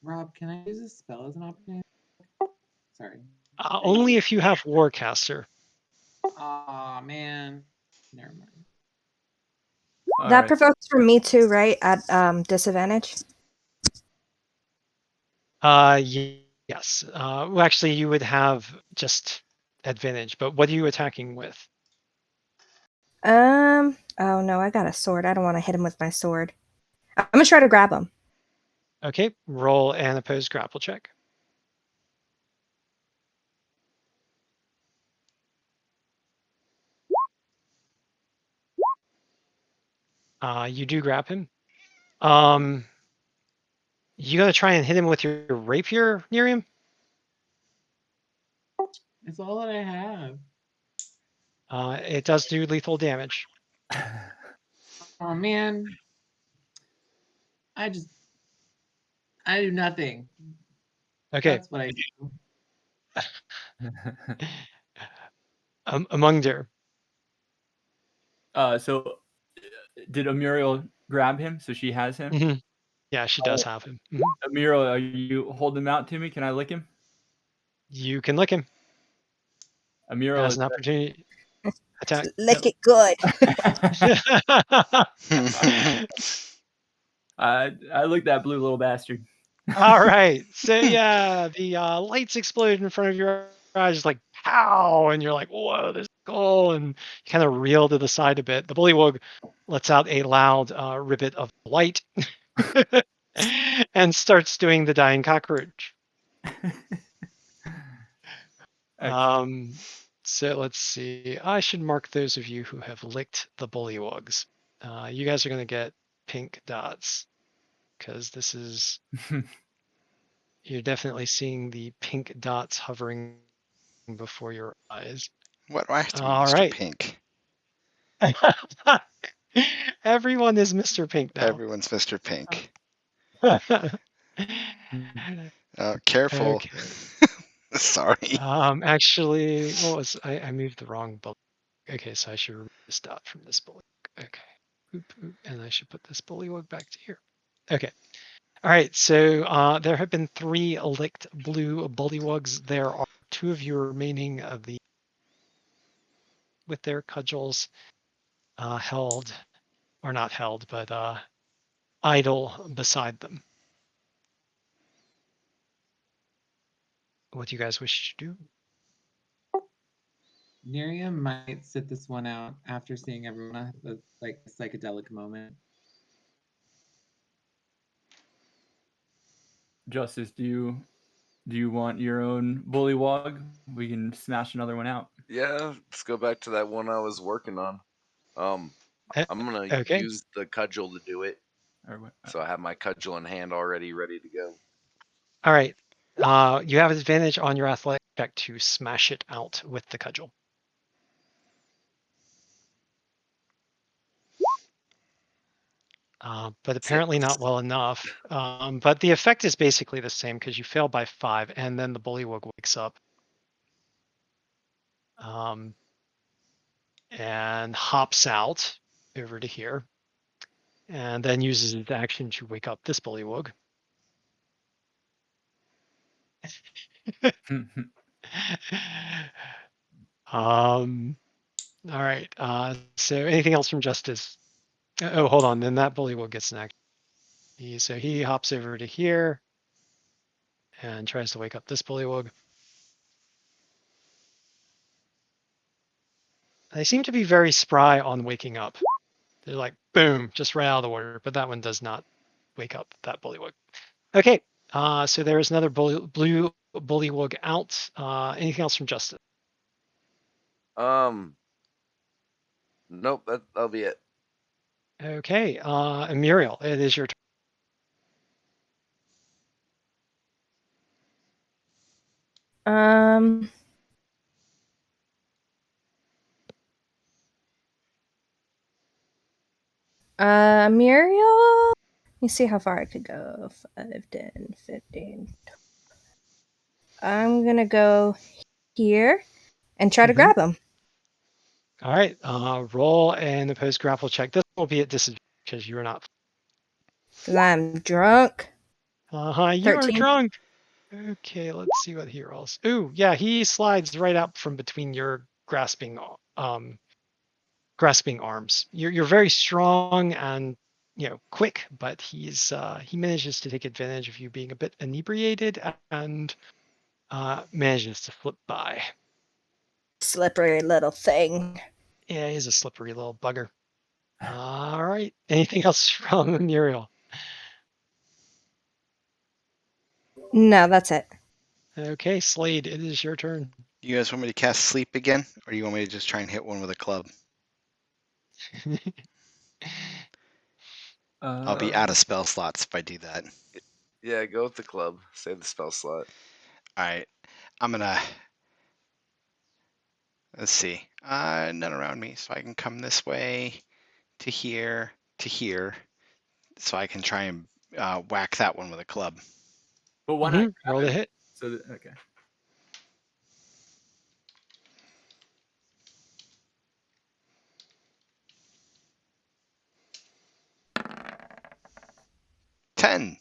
Rob, can I use a spell as an opportunity? Sorry. Only if you have Warcaster. Aw, man. Never mind. All That right. provokes from me too, right? At disadvantage. Yes. Well, actually, you would have just advantage. But what are you attacking with? Oh no, I got a sword. I don't want to hit him with my sword. I'm gonna try to grab him. Okay, roll an opposed grapple check. You do grab him. You gonna try and hit him with your rapier, Nerium? It's all that I have. It does do lethal damage. Oh, man. I do nothing. Okay. That's what I do. Amungder. So did Amuriel grab him? So she has him? Mm-hmm. Yeah, she does have him. Mm-hmm. Amuriel, are you holding him out to me? Can I lick him? You can lick him Amuriel as an opportunity attack. Lick it good. I licked that blue little bastard. All right. So yeah, the lights explode in front of your eyes, like pow, and you're like, whoa, there's a skull, and you kind of reel to the side a bit. The bullywug lets out a loud ribbit of light and starts doing the dying cockroach. So let's see. I should mark those of you who have licked the bullywugs. You guys are going to get pink dots because this is. You're definitely seeing the pink dots hovering before your eyes. What do I have to be All Mr. right. Pink? Everyone is Mr. Pink now. Everyone's Mr. Pink. Careful. Okay. Sorry. Actually, what was I moved the wrong bullet. Okay, so I should remove this dot from this bully. Okay. Oop, oop, and I should put this bullywug back to here. Okay. All right, so there have been 3 licked blue bullywugs. There are 2 of you remaining of the with their cudgels held, or not held, but idle beside them. What do you guys wish to do? Nerium might sit this one out after seeing everyone have a psychedelic moment. Justice, do Do you want your own bullywog? We can smash another one out. Yeah, let's go back to that one I was working on. Eh, I'm gonna Okay. use the cudgel to do it. Or what? So I have my cudgel in hand already, ready to go. All right. You have advantage on your athletic check to smash it out with the cudgel. But apparently not 6. well enough. But the effect is basically the same because you fail by 5, and then the bullywug wakes up and hops out over to here, and then uses its action to wake up this bullywug. All right. So anything else from Justice? Oh, hold on. Then that bullywug gets an action. So he hops over to here and tries to wake up this bullywug. They seem to be very spry on waking up. They're like, boom, just right out of the water. But that one does not wake up that bullywug. Okay. So there is another blue bullywug out. Anything else from Justice? Nope, that'll be it. Okay. Amuriel, it is your turn. Muriel. Let me see how far I could go. 5, 10, 15. I'm gonna go here and try to grab him. All right. Roll an opposed grapple check. This will be at disadvantage because you are not. Because I'm drunk. You are 13. drunk. Okay, let's see what he rolls. Ooh, yeah, he slides right out from between your grasping arms. You're very strong and quick, but he manages to take advantage of you being a bit inebriated and manages to flip by. Slippery little thing. Yeah, he's a slippery little bugger. All right. Anything else from Muriel? No, that's it. Okay, Slayde, it is your turn. You guys want me to cast sleep again, or do you want me to just try and hit one with a club? I'll be out of spell slots if I do that. Yeah, go with the club. Save the spell slot. All right, I'm gonna. Let's see. None around me, so I can come this way to here, so I can try and whack that one with a club. But why not Roll the hit. Okay. $10.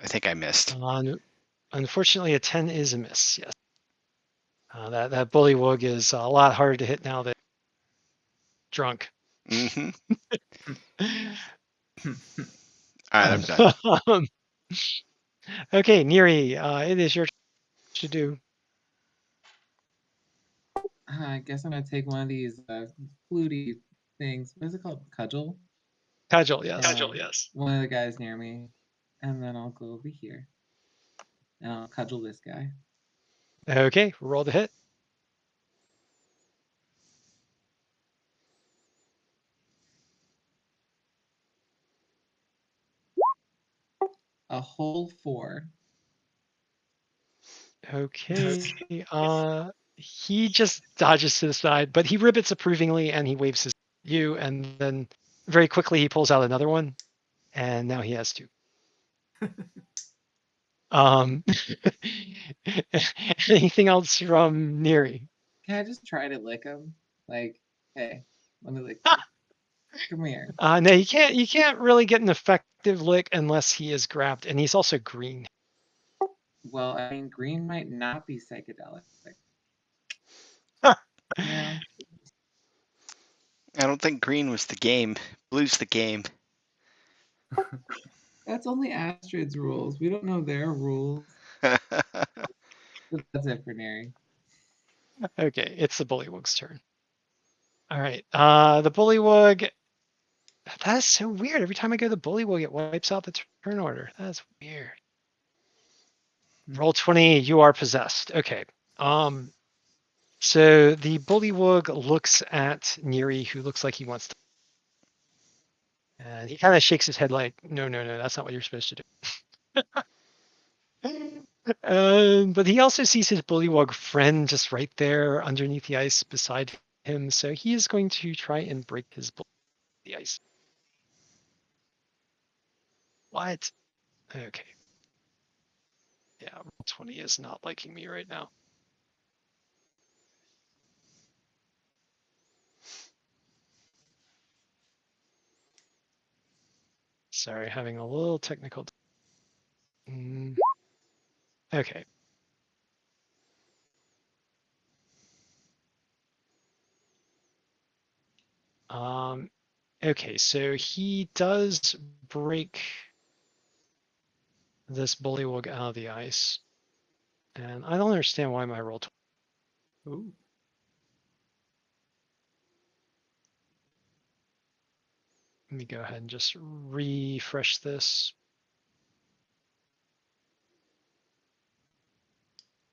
I think I missed. Unfortunately, a 10 is a miss. Yes. That bullywug is a lot harder to hit now that drunk. Mm-hmm. All right, I'm done. Okay, Neri, it is your turn to do. I guess I'm gonna take one of these fluty things. What is it called? Cudgel? Cudgel, yes. Yes. One of the guys near me. And then I'll go over here. And I'll cudgel this guy. Okay, roll the hit. A whole 4. Okay. He just dodges to the side, but he ribbits approvingly and he waves his you, and then very quickly he pulls out another one, and now he has 2. Anything else from Neri? Can I just try to lick him? Like, hey, let me lick you. Come here. No, you can't really get an effective lick unless he is grabbed, and he's also green. Well, I mean, green might not be psychedelic. Yeah. I don't think green was the game. Blue's the game. That's only Astrid's rules. We don't know their rules. But that's it for Neri. Okay, it's the bullywug's turn. All right, the bullywug. That is so weird. Every time I go to the bullywug, it wipes out the turn order. That's weird. Roll 20, you are possessed. Okay. So the bullywug looks at Neri, who looks like he wants to. And he kind of shakes his head like, no, that's not what you're supposed to do. But he also sees his bullywug friend just right there underneath the ice beside him. So he is going to try and break his the ice. What? Okay. Yeah, roll 20 is not liking me right now. Sorry, having a little technical. Okay. Okay, so he does break this bullywug out of the ice. And I don't understand why my roll. Ooh. Let me go ahead and just refresh this.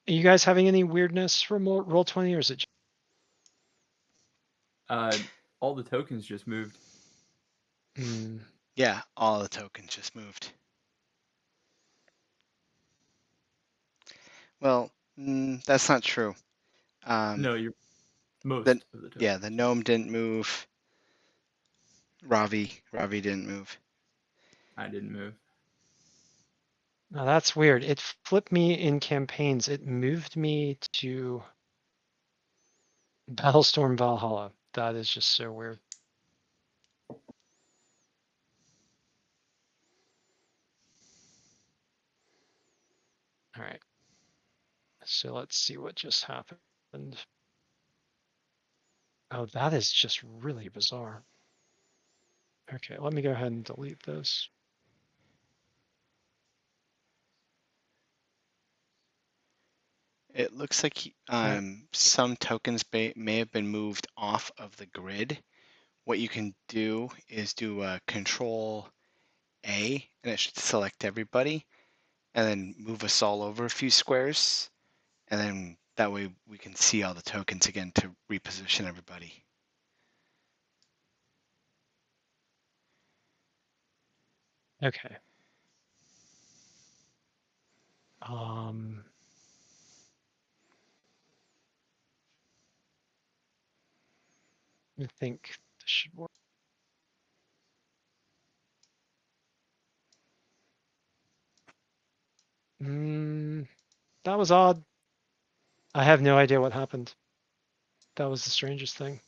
Are you guys having any weirdness from roll 20, or is it? All the tokens just moved. Yeah, all the tokens just moved. Well, that's not true. No, you're most the, of the tokens. Yeah, the gnome didn't move. Ravi didn't move. I didn't move. Now that's weird. It flipped me in campaigns. It moved me to Battlestorm Valhalla. That is just so weird. All right. So let's see what just happened. Oh, that is just really bizarre. Okay, let me go ahead and delete this. It looks like some tokens may have been moved off of the grid. What you can do is do Control A, and it should select everybody, and then move us all over a few squares, and then that way we can see all the tokens again to reposition everybody. Okay. I think this should work. That was odd. I have no idea what happened. That was the strangest thing.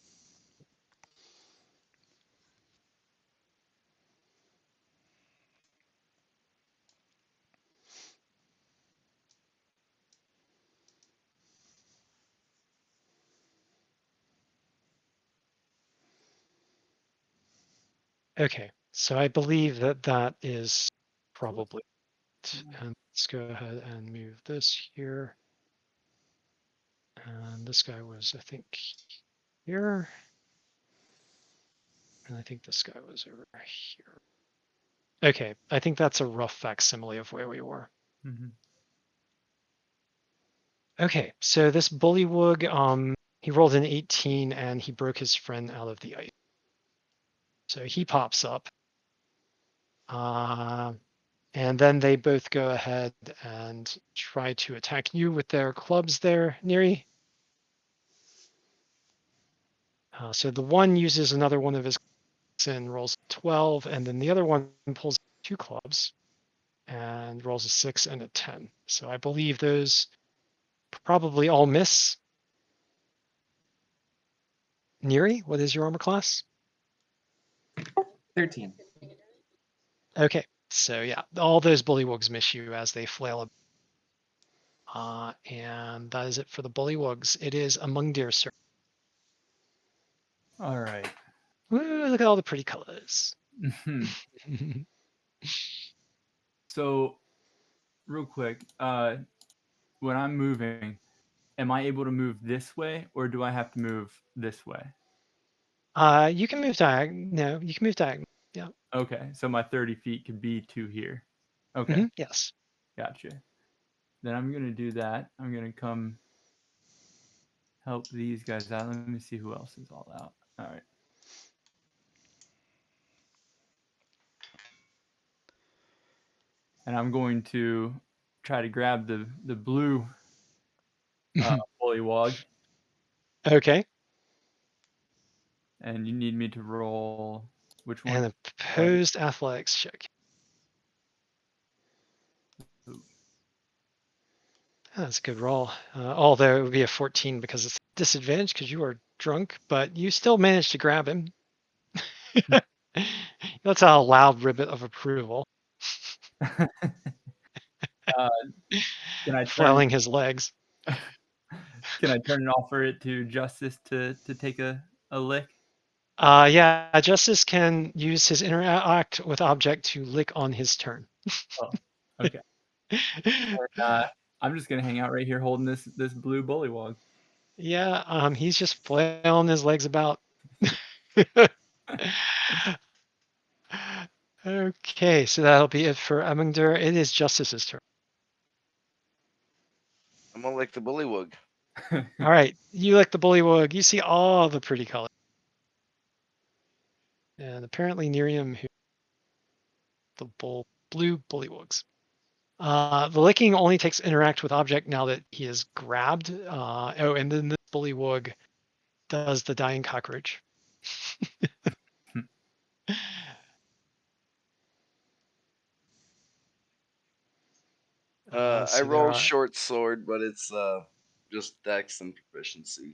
Okay, so I believe that is probably it. And let's go ahead and move this here. And this guy was, I think, here. And I think this guy was over here. Okay, I think that's a rough facsimile of where we were. Mm-hmm. Okay, so this bullywug, he rolled an 18 and he broke his friend out of the ice. So he pops up. And then they both go ahead and try to attack you with their clubs there, Neri. So the one uses another one of his and rolls 12, and then the other one pulls 2 clubs and rolls a 6 and a 10. So I believe those probably all miss. Neri, what is your armor class? 13. Okay, so yeah, all those bullywugs miss you as they flail. And that is it for the bullywugs. It is Amungdir, sir. All right. Woo, look at all the pretty colors. So, real quick, when I'm moving, am I able to move this way, or do I have to move this way? You can move diagonal. No, you can move diagonal. Yeah. Okay, so my 30 feet could be to here. Okay. Yes. Gotcha. then I'm gonna do that. I'm gonna come help these guys out. Let me see who else is all out. All right. And I'm going to try to grab the blue bullywog. Okay. And you need me to roll which one? And opposed athletics check. Ooh. That's a good roll. Although it would be a 14 because it's disadvantage because you are drunk, but you still managed to grab him. That's a loud ribbit of approval. Can I flailing his legs. Can I turn and offer it to Justice to take a lick? Yeah, Justice can use his interact with object to lick on his turn. Oh, okay. And, I'm just gonna hang out right here holding this blue bullywog. Yeah, he's just flailing his legs about. Okay, so that'll be it for Amuriel. It is Justice's turn. I'm gonna lick the bullywug. All right, you lick the bullywug. You see all the pretty colors. And apparently Nerium, who the blue bullywugs. The licking only takes interact with object now that he is grabbed. And then the bullywug does the dying cockroach. I roll short sword, but it's just dex and proficiency.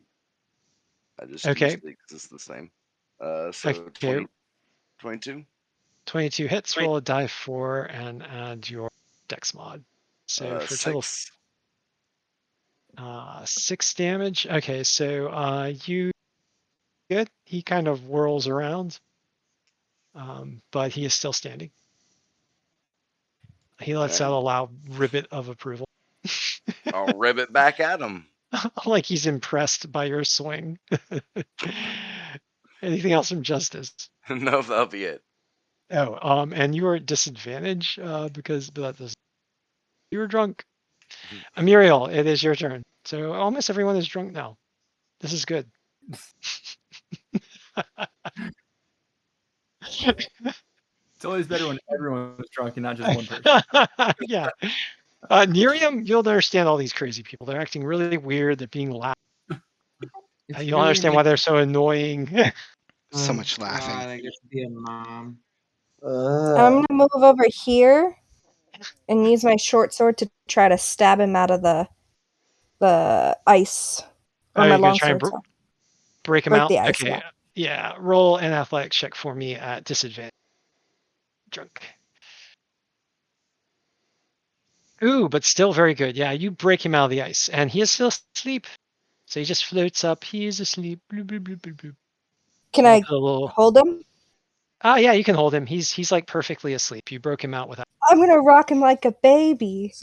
I just use it because it's the same. So 22? 22 hits, roll a die 4 and add your dex mod. So for 6. Total 6 damage. Okay, so you good. He kind of whirls around, but he is still standing. He lets out a loud ribbit of approval. I'll ribbit back at him. Like he's impressed by your swing. Anything else from Justice? No, that'll be it. Oh, and you are at disadvantage because you were drunk. Amuriel, it is your turn. So almost everyone is drunk now. This is good. It's always better when everyone is drunk and not just one person. Yeah. Nerium, you'll understand all these crazy people. They're acting really weird. They're being loud. You'll understand why they're so annoying. So much laughing. God, I get to be a mom. I'm gonna move over here and use my short sword to try to stab him out of the ice. Or my long sword. Break him out. The ice, okay. Yeah. Roll an athletics check for me at disadvantage. Drunk. Ooh, but still very good. Yeah, you break him out of the ice, and he is still asleep. So he just floats up. He is asleep. Bloop, bloop, bloop, bloop, bloop. Can I hold him? Yeah, you can hold him. He's like perfectly asleep. You broke him out without. I'm gonna rock him like a baby.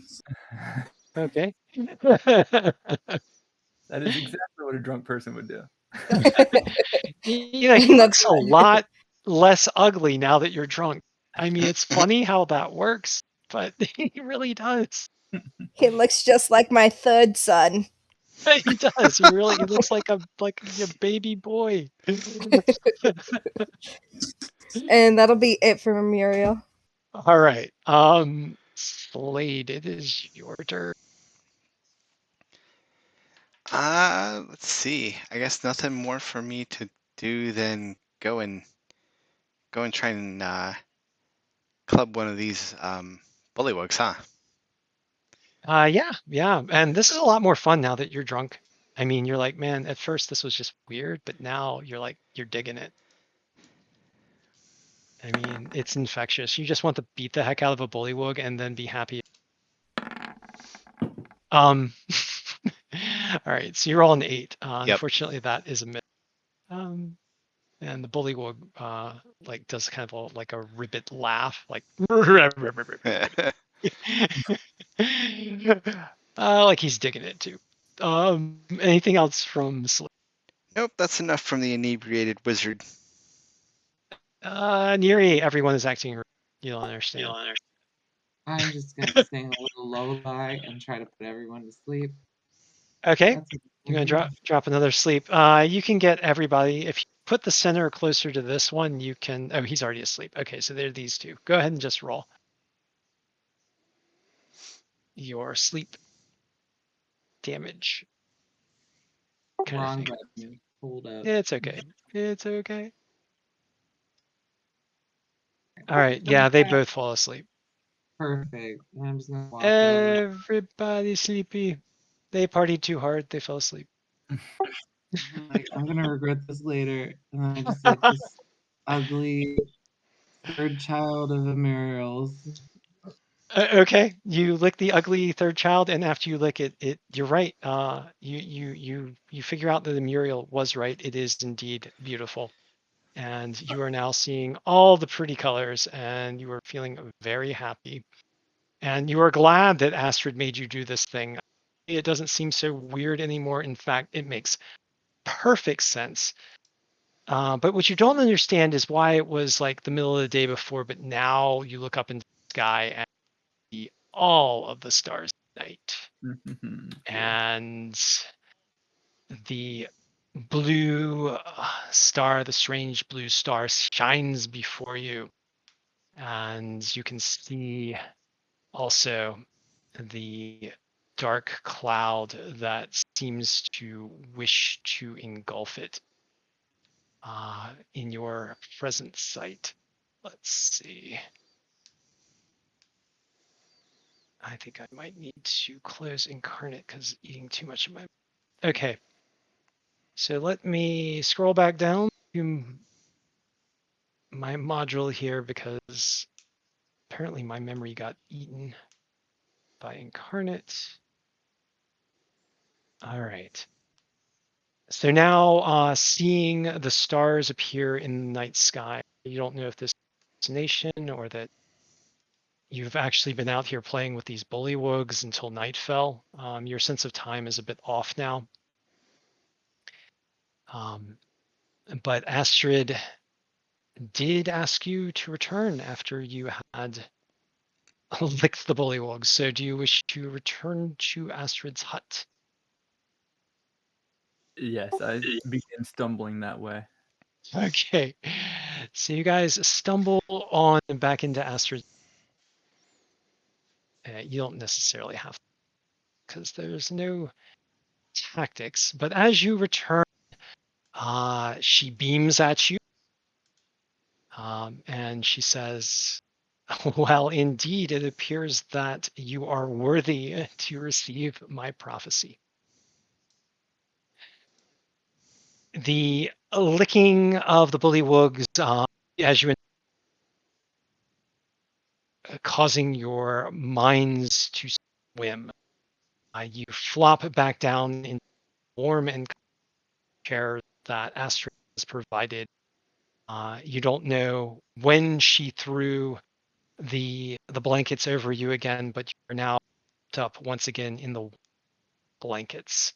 Okay. That is exactly what a drunk person would do. Yeah, he looks a lot less ugly now that you're drunk. I mean, it's funny how that works, but he really does. He looks just like my third son. He does. He looks like a baby boy. And that'll be it for Amuriel. All right. Slayde, it is your turn. Let's see. I guess nothing more for me to do than go and try and club one of these bullywugs, huh? Yeah. And this is a lot more fun now that you're drunk. I mean, you're like, man, at first this was just weird, but now you're digging it. I mean, it's infectious. You just want to beat the heck out of a bullywug and then be happy. All right, so you're all an 8. Yep. Unfortunately, that is a miss. And the bullywug does kind of like a ribbit laugh, like like he's digging it too. Anything else from Slayde? Nope, that's enough from the inebriated wizard. Neri, everyone is acting. You don't understand. I'm just gonna sing a little lullaby and try to put everyone to sleep. Okay. That's what You're I'm gonna gonna do. drop another sleep. You can get everybody if you put the center closer to this one. You can. Oh, he's already asleep. Okay, so there are these two. Go ahead and just roll your sleep damage kind of Wrong thing. button. Hold up. It's okay. It's okay. All right. Yeah, they both fall asleep. Perfect. And I'm just gonna walk over. Everybody sleepy. They partied too hard. They fell asleep. Like, I'm gonna regret this later. And then I just like this ugly third child of Amuriel's. Okay, you lick the ugly third child, and after you lick it you're right. You figure out that the Muriel was right. It is indeed beautiful, and you are now seeing all the pretty colors, and you are feeling very happy, and you are glad that Astrid made you do this thing. It doesn't seem so weird anymore. In fact, it makes perfect sense. But what you don't understand is why it was like the middle of the day before, but now you look up into the sky and see all of the stars at night. Cool. And the blue star, the strange blue star, shines before you. And you can see also the dark cloud that seems to wish to engulf it in your present sight. Let's see. I think I might need to close incarnate because eating too much of my. Okay. So let me scroll back down to my module here because apparently my memory got eaten by incarnate. All right. So now seeing the stars appear in the night sky, you don't know if this is hallucination or that you've actually been out here playing with these bullywugs until night fell. Your sense of time is a bit off now. But Astrid did ask you to return after you had licked the bullywugs. So do you wish to return to Astrid's hut? Yes, I begin stumbling that way. Okay. So you guys stumble on back into Astrid's. You don't necessarily have to because there's no tactics. But as you return, she beams at you. And she says, well, indeed, it appears that you are worthy to receive my prophecy. The licking of the bullywugs, as you causing your minds to swim. You flop back down in warm and chair that Astrid has provided. You don't know when she threw the blankets over you again, but you're now up once again in the blankets.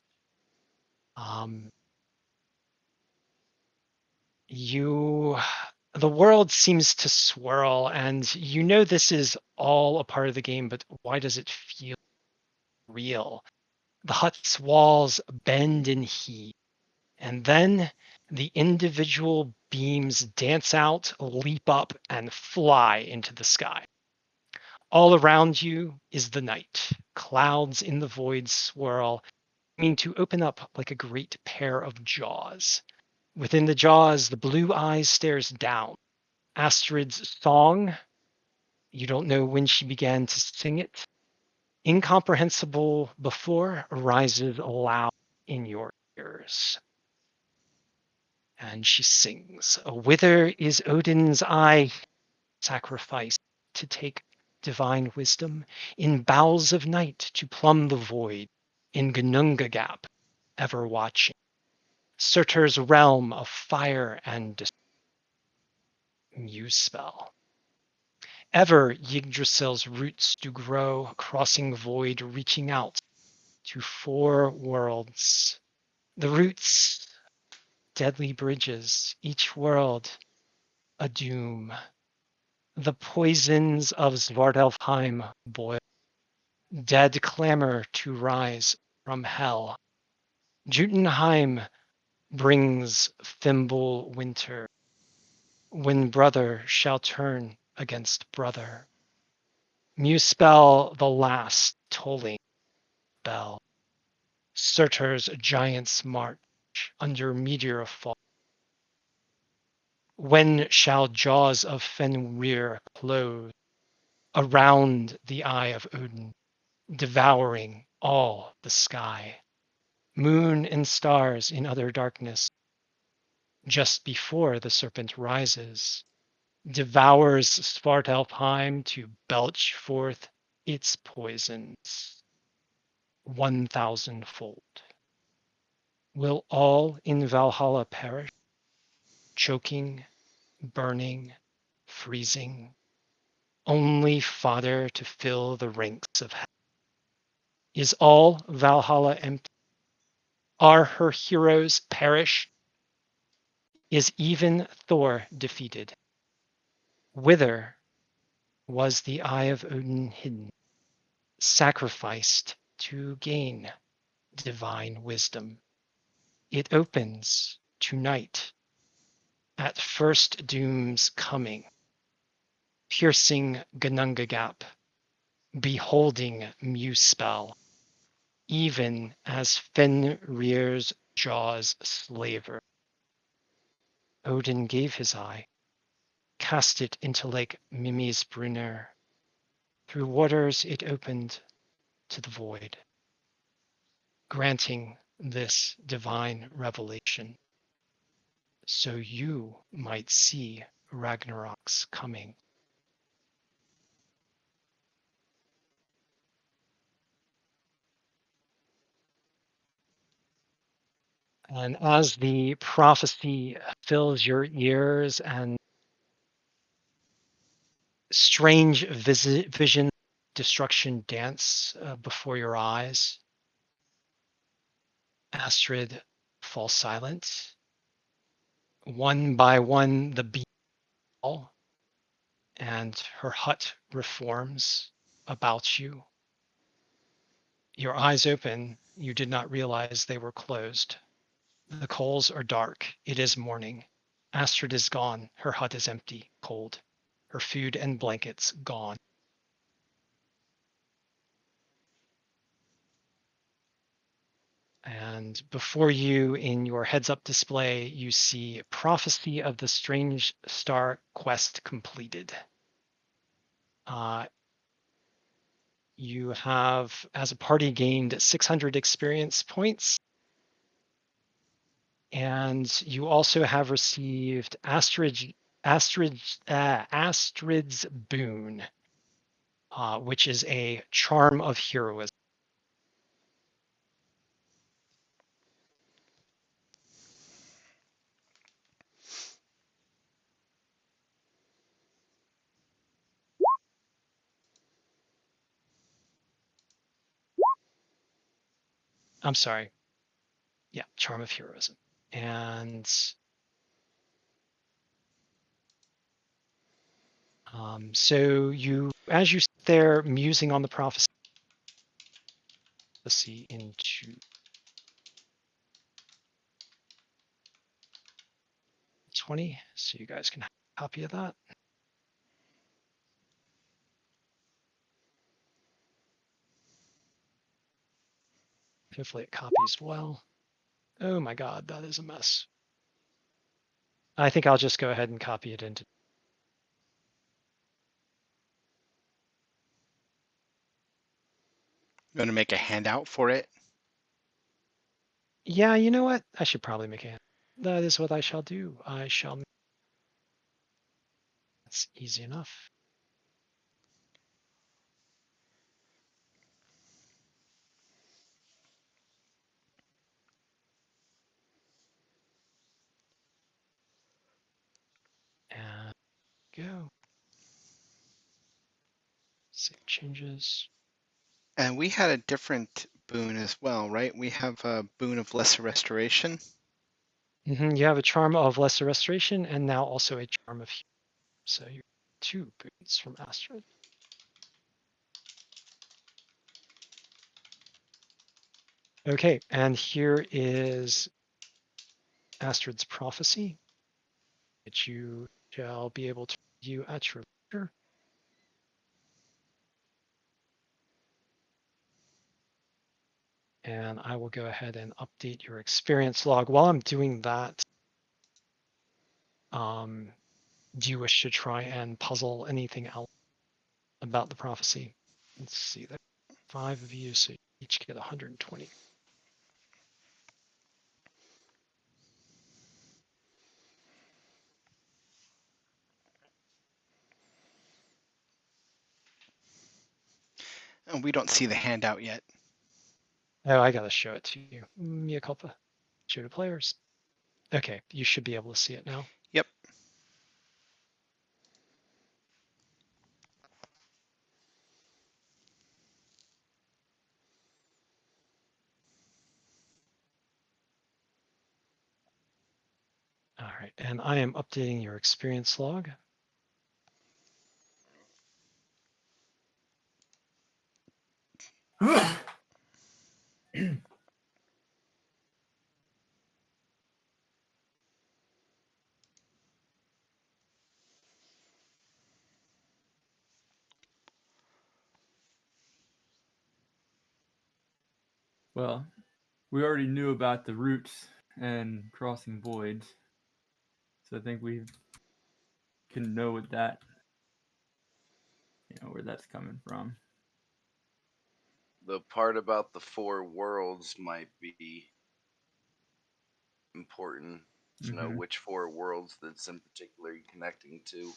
The world seems to swirl, and you know this is all a part of the game, but why does it feel real? The hut's walls bend and heave, and then the individual beams dance out, leap up, and fly into the sky. All around you is the night. Clouds in the void swirl, seeming to open up like a great pair of jaws. Within the jaws, the blue eyes stares down. Astrid's song, you don't know when she began to sing it, incomprehensible before, rises aloud in your ears. And she sings, "Whither is Odin's eye sacrifice to take divine wisdom? In bowels of night to plumb the void, in Gnunga Gap, ever watching. Surtur's realm of fire and muse spell. Ever Yggdrasil's roots do grow, crossing void, reaching out to four worlds. The roots, deadly bridges, each world a doom. The poisons of Svartalfheim boil. Dead clamor to rise from hell. Jotunheim brings thimble winter, when brother shall turn against brother. Muspel the last tolling bell. Surtur's giants march under meteor fall. When shall jaws of Fenrir close around the eye of Odin, devouring all the sky? Moon and stars in utter darkness, just before the serpent rises, devours Svartalfheim to belch forth its poisons 1,000-fold. Will all in Valhalla perish, choking, burning, freezing? Only fodder to fill the ranks of hell. Is all Valhalla empty? Are her heroes perished? Is even Thor defeated? Whither was the eye of Odin hidden, sacrificed to gain divine wisdom? It opens tonight at first doom's coming, piercing Gnungagap, beholding Muspel, even as Fenrir's jaws slaver. Odin gave his eye, cast it into Lake Mimisbrunner. Through waters it opened to the void, granting this divine revelation, so you might see Ragnarok's coming. And as the prophecy fills your ears and strange vision, destruction dance before your eyes, Astrid falls silent. One by one, the beams fall, and her hut reforms about you. Your eyes open, you did not realize they were closed. The coals are dark. It is morning. Astrid is gone. Her hut is empty, cold. Her food and blankets gone. And before you, in your heads-up display, you see Prophecy of the Strange Star quest completed. You have, as a party, gained 600 experience points. And you also have received Astrid's boon, which is a charm of heroism. I'm sorry. Yeah, charm of heroism. And so you, as you sit there musing on the prophecy into 20, so you guys can have a copy of that. Hopefully it copies well. Oh my God, that is a mess. I think I'll just go ahead and copy it into. You want to make a handout for it? Yeah, you know what? I should probably make a. That is what I shall do. I shall. That's easy enough. And go. Save changes. And we had a different boon as well, right? We have a boon of lesser restoration. You have a charm of lesser restoration and now also a charm of healing. So you're 2 boons from Astrid. Okay, and here is Astrid's prophecy, which you shall be able to review at your leisure. And I will go ahead and update your experience log. While I'm doing that, do you wish to try and puzzle anything else about the prophecy? Let's see, there are 5 of you, so you each get 120. And we don't see the handout yet. Oh, I gotta show it to you. Mea culpa. Show to players. Okay, you should be able to see it now. Yep. All right, and I am updating your experience log. Well, we already knew about the roots and crossing voids, so I think we can know what that, where that's coming from. The part about the 4 worlds might be important to know which 4 worlds that's in particular connecting to.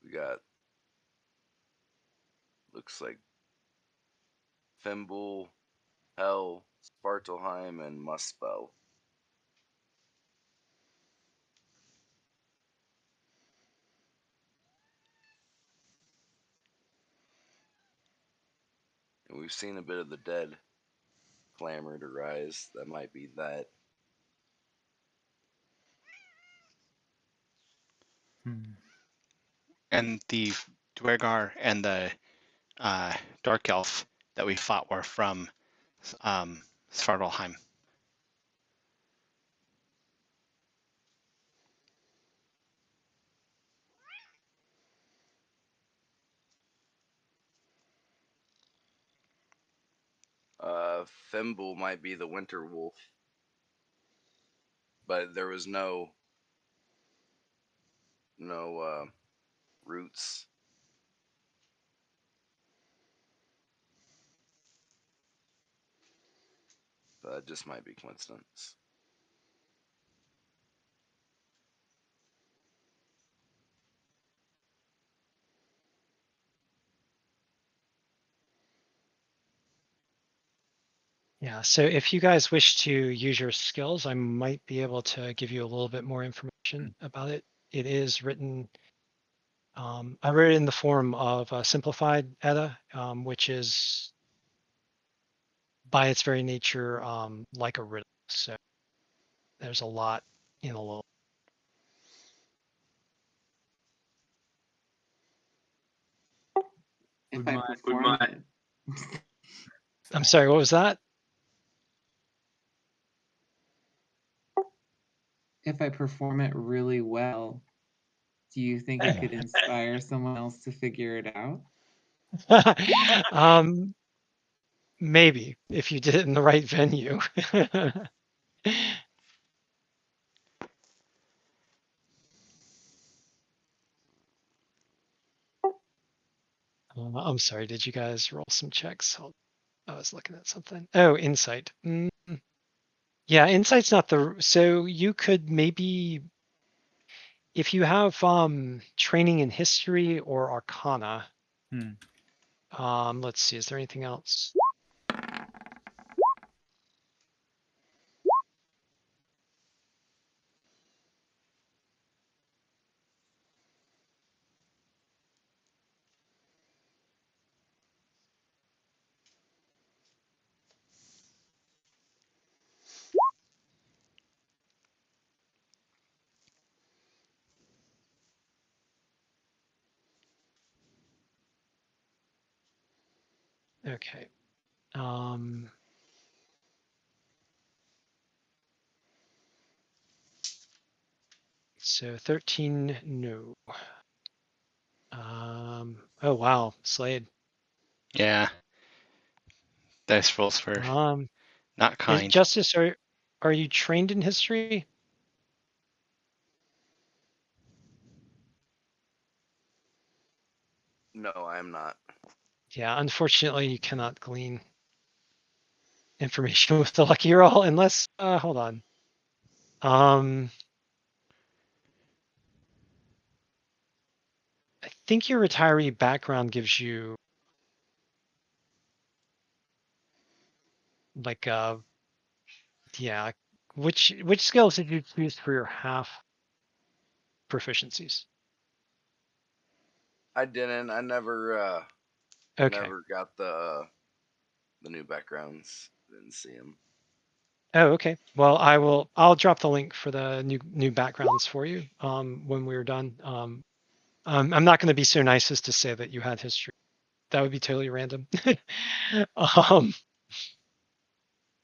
We got, looks like Fimbul, Hell, Svartalheim, and Muspel. And we've seen a bit of the dead clamor to rise. That might be that. And the Dwergar and the Dark Elf that we fought were from Svartalheim. Fimbul might be the Winter Wolf. But there was no roots. That just might be coincidence. Yeah, so if you guys wish to use your skills, I might be able to give you a little bit more information about it. It is written, I wrote it in the form of a simplified Edda, which is by its very nature like a riddle. So there's a lot in a little. If I perform it. I'm sorry, what was that? If I perform it really well, do you think it could inspire someone else to figure it out? Maybe if you did it in the right venue. I'm sorry, did you guys roll some checks? I was looking at something. Oh, insight. Yeah, insight's not the. So you could maybe, if you have training in history or arcana. Let's see, is there anything else? Okay. So 13, no. Oh wow, Slayde. Yeah. Dice rolls were not kind. Justice, are you trained in history? No, I am not. Yeah, unfortunately, you cannot glean information with the lucky roll unless. Hold on. I think your retiree background gives you like yeah. Which skills did you choose for your half proficiencies? I didn't. I never. Okay. Never got the new backgrounds. Didn't see them. Oh, okay. Well, I'll drop the link for the new backgrounds for you when we're done. I'm not going to be so nice as to say that you had history. That would be totally random.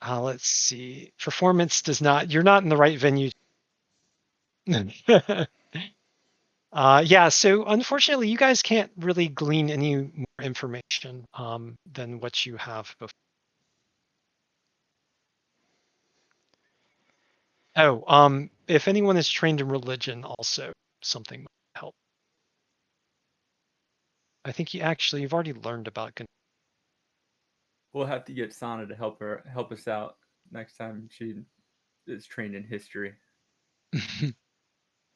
Let's see. Performance does not. You're not in the right venue. Yeah. So unfortunately, you guys can't really glean any more information than what you have before. Oh, if anyone is trained in religion, also something might help. I think you've already learned about. We'll have to get Saana to help us out next time she is trained in history.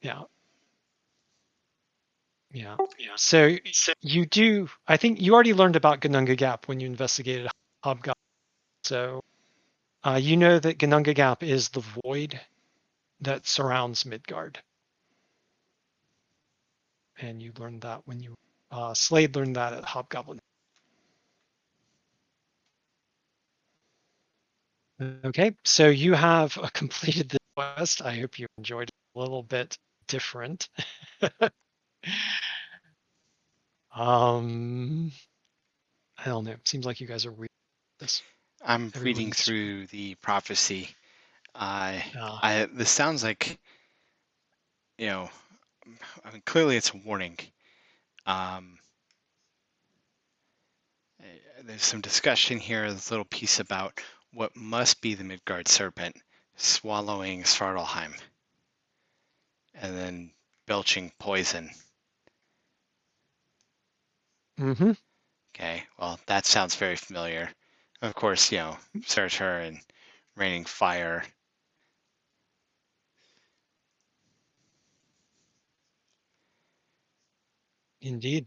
Yeah. Yeah. So you do. I think you already learned about Gununga Gap when you investigated Hobgoblin. So you know that Gununga Gap is the void that surrounds Midgard, and you learned that when you Slayde learned that at Hobgoblin. Okay, so you have completed the quest. I hope you enjoyed it. A little bit different. I don't know. Seems like you guys are reading this. I'm Everyone reading needs to. through the prophecy. This sounds like, I mean, clearly it's a warning. There's some discussion here, this little piece about what must be the Midgard serpent swallowing Svartalheim and then belching poison. Mm-hmm. Okay, well, that sounds very familiar. Of course, Surtur and raining fire. Indeed.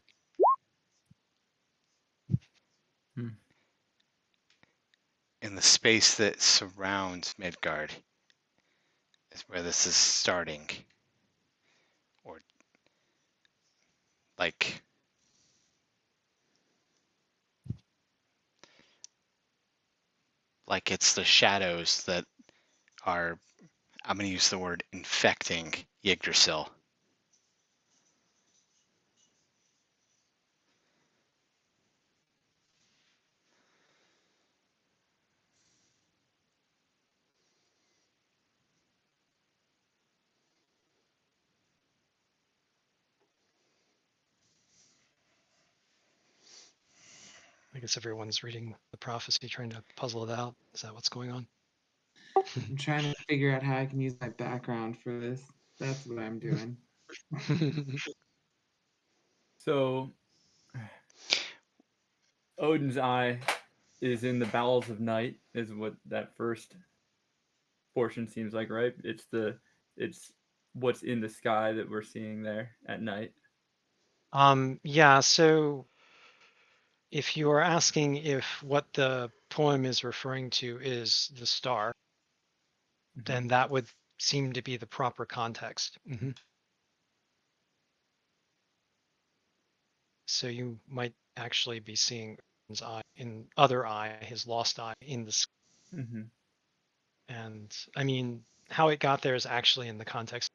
In the space that surrounds Midgard is where this is starting. Or like it's the shadows that are, I'm going to use the word infecting Yggdrasil. I guess everyone's reading the prophecy, trying to puzzle it out. Is that what's going on? I'm trying to figure out how I can use my background for this. That's what I'm doing. So, Odin's eye is in the bowels of night, is what that first portion seems like, right? It's what's in the sky that we're seeing there at night. Yeah, so if you are asking if what the poem is referring to is the star, then that would seem to be the proper context. Mm-hmm. So you might actually be seeing his eye in other eye, his lost eye in the sky. Mm-hmm. And I mean, how it got there is actually in the context.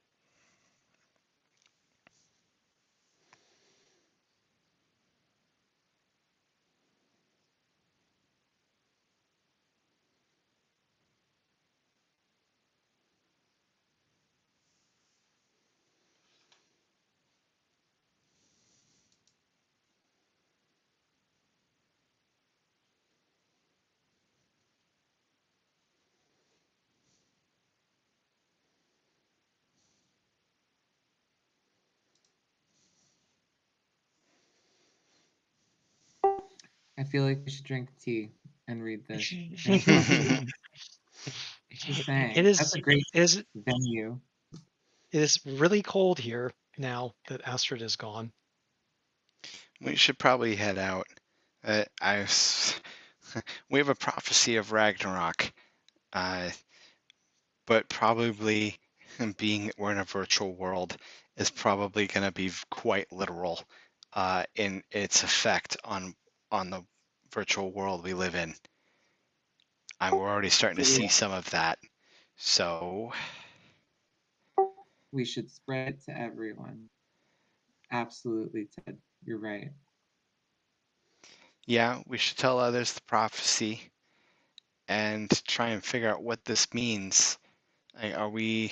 I feel like we should drink tea and read this. it Just saying. is That's a great it is venue. it is really cold here now that Astrid is gone. We should probably head out. We have a prophecy of Ragnarok, but probably being that we're in a virtual world is probably going to be quite literal in its effect on the virtual world we live in. We're already starting to see some of that. So we should spread it to everyone. Absolutely, Ted. You're right. Yeah, we should tell others the prophecy and try and figure out what this means. Are we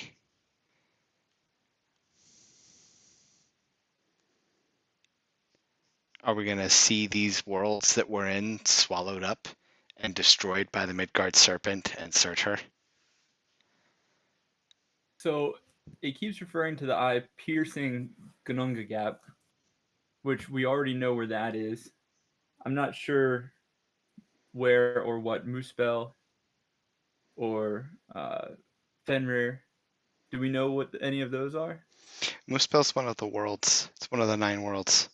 going to see these worlds that we're in swallowed up and destroyed by the Midgard serpent and Surtur? So it keeps referring to the eye-piercing Gununga Gap, which we already know where that is. I'm not sure where or what Muspel or Fenrir. Do we know what any of those are? Muspel's one of the worlds. It's one of the 9 worlds.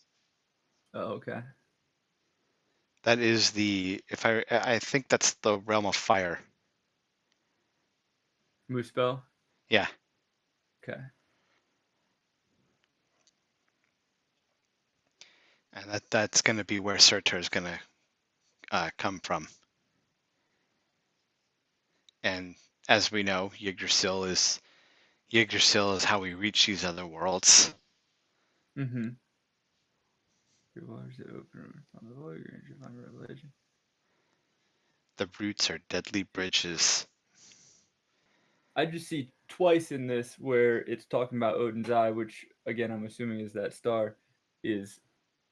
Oh, okay. That is I think that's the realm of fire. Muspel? Yeah. Okay. And that's going to be where Surtur is going to come from. And as we know, Yggdrasil is how we reach these other worlds. Mm-hmm. Your waters that open on the void, you find revelation. The roots are deadly bridges. I just see twice in this where it's talking about Odin's eye, which again I'm assuming is that star, is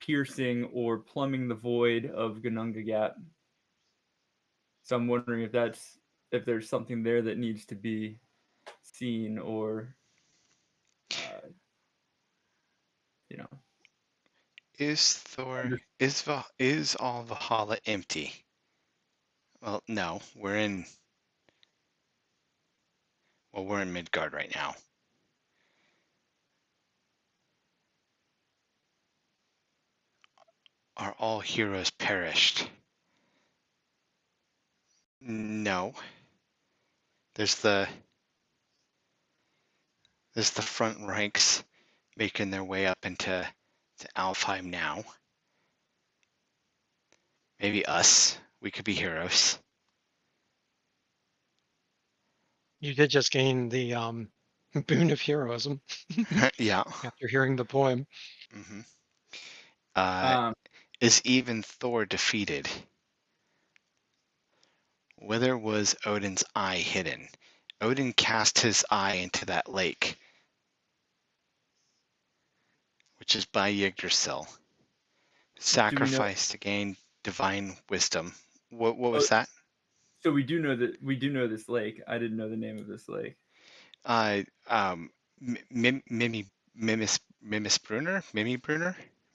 piercing or plumbing the void of Gununga Gap. So I'm wondering if there's something there that needs to be seen or you know. Is all Valhalla empty? Well, no, we're in Midgard right now. Are all heroes perished? No. There's the front ranks making their way up into Alfheim now. Maybe us. We could be heroes. You did just gain the boon of heroism. Yeah. After hearing the poem. Mm-hmm. Is even Thor defeated? Whither was Odin's eye hidden? Odin cast his eye into that lake, which is by Yggdrasil. Sacrifice to gain divine wisdom. What was that? So we do know this lake. I didn't know the name of this lake.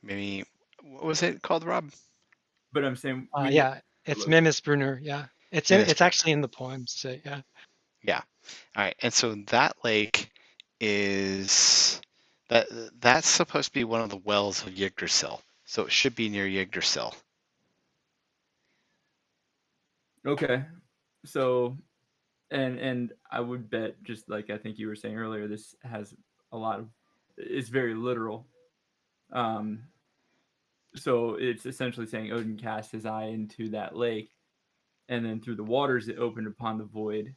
Mimi, what was it called, Rob? But I'm saying yeah, it's Mimisbrunner. Yeah, it's actually in the poem. So yeah. Yeah. All right, and so that lake is that's supposed to be one of the wells of Yggdrasil, so it should be near Yggdrasil. Okay, so and I would bet, just like I think you were saying earlier, this has a lot of, it's very literal. So it's essentially saying Odin cast his eye into that lake, and then through the waters it opened upon the void.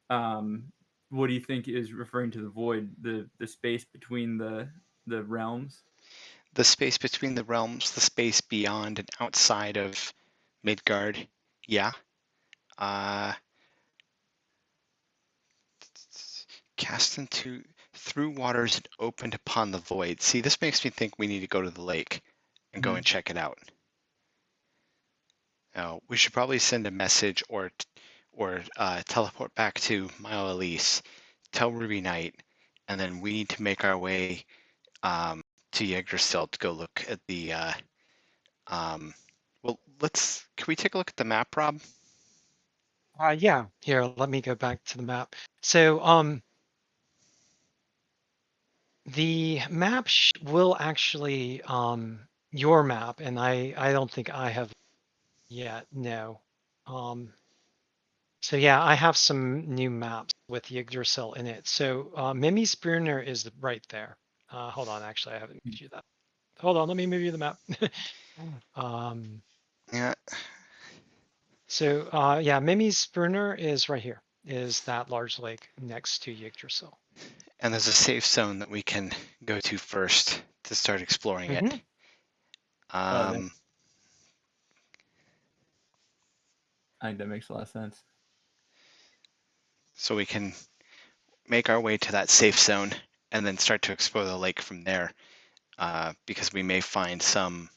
What do you think is referring to the void? The space between the realms? The space between the realms, the space beyond and outside of Midgard. Yeah. Cast into through waters and opened upon the void. See, this makes me think we need to go to the lake and go and check it out. Now, we should probably send a message or teleport back to Mile Elise, tell Ruby Knight, and then we need to make our way to Yggdrasil to go look at the Well, can we take a look at the map, Rob? Yeah. Here, let me go back to the map. So, the map will actually, your map, and I don't think I have yet. No. So yeah, I have some new maps with Yggdrasil in it. So Mimi's Brunner is right there. Hold on, actually, I haven't moved you that. Hold on, let me move you the map. um, Yeah. so yeah, Mimi's Brunner is right here. Is that large lake next to Yggdrasil? And there's a safe zone that we can go to first to start exploring it. I think that makes a lot of sense. So we can make our way to that safe zone and then start to explore the lake from there, because we may find some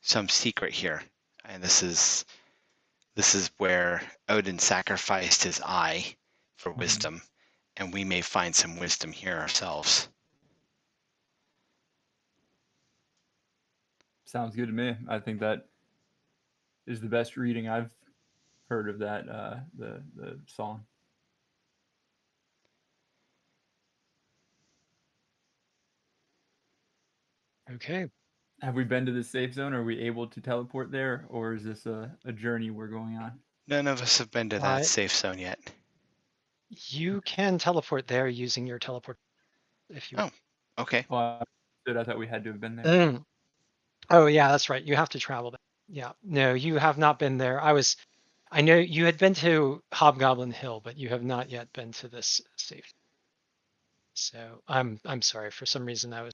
secret here. And this is where Odin sacrificed his eye for wisdom, and we may find some wisdom here ourselves. Sounds good to me. I think that is the best reading I've heard of that the song. Okay. Have we been to the safe zone? Are we able to teleport there, or is this a journey we're going on? None of us have been to that safe zone yet. You can teleport there using your teleport if you. Oh, okay. Well, I thought we had to have been there. Oh yeah, that's right. You have to travel there. Yeah. No, you have not been there. I know you had been to Hobgoblin Hill, but you have not yet been to this safe. So I'm sorry. For some reason, I was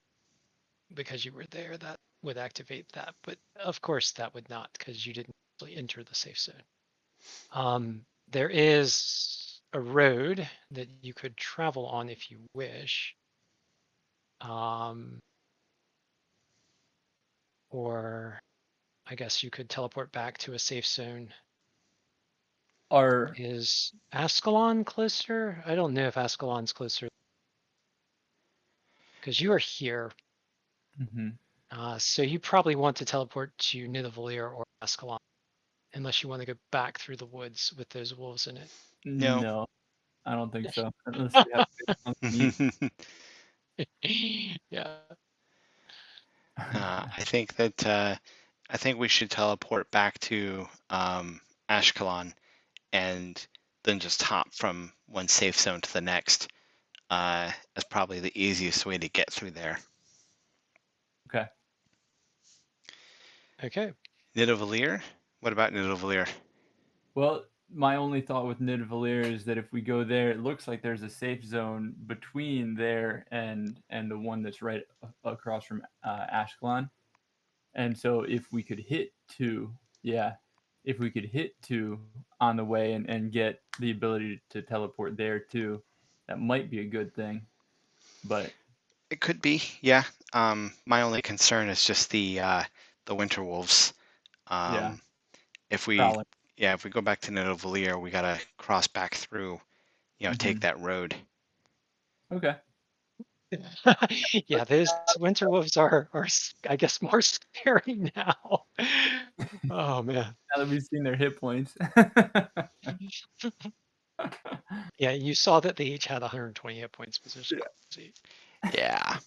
because you were there that would activate that, but of course that would not because you didn't actually enter the safe zone. There is a road that you could travel on if you wish. Or I guess you could teleport back to a safe zone. Is Ascalon closer? I don't know if Ascalon's closer because you are here. So you probably want to teleport to Nidavellir or Ascalon, unless you want to go back through the woods with those wolves in it. No, I don't think so. Unless we have meat. Yeah. I think we should teleport back to Ashkelon and then just hop from one safe zone to the next. That's probably the easiest way to get through there. Okay. Nidavellir? What about Nidavellir? Well, my only thought with Nidavellir is that if we go there, it looks like there's a safe zone between there and the one that's right across from Ashkelon. And so if we could hit two on the way and get the ability to teleport there too, that might be a good thing. But it could be, yeah. My only concern is just the winter wolves. If we go back to Nidavellir, we gotta cross back through, take that road. Okay. Yeah, those winter wolves are I guess more scary now. Oh man. Now that we've seen their hit points. Yeah, you saw that they each had 120 hit points, which is crazy. Yeah.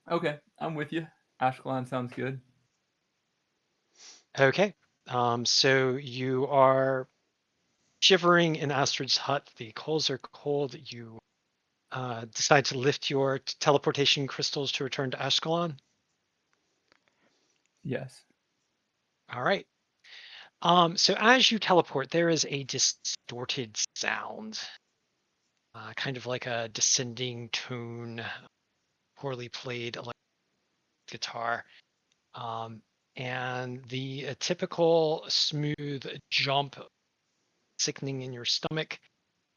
Okay, I'm with you. Ashkelon sounds good. Okay. So you are shivering in Astrid's hut. The coals are cold. You decide to lift your teleportation crystals to return to Ashkelon. Yes. All right. So as you teleport, there is a distorted sound, kind of like a descending tone, poorly played electric guitar, and the typical smooth jump, sickening in your stomach,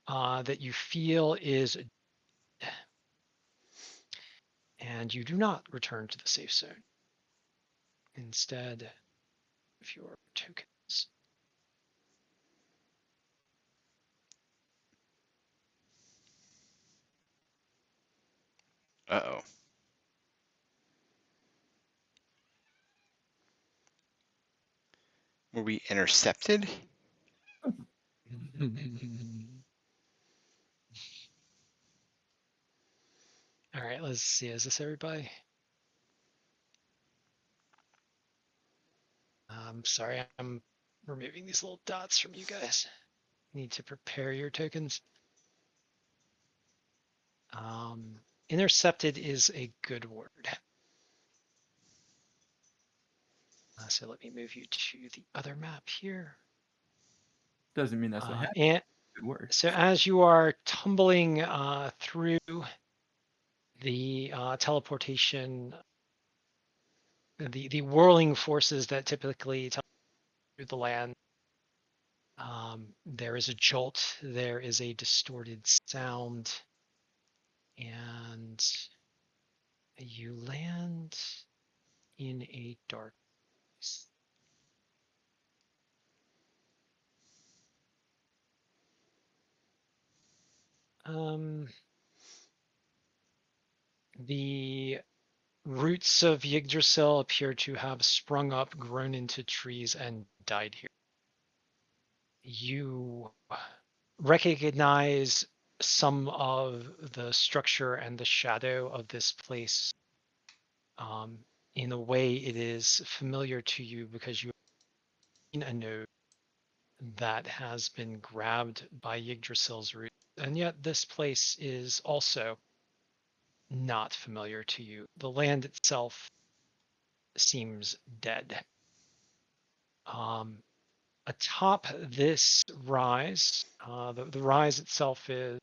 that you feel is, and you do not return to the safe zone. Instead of your tokens. Uh-oh. Were we intercepted? All right, let's see. Is this everybody? I'm sorry, I'm removing these little dots from you guys. Need to prepare your tokens. Intercepted is a good word. So let me move you to the other map here. Doesn't mean that's what happened. And Good word. so as you are tumbling through the teleportation, the whirling forces that typically through the land, there is a jolt, there is a distorted sound, and you land in a dark place. The roots of Yggdrasil appear to have sprung up, grown into trees, and died here. You recognize some of the structure and the shadow of this place in a way it is familiar to you because you've seen a node that has been grabbed by Yggdrasil's roots. And yet this place is also not familiar to you. The land itself seems dead. Atop this rise, the rise itself is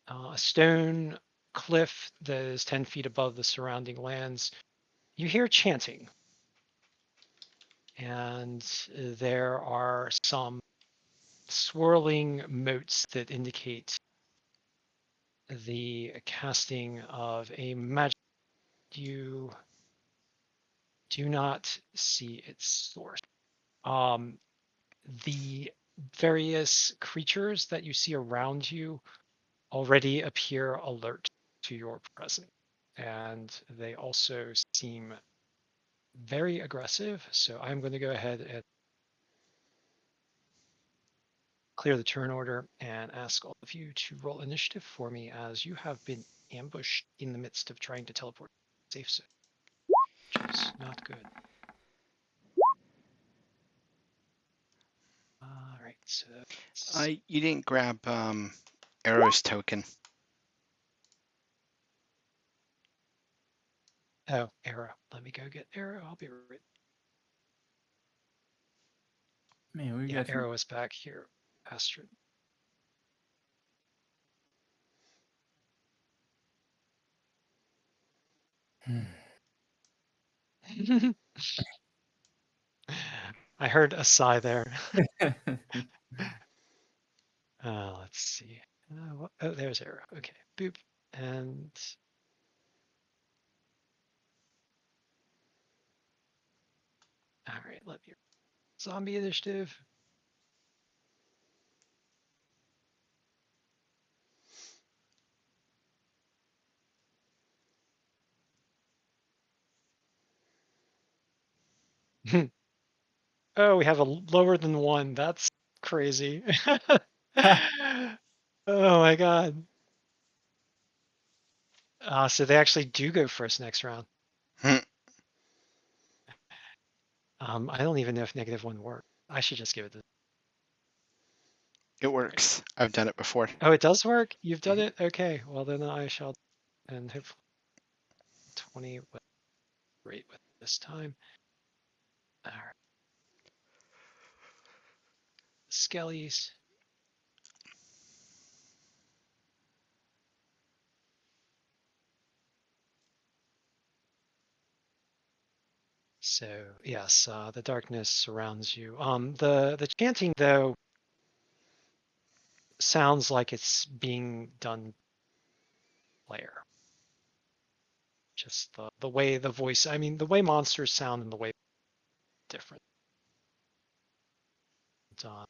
a stone cliff that is 10 feet above the surrounding lands. You hear chanting, and there are some swirling motes that indicate the casting of a magic. You do not see its source. The various creatures that you see around you already appear alert to your presence, and they also seem very aggressive. So I'm going to go ahead and clear the turn order and ask all of you to roll initiative for me as you have been ambushed in the midst of trying to teleport safe zone, which is not good. All right, so You didn't grab Arrow's token. oh, Arrow. Let me go get Arrow. I'll be right. Man, we Yeah, got Arrow is back here. Astrid. I heard a sigh there. Let's see. Oh, there's Arrow. Okay, boop. And all right, let me zombie initiative. Oh, we have a lower than 1. That's crazy. Oh my god. So they actually do go first next round. I don't even know if -1 worked. I should just give it to. It works. I've done it before. Oh, it does work? You've done it? Okay, well then I shall. And hopefully 20 was great with this time. All right. Skellies. So yes, the darkness surrounds you. The chanting though sounds like it's being done player. Just the way the voice, I mean, the way monsters sound and the way different.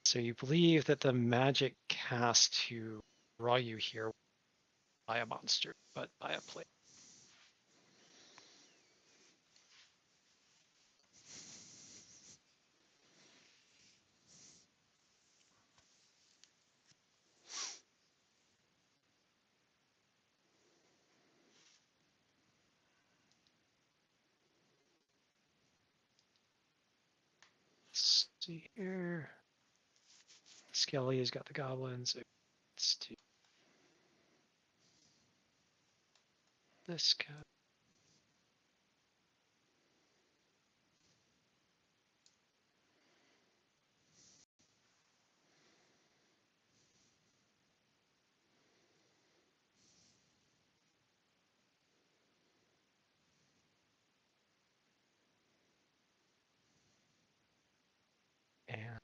So you believe that the magic cast to draw you here by a monster, but by a player. see here. Skelly's got the goblins. Let's do this guy.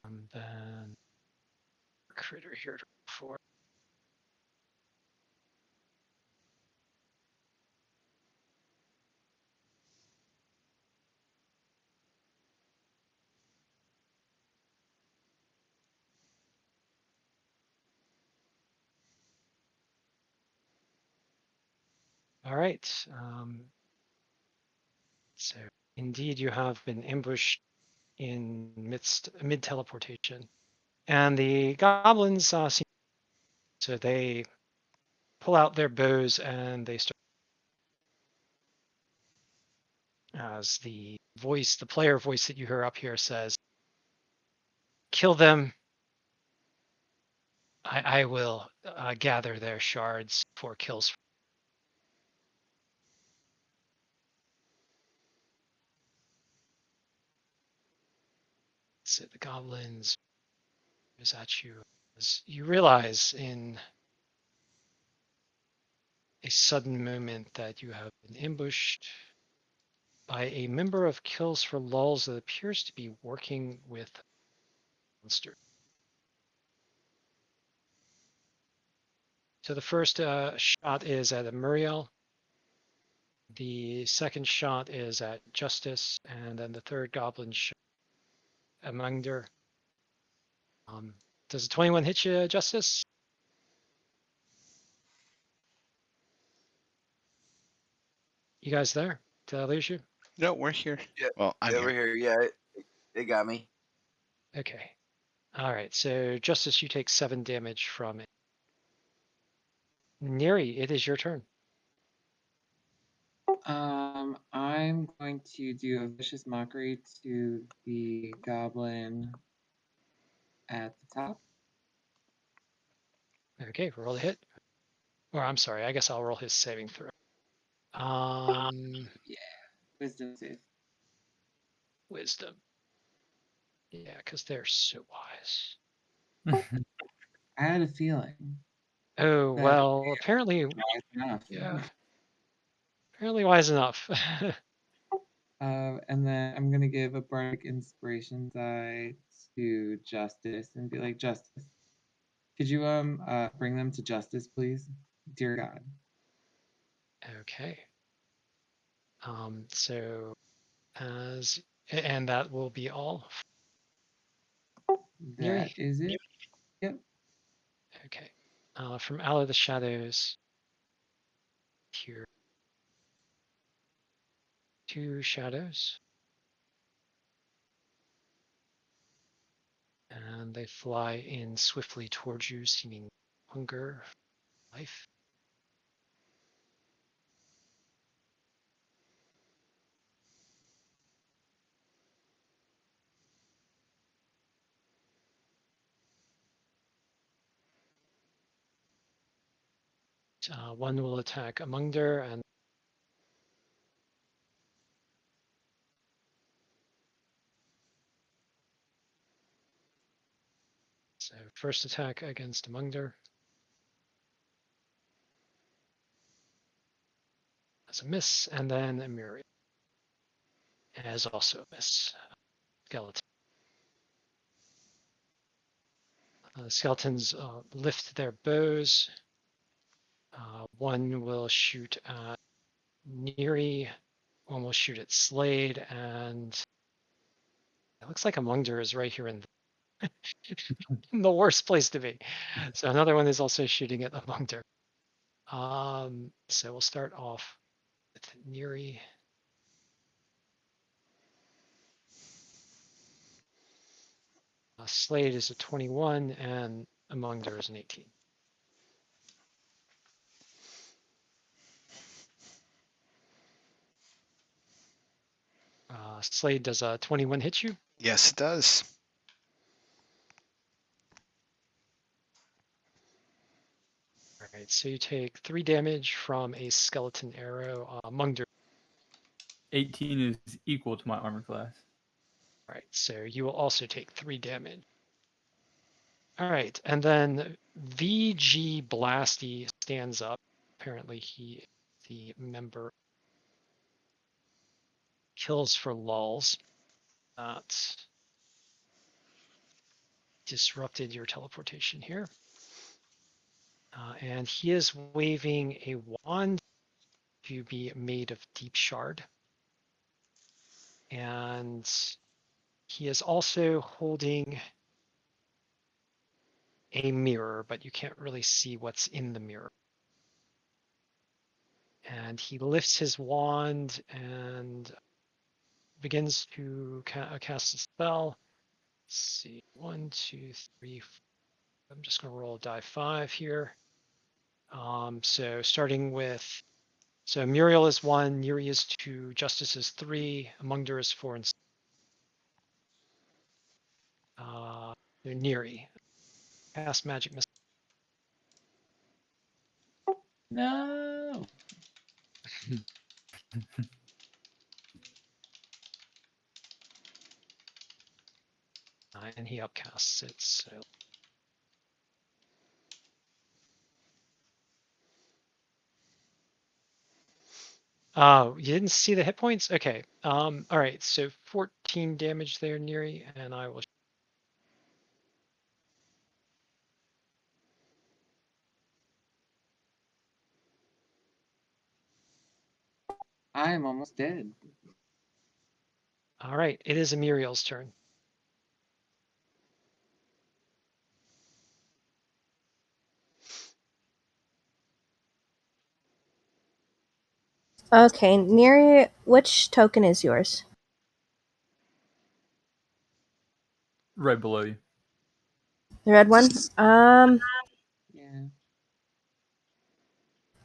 And then critter here to for. All right. So indeed, you have been ambushed in mid teleportation, and the goblins seem so they pull out their bows and they start. As the player voice that you hear up here says, "Kill them. I will gather their shards for kills." So the goblins is at you as you realize in a sudden moment that you have been ambushed by a member of Kills for Lulls that appears to be working with monsters. So the first shot is at Amuriel. The second shot is at Justice, and then the third goblin shot at Agmundr. Does a 21 hit you, Justice? You guys there? Did I lose you? No, we're here. Yeah, Well, I'm over here. here. Yeah, it got me. Okay. All right. So Justice, you take 7 damage from it. Neri, it is your turn. I'm going to do a vicious mockery to the goblin at the top. Okay, roll a hit. Or I'm sorry, I guess I'll roll his saving throw. Yeah, wisdom save. Wisdom. Yeah, because they're so wise. I had a feeling. Oh, that well, apparently, wise enough. yeah. Apparently wise enough. And then I'm gonna give a bardic inspiration die to Justice and be like, Justice, could you bring them to justice, please, dear God? Okay. So and that will be all. Neri. That is it. Yep. Okay. From out of the shadows, here, 2 shadows. And they fly in swiftly towards you, seeming hunger, life. One will attack Amungder, and so first attack against Amungder. That's a miss, and then Amuriel as also a miss. Skeleton. Skeletons lift their bows. One will shoot at Neri, one will shoot at Slayde, and it looks like Amungder is right here in the worst place to be. So another one is also shooting at Amungder. So we'll start off with Neri. Slayde is a 21, and Amungder is an 18. Slayde, does a 21 hit you? Yes, it does. right, so you take 3 damage from a skeleton arrow. Agmundr. 18 is equal to my armor class. All right, so you will also take 3 damage. All right, and then VG Blasty stands up. Apparently he is the member. Kills for lulls. That disrupted your teleportation here. And he is waving a wand to be made of deep shard. And he is also holding a mirror, but you can't really see what's in the mirror. And he lifts his wand and begins to cast a spell. Let's see, 1, 2, 3, 4. I'm just going to roll a die 5 here. So starting with, so Amuriel is 1, Neri is 2, Justice is 3, Agmundr is 4, and Neri. Cast magic missile. No. And he upcasts it. So oh, you didn't see the hit points? Okay. All right. So 14 damage there, Neri, and I will. I am almost dead. All right. It is Amuriel's turn. Okay, Neri, which token is yours? Right below you. The red one? Yeah.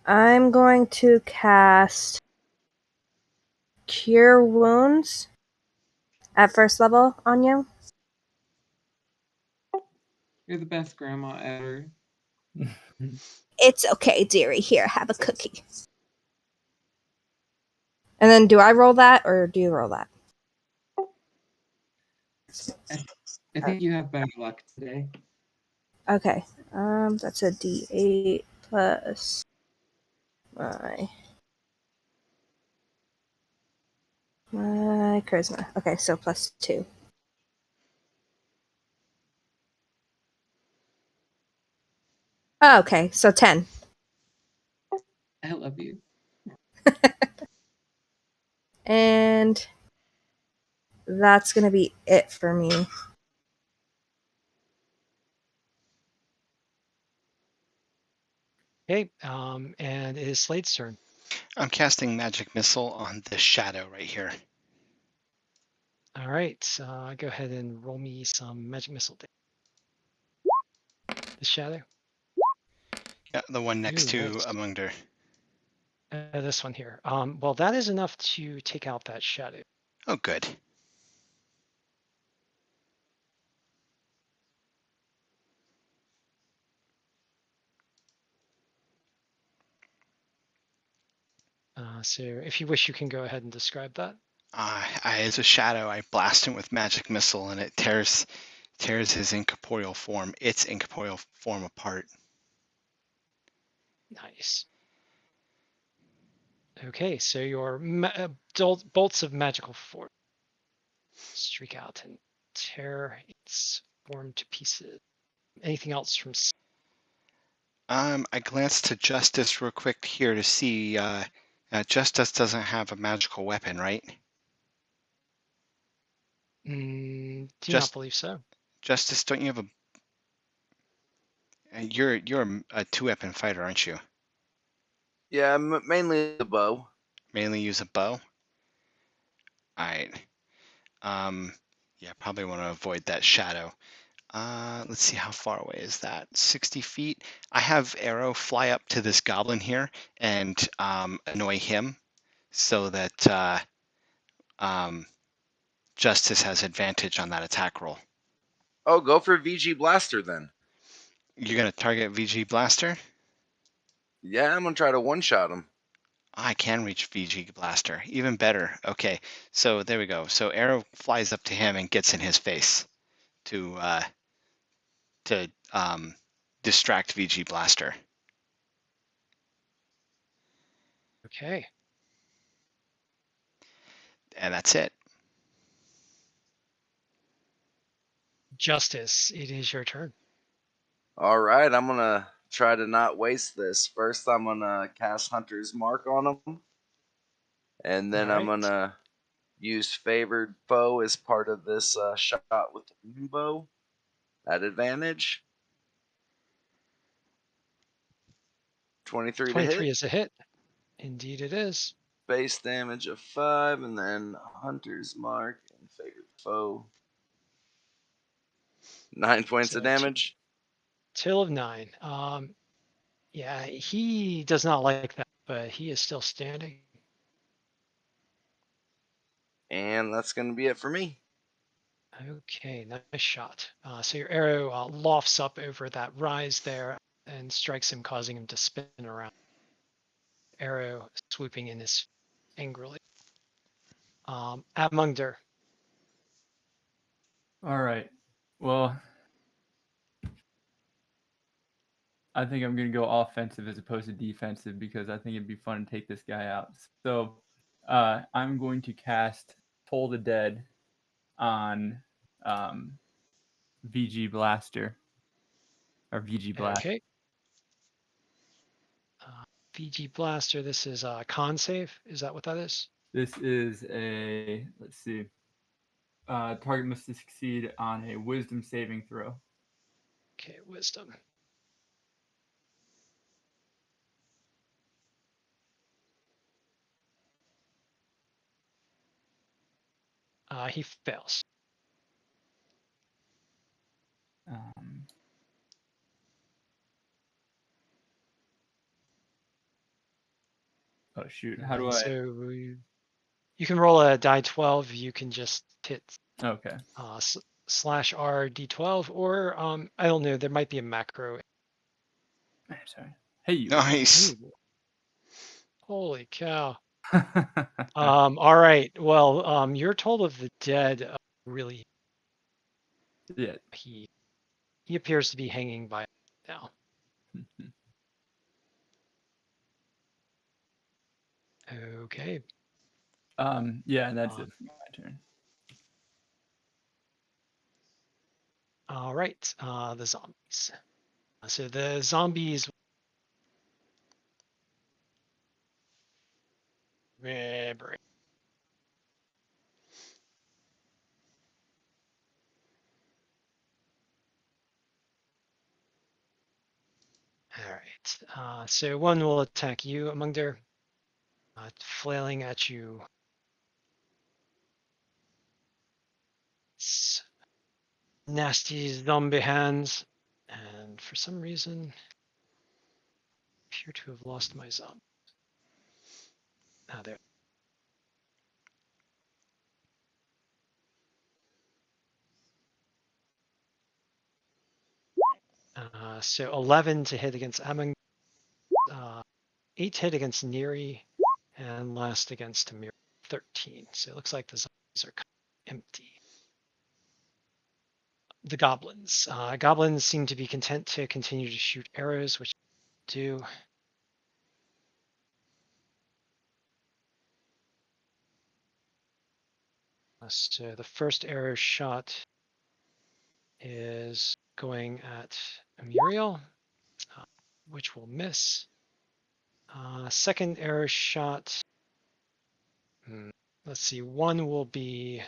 I'm going to cast Cure Wounds at first level on you. You're the best grandma ever. It's okay, dearie. Here, have a cookie. And then do I roll that or do you roll that? I think you have better luck today. Okay. That's a D8 plus my charisma. Okay, so plus 2. Oh, okay, so 10. I love you. And that's gonna be it for me. Okay. And it is Slayde's turn. I'm casting magic missile on this shadow right here. All right. Go ahead and roll me some magic missile damage. The shadow. Yeah, the one next Ooh, to nice. Agmundr. This one here. Well, that is enough to take out that shadow. Oh, good. So if you wish, you can go ahead and describe that. As a shadow, I blast him with magic missile, and it tears his incorporeal form, its incorporeal form apart. Nice. Okay, so your bolts of magical force streak out and tear its form to pieces. Anything else from? I glanced to Justice real quick here to see. Justice doesn't have a magical weapon, right? Do not believe so. Justice, don't you have a? You're a 2-weapon fighter, aren't you? Yeah, mainly the bow. Mainly use a bow. All right. Yeah, probably want to avoid that shadow. Let's see, how far away is that? 60 feet. I have Arrow fly up to this goblin here and annoy him so that Justice has advantage on that attack roll. Oh, go for VG Blaster then. You're going to target VG Blaster? Yeah, I'm gonna try to one-shot him. I can reach VG Blaster. Even better. Okay, so there we go. So arrow flies up to him and gets in his face to distract VG Blaster. Okay. And that's it. Justice, it is your turn. All right, I'm gonna try to not waste this. First, I'm gonna cast Hunter's Mark on him, and then I'm Alright. gonna use Favored Foe as part of this shot with the bow at advantage. 23 to 23 hit. is a hit. Indeed it is. Base damage of 5, and then Hunter's Mark and Favored Foe. 9 points of So damage. Till of 9. Yeah, he does not like that, but he is still standing. And that's going to be it for me. Okay, nice shot. So your arrow lofts up over that rise there and strikes him, causing him to spin around. Arrow swooping in his angrily. Agmundr. All right. Well, I think I'm going to go offensive as opposed to defensive because I think it'd be fun to take this guy out. So I'm going to cast Toll the Dead on VG Blaster. Or VG Blast. Okay. VG Blaster, this is a con save. Is that what that is? This is a, let's see. Target must succeed on a wisdom saving throw. Okay, wisdom. He fails. Oh shoot! How do I? So you can roll a die 12. You can just hit Okay. slash R D12, or I don't know. There might be a macro. I'm sorry. Hey you. Nice. Ooh, holy cow. All right. Well, you're told of the dead. Really, Yeah. he appears to be hanging by now. Okay. Yeah, that's it for my turn. All right. The zombies. So the zombies. All right. So one will attack you, Amungder, flailing at you. It's nasty zombie hands, and for some reason, appear to have lost my zombie. Ah, there. So 11 to hit against Amung, 8 hit against Neri, and last against Amuriel, 13. So it looks like the zombies are kind of empty. The goblins. Goblins seem to be content to continue to shoot arrows, which they do. So the first arrow shot is going at Amuriel, which will miss. Second arrow shot. Let's see. One will be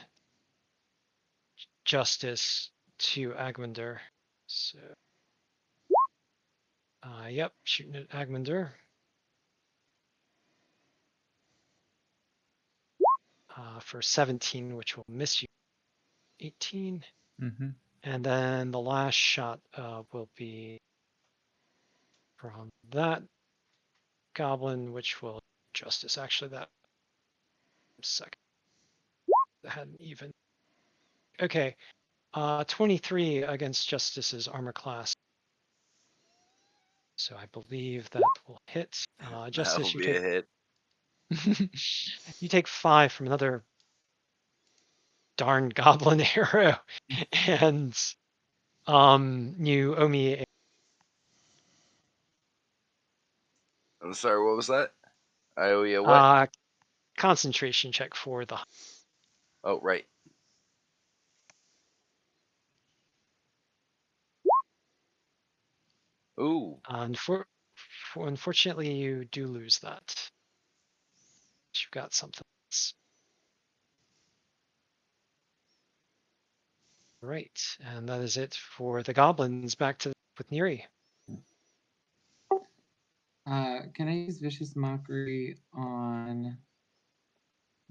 justice to Agmundr. So, yep, shooting at Agmundr. For 17, which will miss you. 18. Mm-hmm. And then the last shot will be from that goblin, which will justice. Actually, that second. That hadn't even. Okay. 23 against Justice's armor class. So I believe that will hit. Justice, That'll be a hit. You take 5 from another darn goblin arrow, and you owe me a I'm sorry, what was that? I owe you what? concentration check for the. Oh, right. Ooh. Unfortunately, you do lose that. You've got something else. Right, and that is it for the goblins. Back to with Neri. Can I use Vicious Mockery on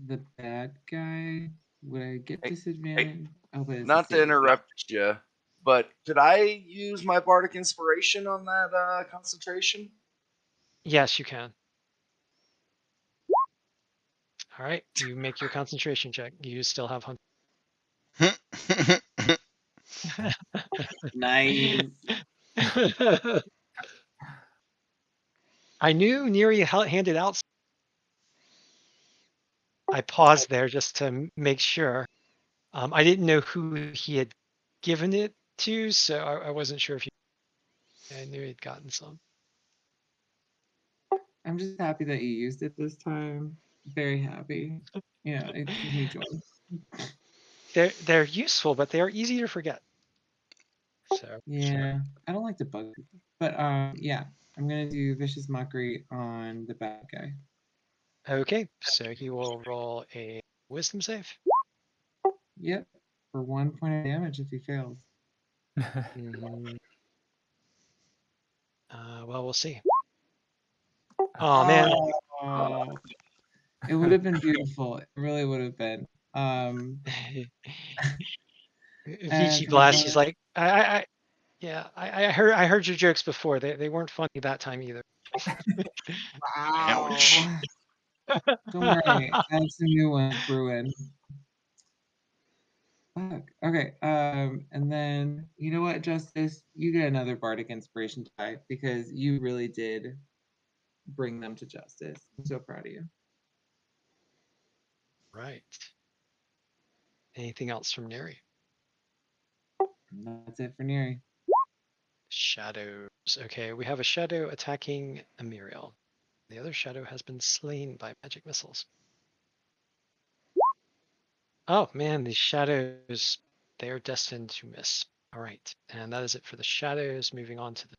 the bad guy? Would I get disadvantage? Oh, but it's Not to a save. interrupt you, but could I use my bardic inspiration on that concentration? Yes, you can. All right, you make your concentration check. You still have hunt. Nice. I knew Neri handed out. I paused there just to make sure. I didn't know who he had given it to, so I wasn't sure if he. I knew he'd gotten some. I'm just happy that you used it this time. Very happy. Yeah, it gives me joy. They're useful, but they are easy to forget. So yeah, I don't like to bug people, but yeah, I'm gonna do Vicious Mockery on the bad guy. Okay, so he will roll a wisdom save. Yep, for 1 point of damage if he fails. Mm-hmm. Well, we'll see. Oh man. Oh, it would have been beautiful. It really would have been. Vici Blast. He's like, I heard your jokes before. They weren't funny that time either. Wow. Ouch. Don't worry, I have some new ones brewing. Fuck. Okay. And then you know what, Justice, you get another bardic inspiration die because you really did bring them to justice. I'm so proud of you. Right. Anything else from Neri? And that's it for Neri. Shadows. Okay, we have a shadow attacking Amuriel. The other shadow has been slain by magic missiles. Oh man, these shadows, they are destined to miss. All right, and that is it for the shadows. Moving on to the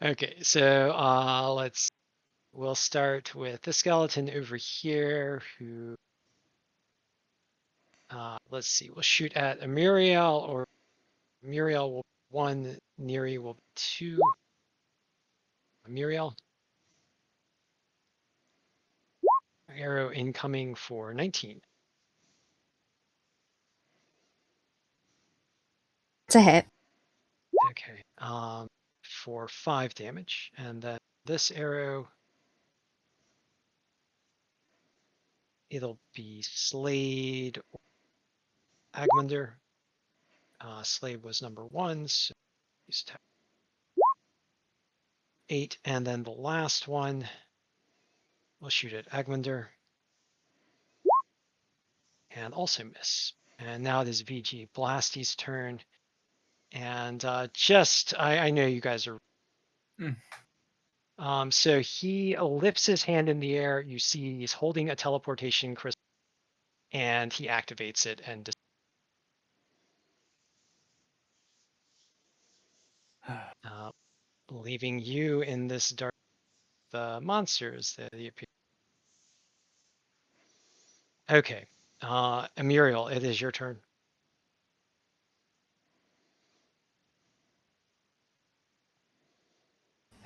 okay, so we'll start with the skeleton over here who let's see, we'll shoot at Amuriel, or Amuriel will be 1, Neri will be 2. Amuriel. Arrow incoming for 19. It's a hit. Okay. For 5 damage, and then this arrow, it'll be Slayde or Agmundr. Slayde was number 1, so he's 8, and then the last one, we'll shoot at Agmundr, and also miss. And now it is VG Blasty's turn, and I know you guys are. So he lifts his hand in the air. You see he's holding a teleportation crystal, and he activates it and leaving you in this dark. The monsters that appear. Okay, Amuriel, it is your turn.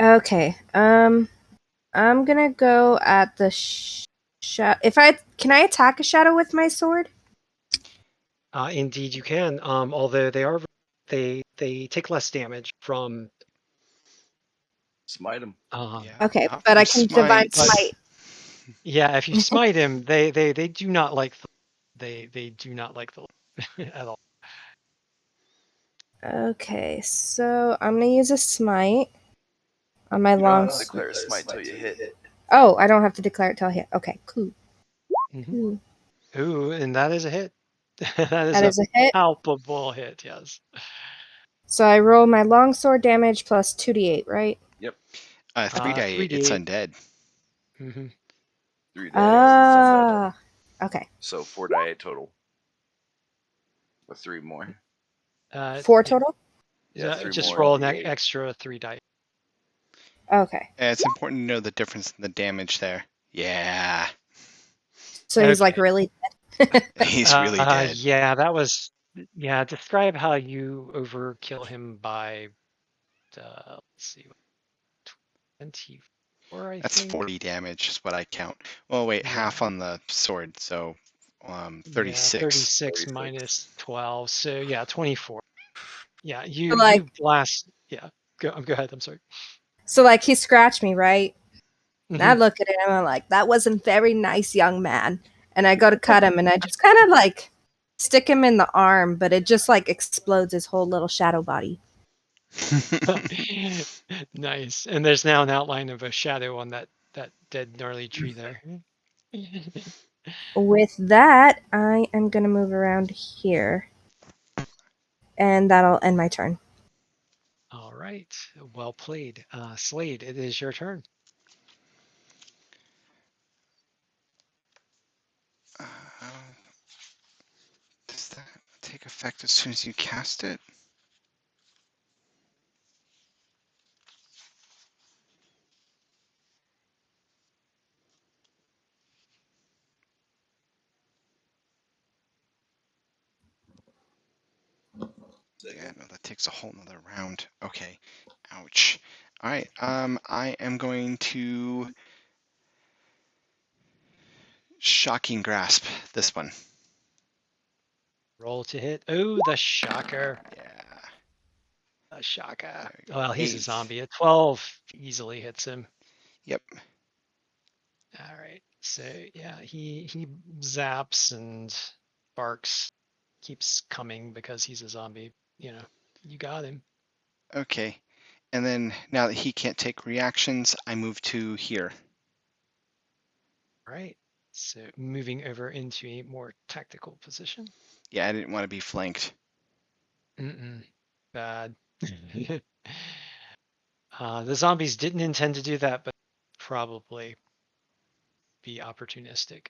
Okay. I'm gonna go at the shadow. Can I attack a shadow with my sword? Indeed, you can. Although they take less damage from. Smite him. Yeah, Okay, not but I from can divine but- smite. Yeah, if you smite him, they do not like. they do not like the at all. Okay, so I'm gonna use a smite on my You long. don't declare a smite till you hit. Oh, I don't have to declare it till I hit. Okay, cool. Mhm. Ooh, and that is a hit. That is a hit. Palpable hit. Yes. So I roll my longsword damage plus 2d8, right? Yep. 3d8. It's 3d8. undead. Mm-hmm. 3 days. Ah, okay. So 4 die 8 total. With 3 more. 4 total? Yeah, 3 just more roll an D8. extra 3 dice. Okay. It's important to know the difference in the damage there. Yeah. So he's like Okay. really dead. He's really dead. Yeah, that was. Yeah, describe how you overkill him by. Let's see, 24. I That's think. 40 damage is what I count. Well, wait, half Yeah. on the sword, so Yeah, 36. 36 minus 12. So yeah, 24. Yeah, you Like- blast. Yeah, go ahead. I'm sorry. So like he scratched me, right? And I Mhm. look at him and I'm like, that wasn't very nice, young man. And I go to cut him and I just kind of like stick him in the arm, but it just like explodes his whole little shadow body. Nice. And there's now an outline of a shadow on that dead gnarly tree there. With that, I am going to move around here. And that'll end my turn. All right. Well played. Slayde, it is your turn. Does that take effect as soon as you cast it? Yeah, no, that takes a whole nother round. Okay. Ouch. All right. I am going to shocking grasp this one. Roll to hit. Oh, the shocker. Yeah. The shocker. There we go. Well, he's a 8. zombie. A 12 easily hits him. Yep. All right. So yeah, he zaps and barks, keeps coming because he's a zombie. You know, you got him. Okay. And then now that he can't take reactions, I move to here. All right. So moving over into a more tactical position. Yeah, I didn't want to be flanked. Bad. The zombies didn't intend to do that, but probably be opportunistic.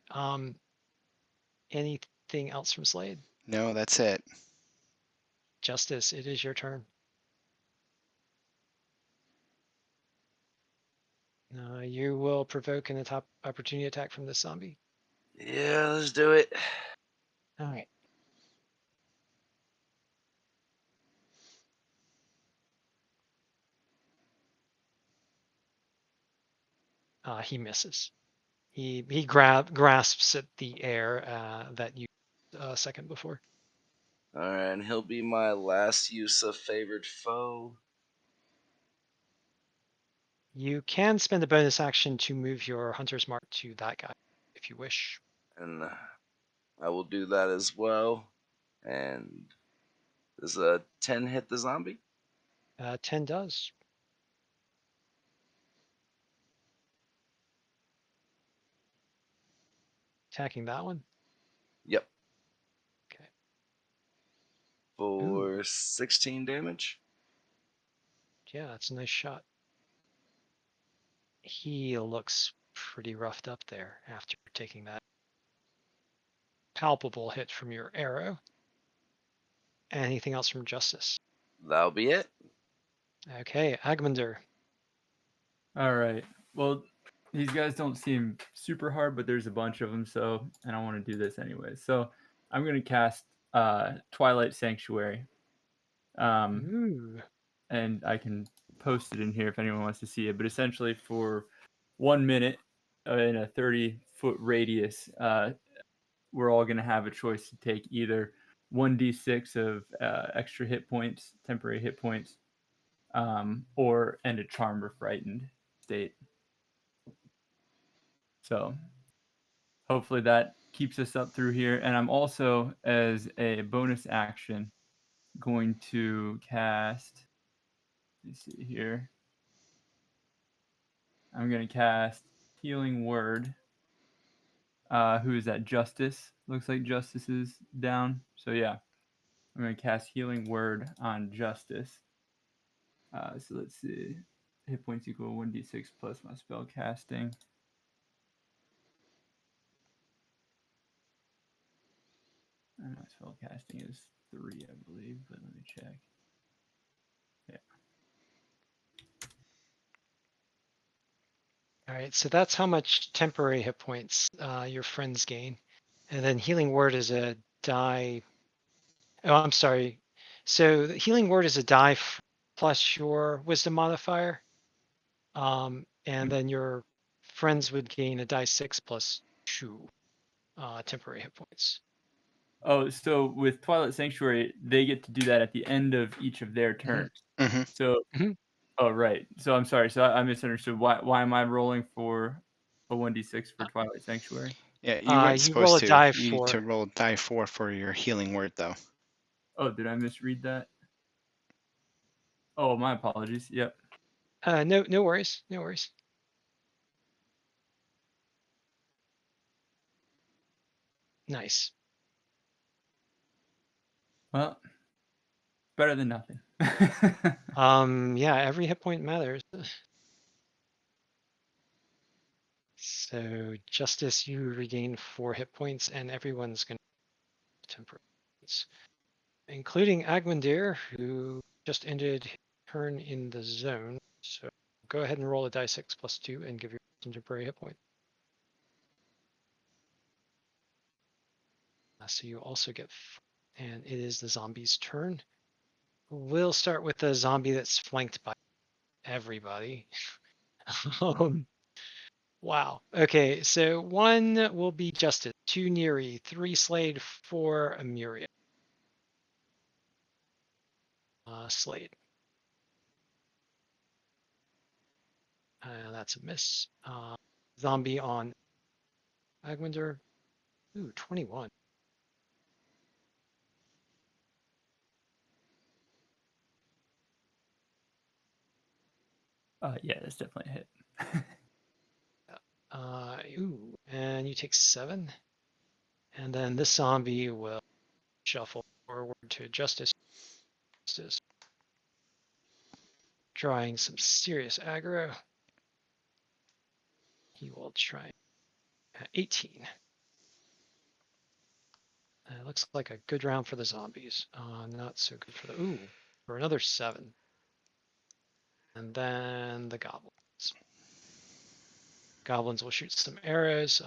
Anything else from Slayde? No, that's it. Justice, it is your turn. You will provoke an opportunity attack from this zombie. Yeah, let's do it. All right. He misses. He grasps at the air that you a second before. Alright, and he'll be my last use of favored foe. You can spend a bonus action to move your hunter's mark to that guy if you wish. And I will do that as well. And does a 10 hit the zombie? 10 does. Attacking that one. Yep. Okay. For 16 damage. Yeah, that's a nice shot. He looks pretty roughed up there after taking that palpable hit from your arrow. Anything else from Justice? That'll be it. Okay, Agmundr. All right. Well, these guys don't seem super hard, but there's a bunch of them, so and I want to do this anyway. So I'm gonna cast Twilight Sanctuary. Ooh. And I can post it in here if anyone wants to see it. But essentially, for 1 minute in a 30-foot radius, we're all going to have a choice to take either 1d6 of extra hit points, temporary hit points, or end a charmed or frightened state. So hopefully that keeps us up through here. And I'm also, as a bonus action, going to cast. Let's see here. I'm going to cast Healing Word. Who is that? Justice. Looks like Justice is down. So yeah, I'm going to cast Healing Word on Justice. So let's see. Hit points equal 1d6 plus my spell casting. And my spell casting is 3, I believe, but let me check. Yeah. All right, so that's how much temporary hit points your friends gain. And then Healing Word is a die. Oh, I'm sorry. So the Healing Word is a die plus your Wisdom modifier. And then your friends would gain a die 6 plus 2 temporary hit points. Oh, so with Twilight Sanctuary, they get to do that at the end of each of their turns. Mm-hmm. So, oh right. So I'm sorry. So I misunderstood. Why am I rolling for a 1d6 for Twilight Sanctuary? Yeah, you weren't You supposed roll a to. die You need to 4. roll die 4 for your Healing Word, though. Oh, did I misread that? Oh, my apologies. Yep. No worries. No worries. Nice. Well, better than nothing. Yeah, every hit point matters. So Justice, you regain 4 hit points, and everyone's going to temporary points, including Agmundr, who just ended his turn in the zone. So go ahead and roll a die 6 plus 2 and give your some temporary hit point. So you also get, and it is the zombie's turn. We'll start with the zombie that's flanked by everybody. Wow. Okay, so 1 will be Justice, 2 Neri, 3 Slayde, 4 Amuriel. Slayde. That's a miss. Zombie on Agmundr. Ooh, 21. Yeah, that's definitely a hit. Ooh, and you take 7. And then this zombie will shuffle forward to Justice. Drawing some serious aggro. He will try 18. It looks like a good round for the zombies. Not so good for the for another 7. And then the goblins. Goblins will shoot some arrows.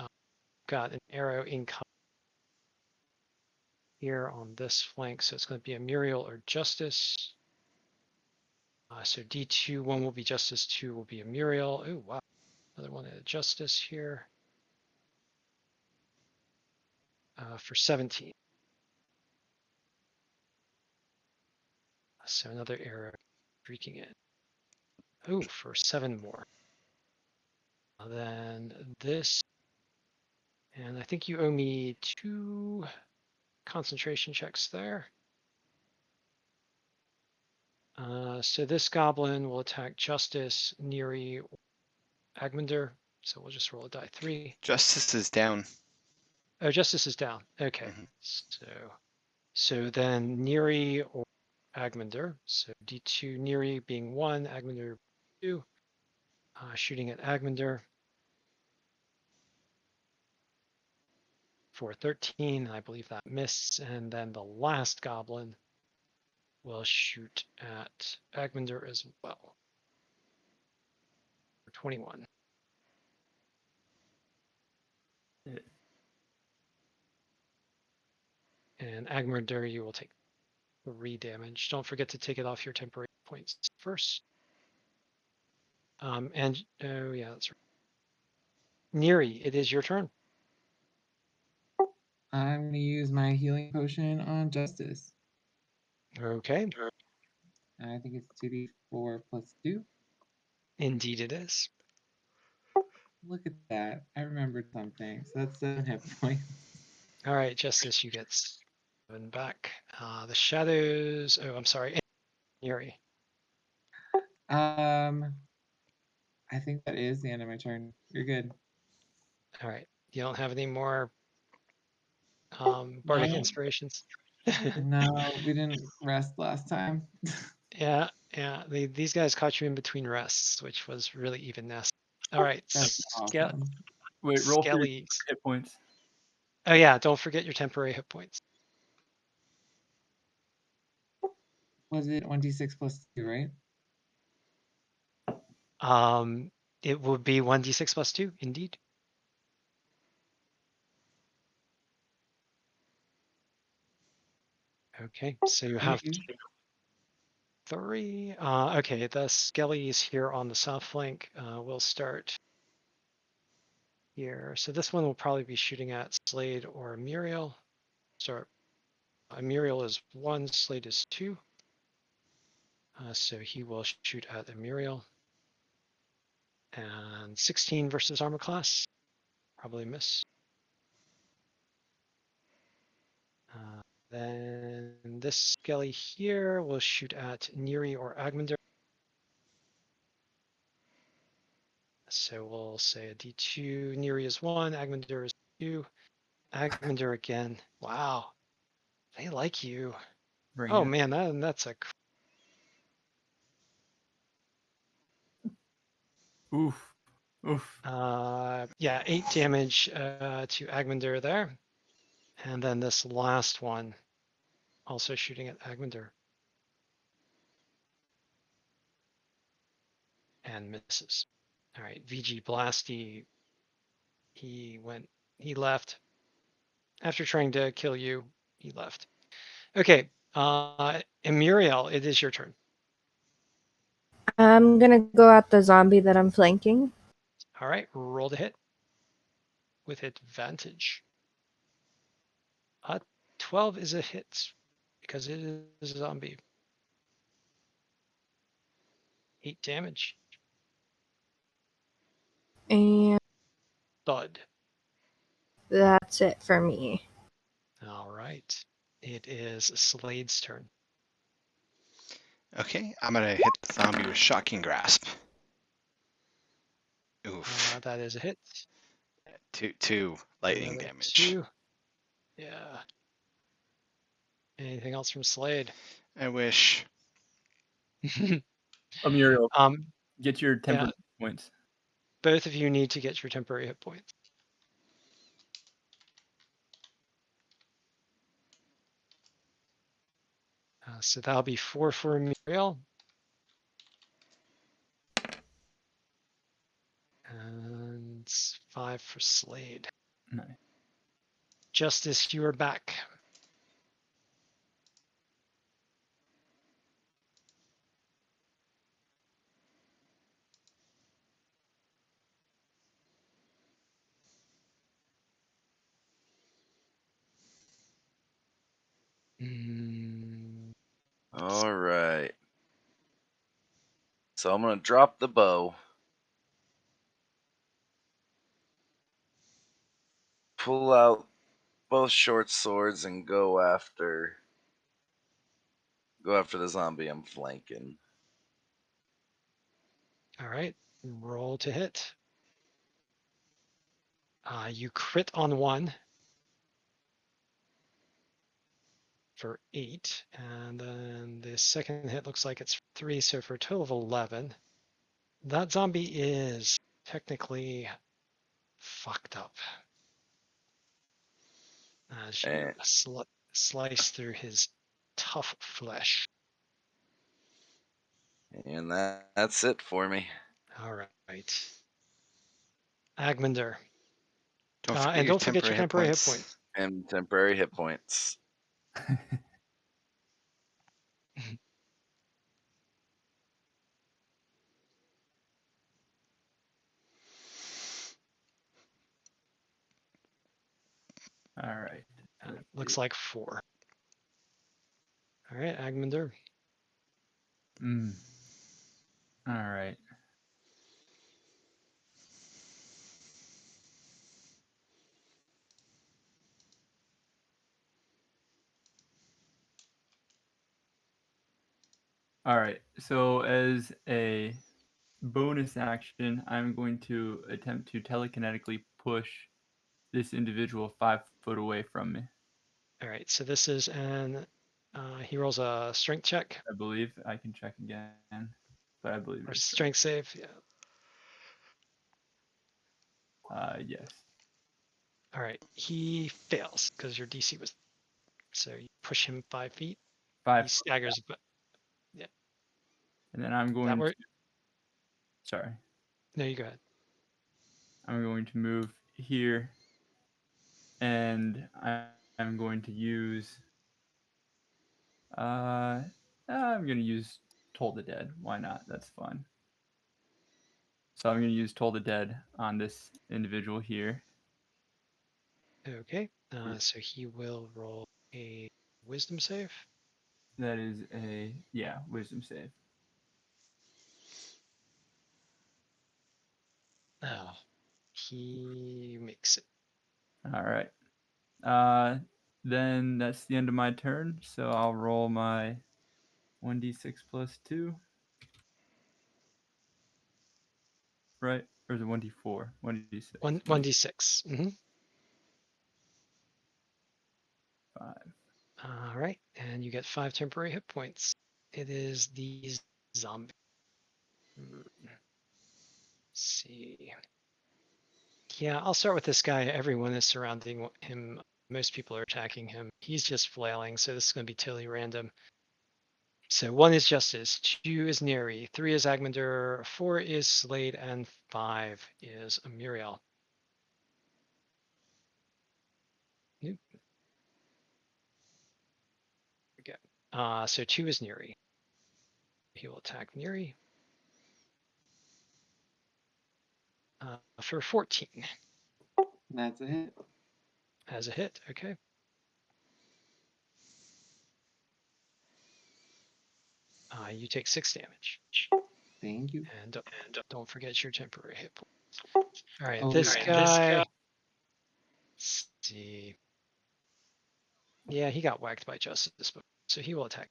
Got an arrow incoming here on this flank, so it's going to be Amuriel or Justice. So D2, 1 will be Justice, 2 will be Amuriel. Oh wow, another one at Justice here for 17. So another arrow streaking in. Oh, for 7 more. Then this, and I think you owe me 2 concentration checks there. So this goblin will attack Justice, Neri, Agmundr. So we'll just roll a die 3. Justice is down. Oh, Justice is down. Okay. So then Neri or Agmundr. So D2 Neri being 1, Agmundr 2. Shooting at Agmundr for 13. I believe that missed. And then the last goblin will shoot at Agmundr as well for 21. And Agmundr, you will take 3 damage. Don't forget to take it off your temporary points first. And oh yeah, that's right. Neri, it is your turn. I'm going to use my healing potion on Justice. Okay. I think it's 2d4 plus 2. Indeed it is. Look at that. I remembered something. So that's 7 hit points. All right, Justice, you get 7 back. The shadows. Oh, I'm sorry. Neri. I think that is the end of my turn. You're good. All right. You don't have any more bardic No. inspirations? No, we didn't rest last time. Yeah. These guys caught you in between rests, which was really even nasty. All right. That's awesome. Wait, roll for your Skellies. hit points. Oh yeah, don't forget your temporary hit points. Was it 1d6 plus 2, right? It would be 1d6 plus 2, indeed. Okay, so you have 3. Okay, the skellies here on the south flank will start here. So this one will probably be shooting at Slayde or Amuriel. So Amuriel is 1, Slayde is 2. So he will shoot at Amuriel. And 16 versus armor class. Probably miss. Then this skelly here will shoot at Neri or Agmundr. So we'll say a D2. Neri is 1, Agmundr is 2. Agmundr again. Wow, they like you. Bring Oh it. man, that's a. Oof. Oof. Yeah, 8 damage to Agmundr there, and then this last one, also shooting at Agmundr, and misses. All right, VG Blasty. He left after trying to kill you. He left. Okay, Amuriel, it is your turn. I'm gonna go at the zombie that I'm flanking. All right, roll to hit with advantage. 12 is a hit because it is a zombie. 8 damage. And Thud. that's it for me. All right. It is Slayde's turn. Okay, I'm gonna hit the zombie with shocking grasp. Oof. That is a hit. Two lightning Another damage. 2. Yeah. Anything else from Slayde? I wish. Amuriel, um, get your temporary points. both of you need to get your temporary hit points. So that'll be 4 for Amuriel. And 5 for Slayde. Nice. Justice, you are back. All right. So I'm going to drop the bow. Pull out both short swords and go after the zombie I'm flanking. All right, roll to hit. You crit on 1 for 8, and then the second hit looks like it's 3, so for a total of 11. That zombie is technically fucked up as you slice through his tough flesh. And that's it for me. All right. Agmundr. Don't forget and your don't forget your temporary hit points. points. And temporary hit points. All right. Looks like 4. All right, Agmundr. All right. All right. So as a bonus action, I'm going to attempt to telekinetically push this individual 5 foot away from me. All right. So this is he rolls a strength check I believe I can check again, but I believe or it's strength save. Yeah. yes. All right. He fails because your DC was. So you push him 5 feet. 5 He staggers, but and then I'm that going to, were. sorry. No, you go ahead. I'm going to move here, and I'm going to use I'm going to use Toll the Dead. Why not? That's fun. So I'm going to use Toll the Dead on this individual here. Okay. So he will roll a wisdom save. That is a, wisdom save. Oh, he makes it. All right. Then that's the end of my turn. So I'll roll my 1d6 plus 2. Right? Or is it 1d4? 1d6. 1d6. Mm-hmm. 5. All right. And you get 5 temporary hit points. It is the zombie. Let's see. Yeah, I'll start with this guy. Everyone is surrounding him. Most people are attacking him. He's just flailing, so this is going to be totally random. So 1 is Justice, 2 is Neri, 3 is Agmundr, 4 is Slayde, and 5 is Amuriel. Nope. Okay. So 2 is Neri. He will attack Neri. For 14. That's a hit. As a hit, okay. You take 6 damage. Thank you. And don't forget your temporary hit points. All right, Oh, this yeah. guy. Let's see. Yeah, he got whacked by Justice, so he will attack.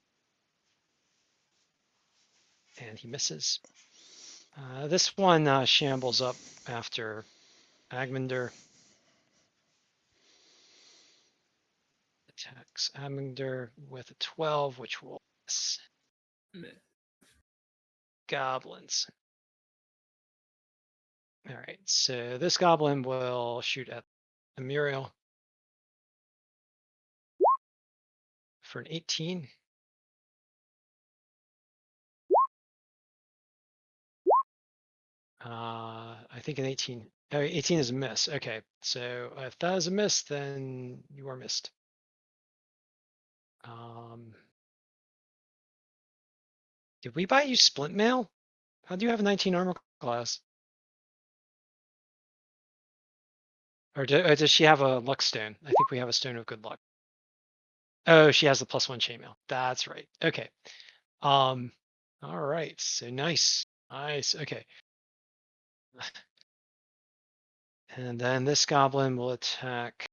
And he misses. This one shambles up after Agmundr. Attacks Agmundr with a 12, which will miss. Goblins. All right, so this goblin will shoot at Amuriel for an 18. I think an 18. Oh, 18 is a miss. Okay, so if that is a miss, then you are missed. Did we buy you splint mail? How do you have a 19 armor class? Or does she have a luck stone? I think we have a stone of good luck. Oh, she has the +1 chainmail. That's right. Okay. All right. So nice. Nice. Okay. And then this goblin will attack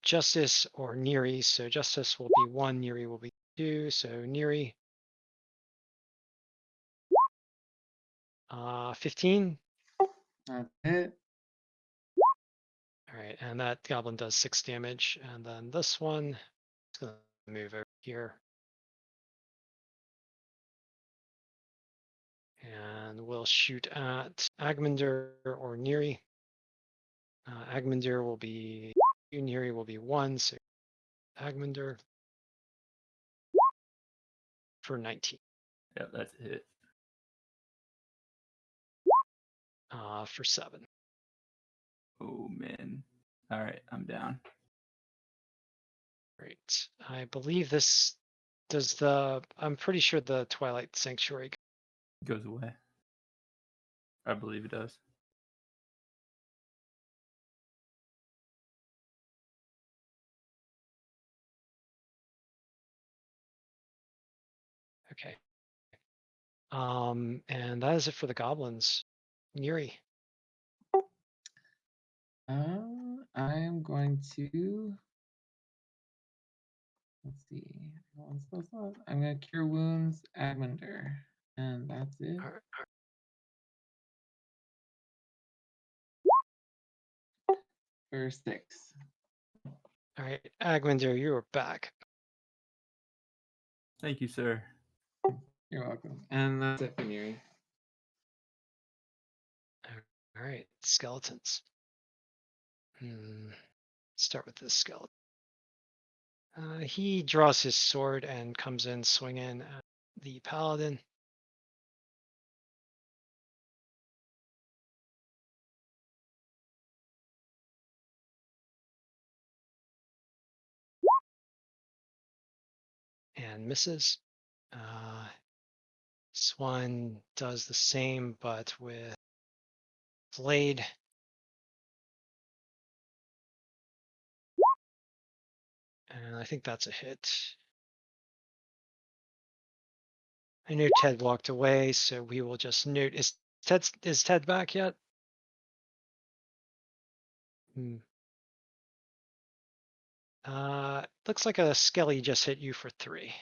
Justice or Neri. So Justice will be 1, Neri will be 2. So Neri, 15. That's a hit. All right, and that goblin does 6 damage. And then this one is going to move over here. And we'll shoot at Agmundr or Neri. Agmundr will be 2, Neri will be 1. So Agmundr for 19. Yep, that's a hit. For 7. Oh, man. All right, I'm down. Great. I believe this does I'm pretty sure the Twilight Sanctuary. Goes away. I believe it does. Okay. And that is it for the goblins. Neri. I am going to Let's see. I'm gonna cure wounds, Agmundr, and that's it. All right. For 6. All right, Agmundr, you are back. Thank you, sir. You're welcome. And that's it for Neri. All right, skeletons. Start with this skeleton. He draws his sword and comes in swinging at the paladin. And misses. This one does the same, but with Slayde. And I think that's a hit. I knew Ted walked away, so we will just note. Is Ted back yet? Looks like a skelly just hit you for 3.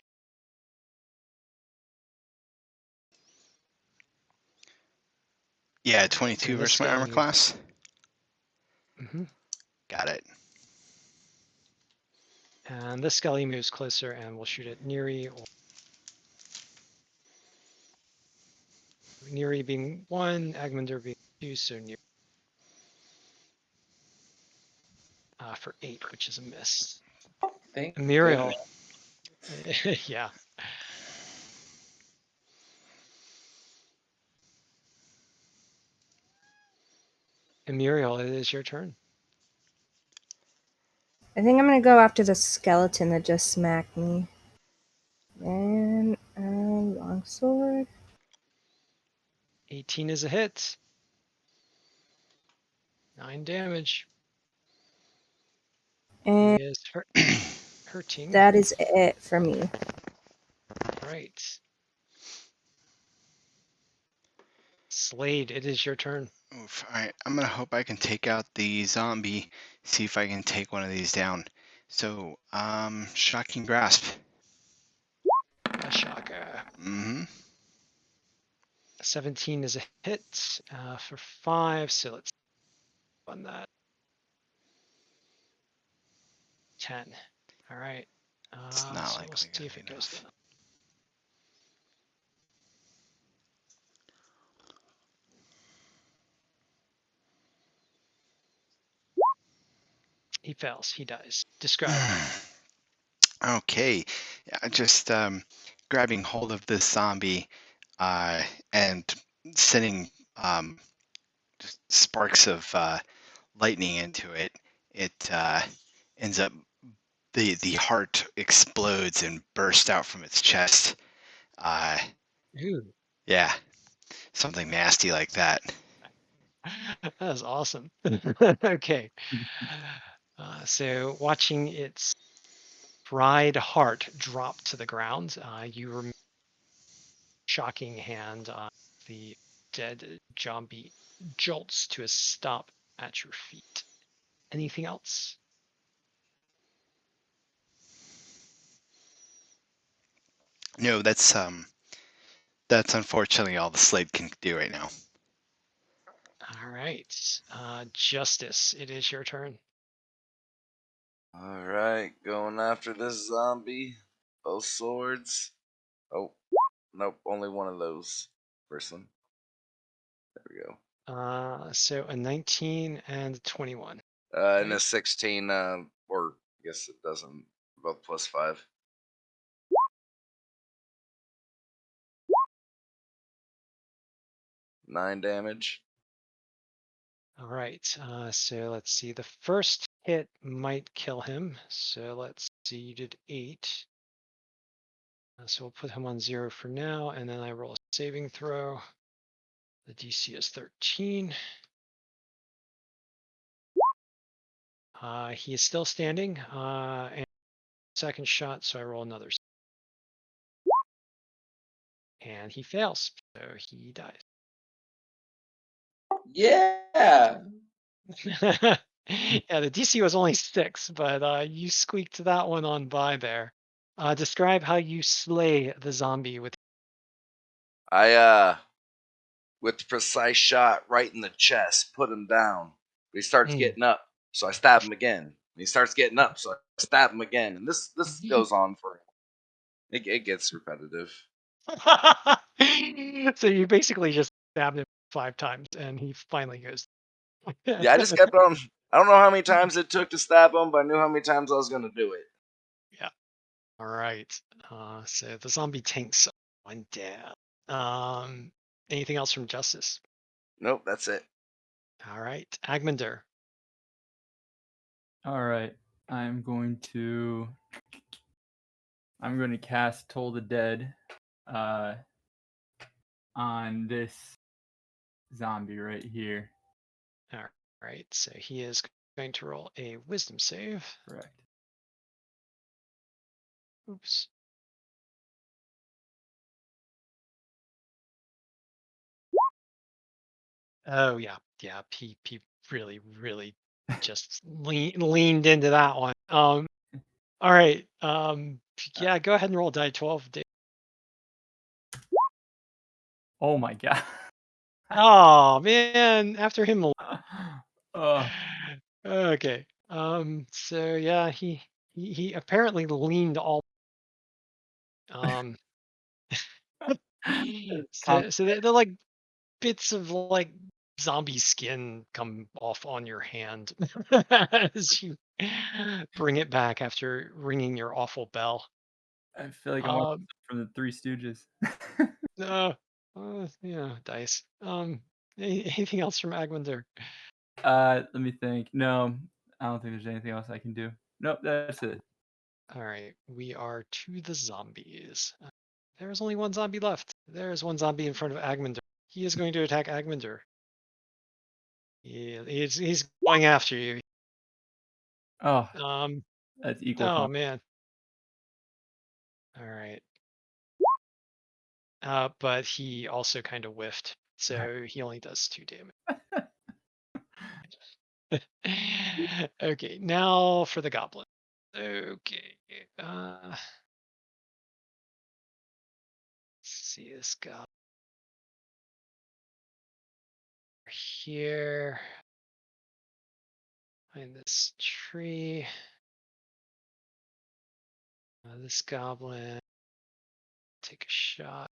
Yeah, 22 And this versus my armor skelly- class. Mm-hmm. Got it. And this skelly moves closer and we'll shoot at Neri. Or Neri being 1, Agmundr being 2, so Neri for 8, which is a miss. Thank Amuriel. Yeah. Amuriel, it is your turn. I think I'm gonna go after the skeleton that just smacked me. And longsword. 18 is a hit. 9 damage. And He is hurting. that is it for me. Right. Slayde, it is your turn. Oof. All right, I'm gonna hope I can take out the zombie. See if I can take one of these down. So, shocking grasp. A shocker. Mm-hmm. 17 is a hit for 5, so let's on that. 10. All right. It's not so likely we'll see gonna if be it goes enough. down. He fails. He dies. Describe. Okay, yeah, just grabbing hold of this zombie and sending just sparks of lightning into it. It ends up the heart explodes and bursts out from its chest. Ooh. Yeah, something nasty like that. That is awesome. Okay. So watching its fried heart drop to the ground, you remove shocking hand on the dead zombie jolts to a stop at your feet. Anything else? No, that's unfortunately all the Slayde can do right now. All right. Justice, it is your turn. All right, going after this zombie. Both swords. Oh, nope, only one of those. First one. There we go. So a 19 and a 21. And a Right. 16, or I guess it doesn't, both +5. Nine damage. All right. So let's see. The first hit might kill him. So let's see. You did 8. So we'll put him on 0 for now, and then I roll a saving throw. The DC is 13. He is still standing. And second shot, so I roll another. And he fails, so he dies. Yeah. Yeah, the DC was only 6, but you squeaked that one on by there. Describe how you slay the zombie with. I with the precise shot right in the chest, put him down. But he starts getting up, so I stab him again. And he starts getting up, so I stab him again. And this goes on for it gets repetitive. So you basically just stabbed him 5 times, and he finally goes. Yeah, I just kept on. I don't know how many times it took to stab him, but I knew how many times I was gonna do it. Yeah. All right. So the zombie tanks one down. Anything else from Justice? Nope, that's it. All right, Agmundr. All right, I'm going to cast Toll the Dead on this zombie right here. All right, so he is going to roll a Wisdom save. Correct. Oops. Oh yeah. He really just leaned into that one. All right. Yeah. Go ahead and roll die 12. Oh my god. Oh man, after him. Oh. Okay. So yeah, he apparently leaned all. So they're like bits of like zombie skin come off on your hand as you bring it back after ringing your awful bell. I feel like I'm watching from the Three Stooges. No, yeah, dice. Anything else from Agmundr? Let me think. No, I don't think there's anything else I can do. Nope, that's it. All right, we are to the zombies. There's only one zombie left. There's one zombie in front of Agmundr. He is going to attack Agmundr. He's going after you. Oh, that's equal. Oh man. All right. But he also kind of whiffed, so he only does 2 damage. Okay, now for the goblin. Okay. Let's see this guy here. Behind this tree. This goblin. Take a shot.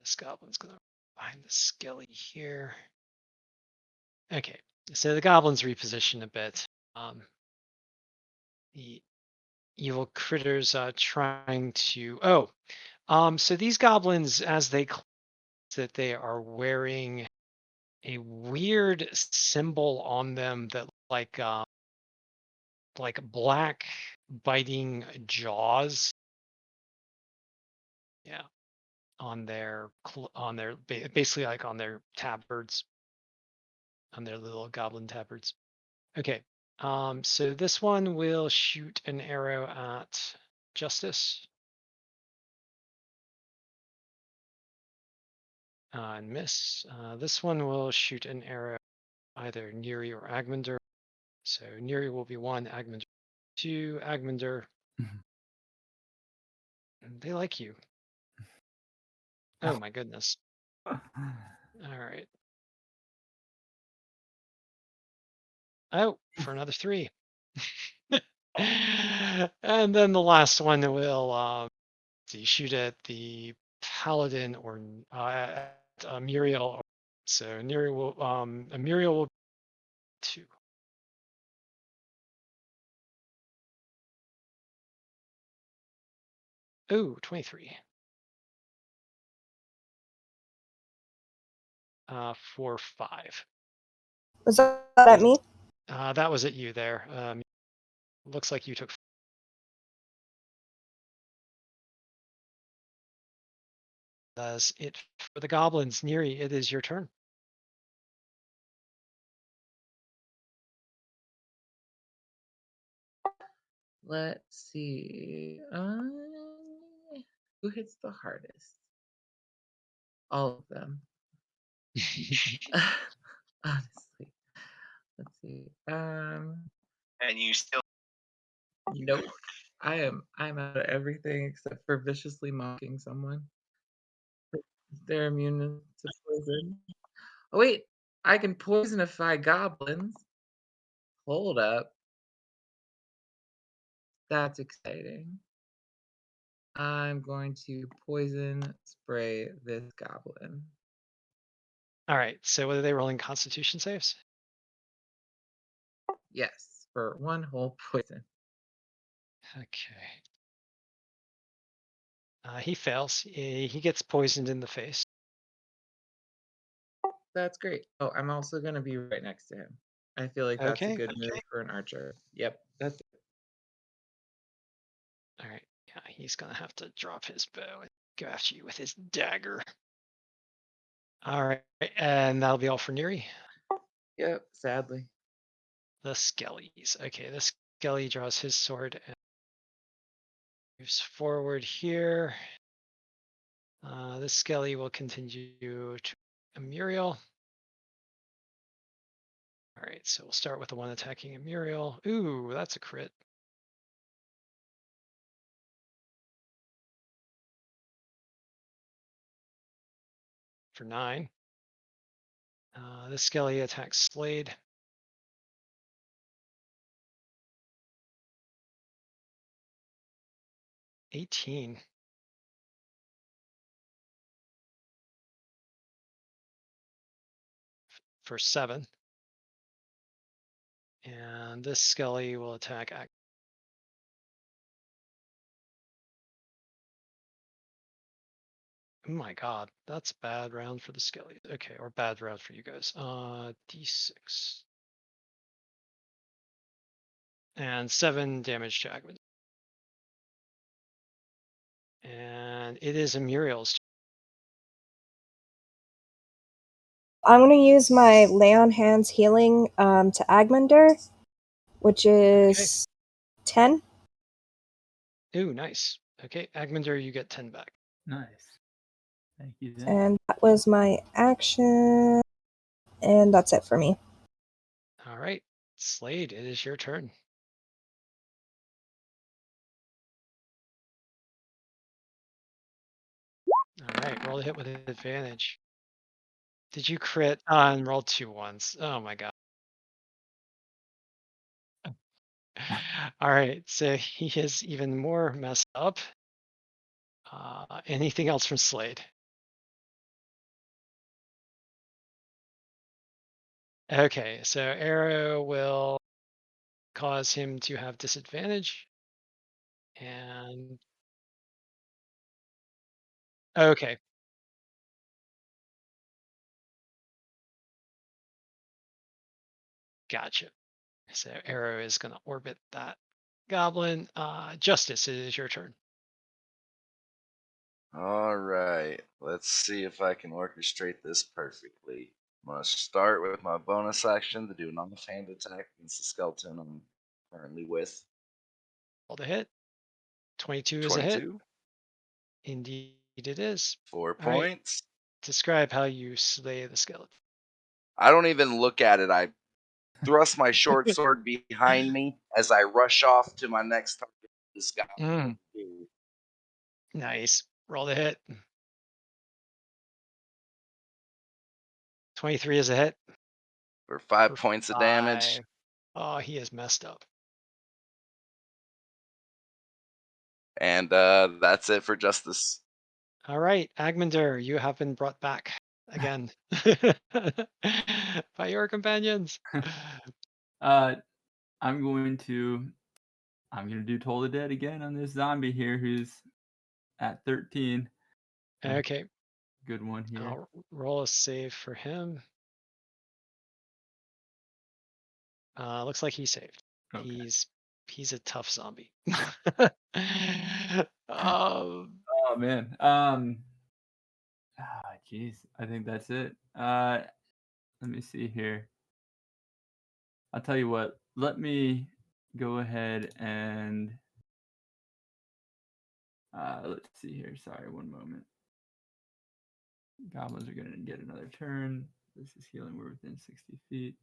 This goblin's gonna find the skelly here. Okay, so the goblins reposition a bit. The evil critters trying to. So these goblins, as they that they are wearing a weird symbol on them that like black biting jaws. Yeah, on their basically like on their tabards, on their little goblin tabards. Okay. So this one will shoot an arrow at Justice. And miss. This one will shoot an arrow either Neri or Agmundr. So Neri will be 1, Agmundr 2, Agmundr. They like you. Oh my goodness. All right. Oh, for another 3. And then the last one will shoot at the paladin or at Amuriel. So Amuriel will 2. Oh, 23. For 5. Was that at me? That was at you there. Looks like you took. That's it for the goblins. Neri, it is your turn. Let's see. Who hits the hardest? All of them. Honestly. Let's see. And you still. Nope. I'm out of everything except for viciously mocking someone. They're immune to poison. Oh wait, I can poisonify goblins. Hold up. That's exciting. I'm going to poison spray this goblin. All right. So what are they rolling? Constitution saves? Yes, for one whole poison. Okay. He fails. He gets poisoned in the face. That's great. Oh, I'm also going to be right next to him. I feel like that's a Okay. good move for an archer. Yep, that's it. All right. Yeah, he's gonna have to drop his bow and go after you with his dagger. All right, and that'll be all for Neri. Yep, sadly. The Skellies. Okay, the Skelly draws his sword and moves forward here. The Skelly will continue to Amuriel. All right, so we'll start with the one attacking Amuriel. Ooh, that's a crit. For 9. The Skelly attacks Slayde. $18. For 7. And this Skelly will attack Oh my god, that's a bad round for the Skelly. Okay, or bad round for you guys. D6. And 7 damage to Agmundr. And it is Amuriel's. I'm going to use my lay on hands healing to Agmundr, which is 10. Ooh, nice. Okay, Agmundr, you get 10 back. Nice. Thank you, Zen. And that was my action. And that's it for me. All right, Slayde, it is your turn. All right, roll the hit with advantage. Did you crit on roll 2 ones? Oh my god. All right, so he is even more messed up. Anything else from Slayde? Okay, so arrow will cause him to have disadvantage. And okay. Gotcha. So arrow is going to orbit that goblin. Justice, it is your turn. All right, let's see if I can orchestrate this perfectly. I'm gonna start with my bonus action to do an offhand attack against the skeleton I'm currently with. Roll the hit. 22 is a hit. 22, Indeed it is. 4 All right. points. Describe how you slay the skeleton. I don't even look at it. I thrust my short sword behind me as I rush off to my next target. This guy. Nice. Roll the hit. 23 is a hit. For 5 For points of damage. 5. Oh, he is messed up. And that's it for justice. All right, Agmundr, you have been brought back again by your companions. I'm going to do Toll the Dead again on this zombie here who's at 13. Okay, Good one here. I'll roll a save for him. Looks like he saved. Okay. He's a tough zombie. Oh man. Jeez. I think that's it. Let me see here. I'll tell you what. Let me go ahead and let's see here. Sorry, one moment. Goblins are gonna get another turn. This is healing. We're within 60 feet.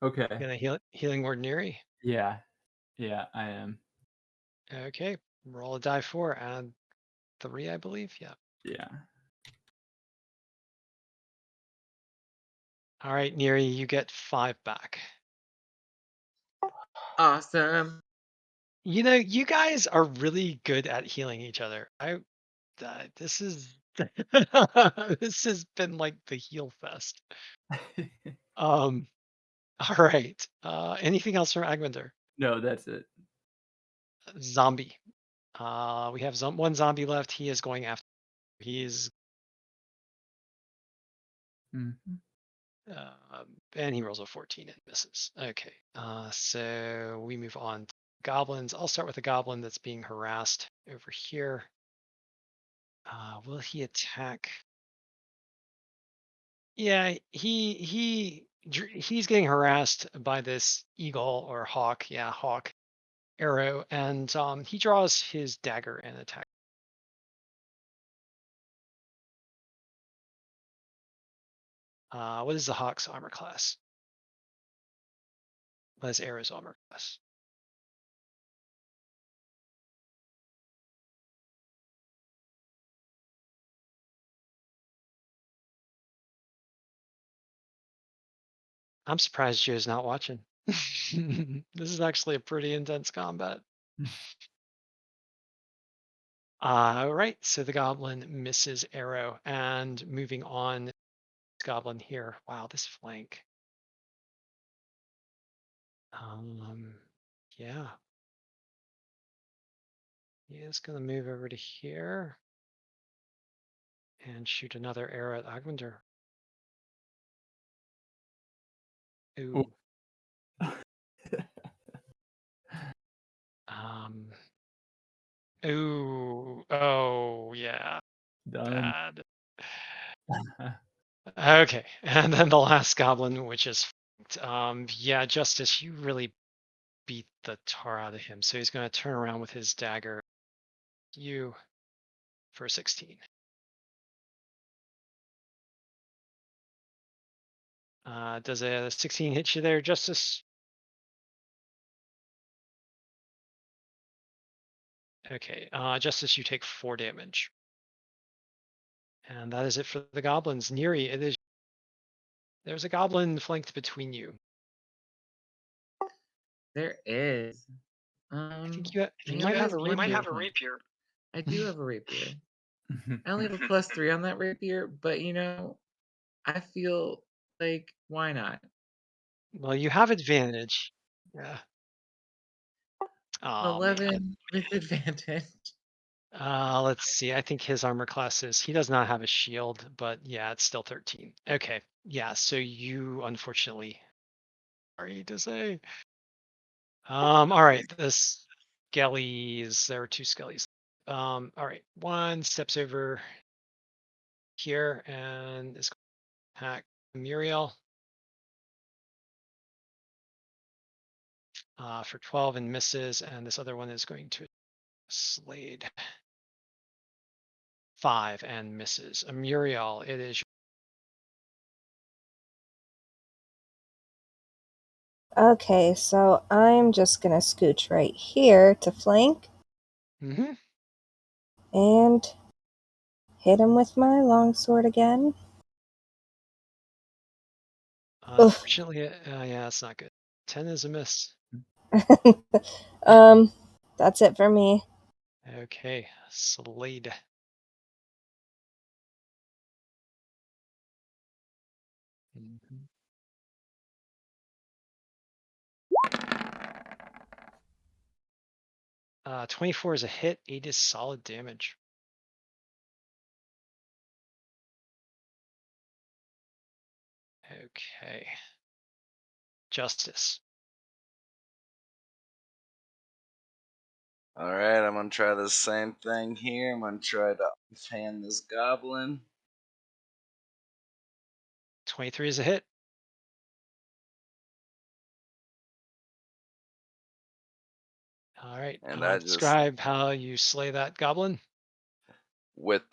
Okay. Gonna healing word Neri. Yeah. Yeah, I am. Okay. Roll a die 4, add 3, I believe. Yeah. Yeah. All right, Neri, you get 5 back. Awesome. You know, you guys are really good at healing each other. This is this has been like the heal fest. Um, all right. Anything else from Agmundr? No, that's it. Zombie. We have one zombie left. He is going after. He's Mhm. and he rolls a 14 and misses. Okay. So we move on to goblins. I'll start with a goblin that's being harassed over here. Will he attack? Yeah, he's getting harassed by this eagle or hawk. Yeah, hawk arrow, and he draws his dagger and attack. What is the hawk's armor class? What is arrow's armor class? I'm surprised Joe's not watching. This is actually a pretty intense combat. All right, so the goblin misses arrow, and moving on, goblin here. Wow, this flank. Yeah. He is going to move over to here and shoot another arrow at Agmundr. Ooh. Ooh. Oh, yeah. Done. Bad. Okay, and then the last goblin, which is yeah, Justice, you really beat the tar out of him, so he's going to turn around with his dagger. You for 16. Does a 16 hit you there, Justice? Okay, Justice, you take 4 damage. And that is it for the goblins. Neri, there's a goblin flanked between you. There is. I think He you might have a has one hit point. rapier. I do have a rapier. I only have a +3 on that rapier, but I feel like why not? Well, you have advantage. Yeah. Oh, man. 11 with advantage. Let's see. I think his armor class he does not have a shield, but yeah, it's still 13. Okay. Yeah, so you unfortunately, sorry to say. All right, this skellies, there are 2 skellies. All right, one steps over here and is going to attack Amuriel for 12 and misses, and this other one is going to Slayde 5 and misses. Amuriel, it is. Okay, so I'm just gonna scooch right here to flank Mm-hmm. and hit him with my longsword again. Unfortunately, yeah, it's not good. 10 is a miss. That's it for me. Okay, Slayde. Mhm. 24 is a hit, 8 is solid damage. Okay. Justice. Alright, I'm gonna try the same thing here. I'm gonna try to offhand this goblin. 23 is a hit. All right. And I just Describe how you slay that goblin.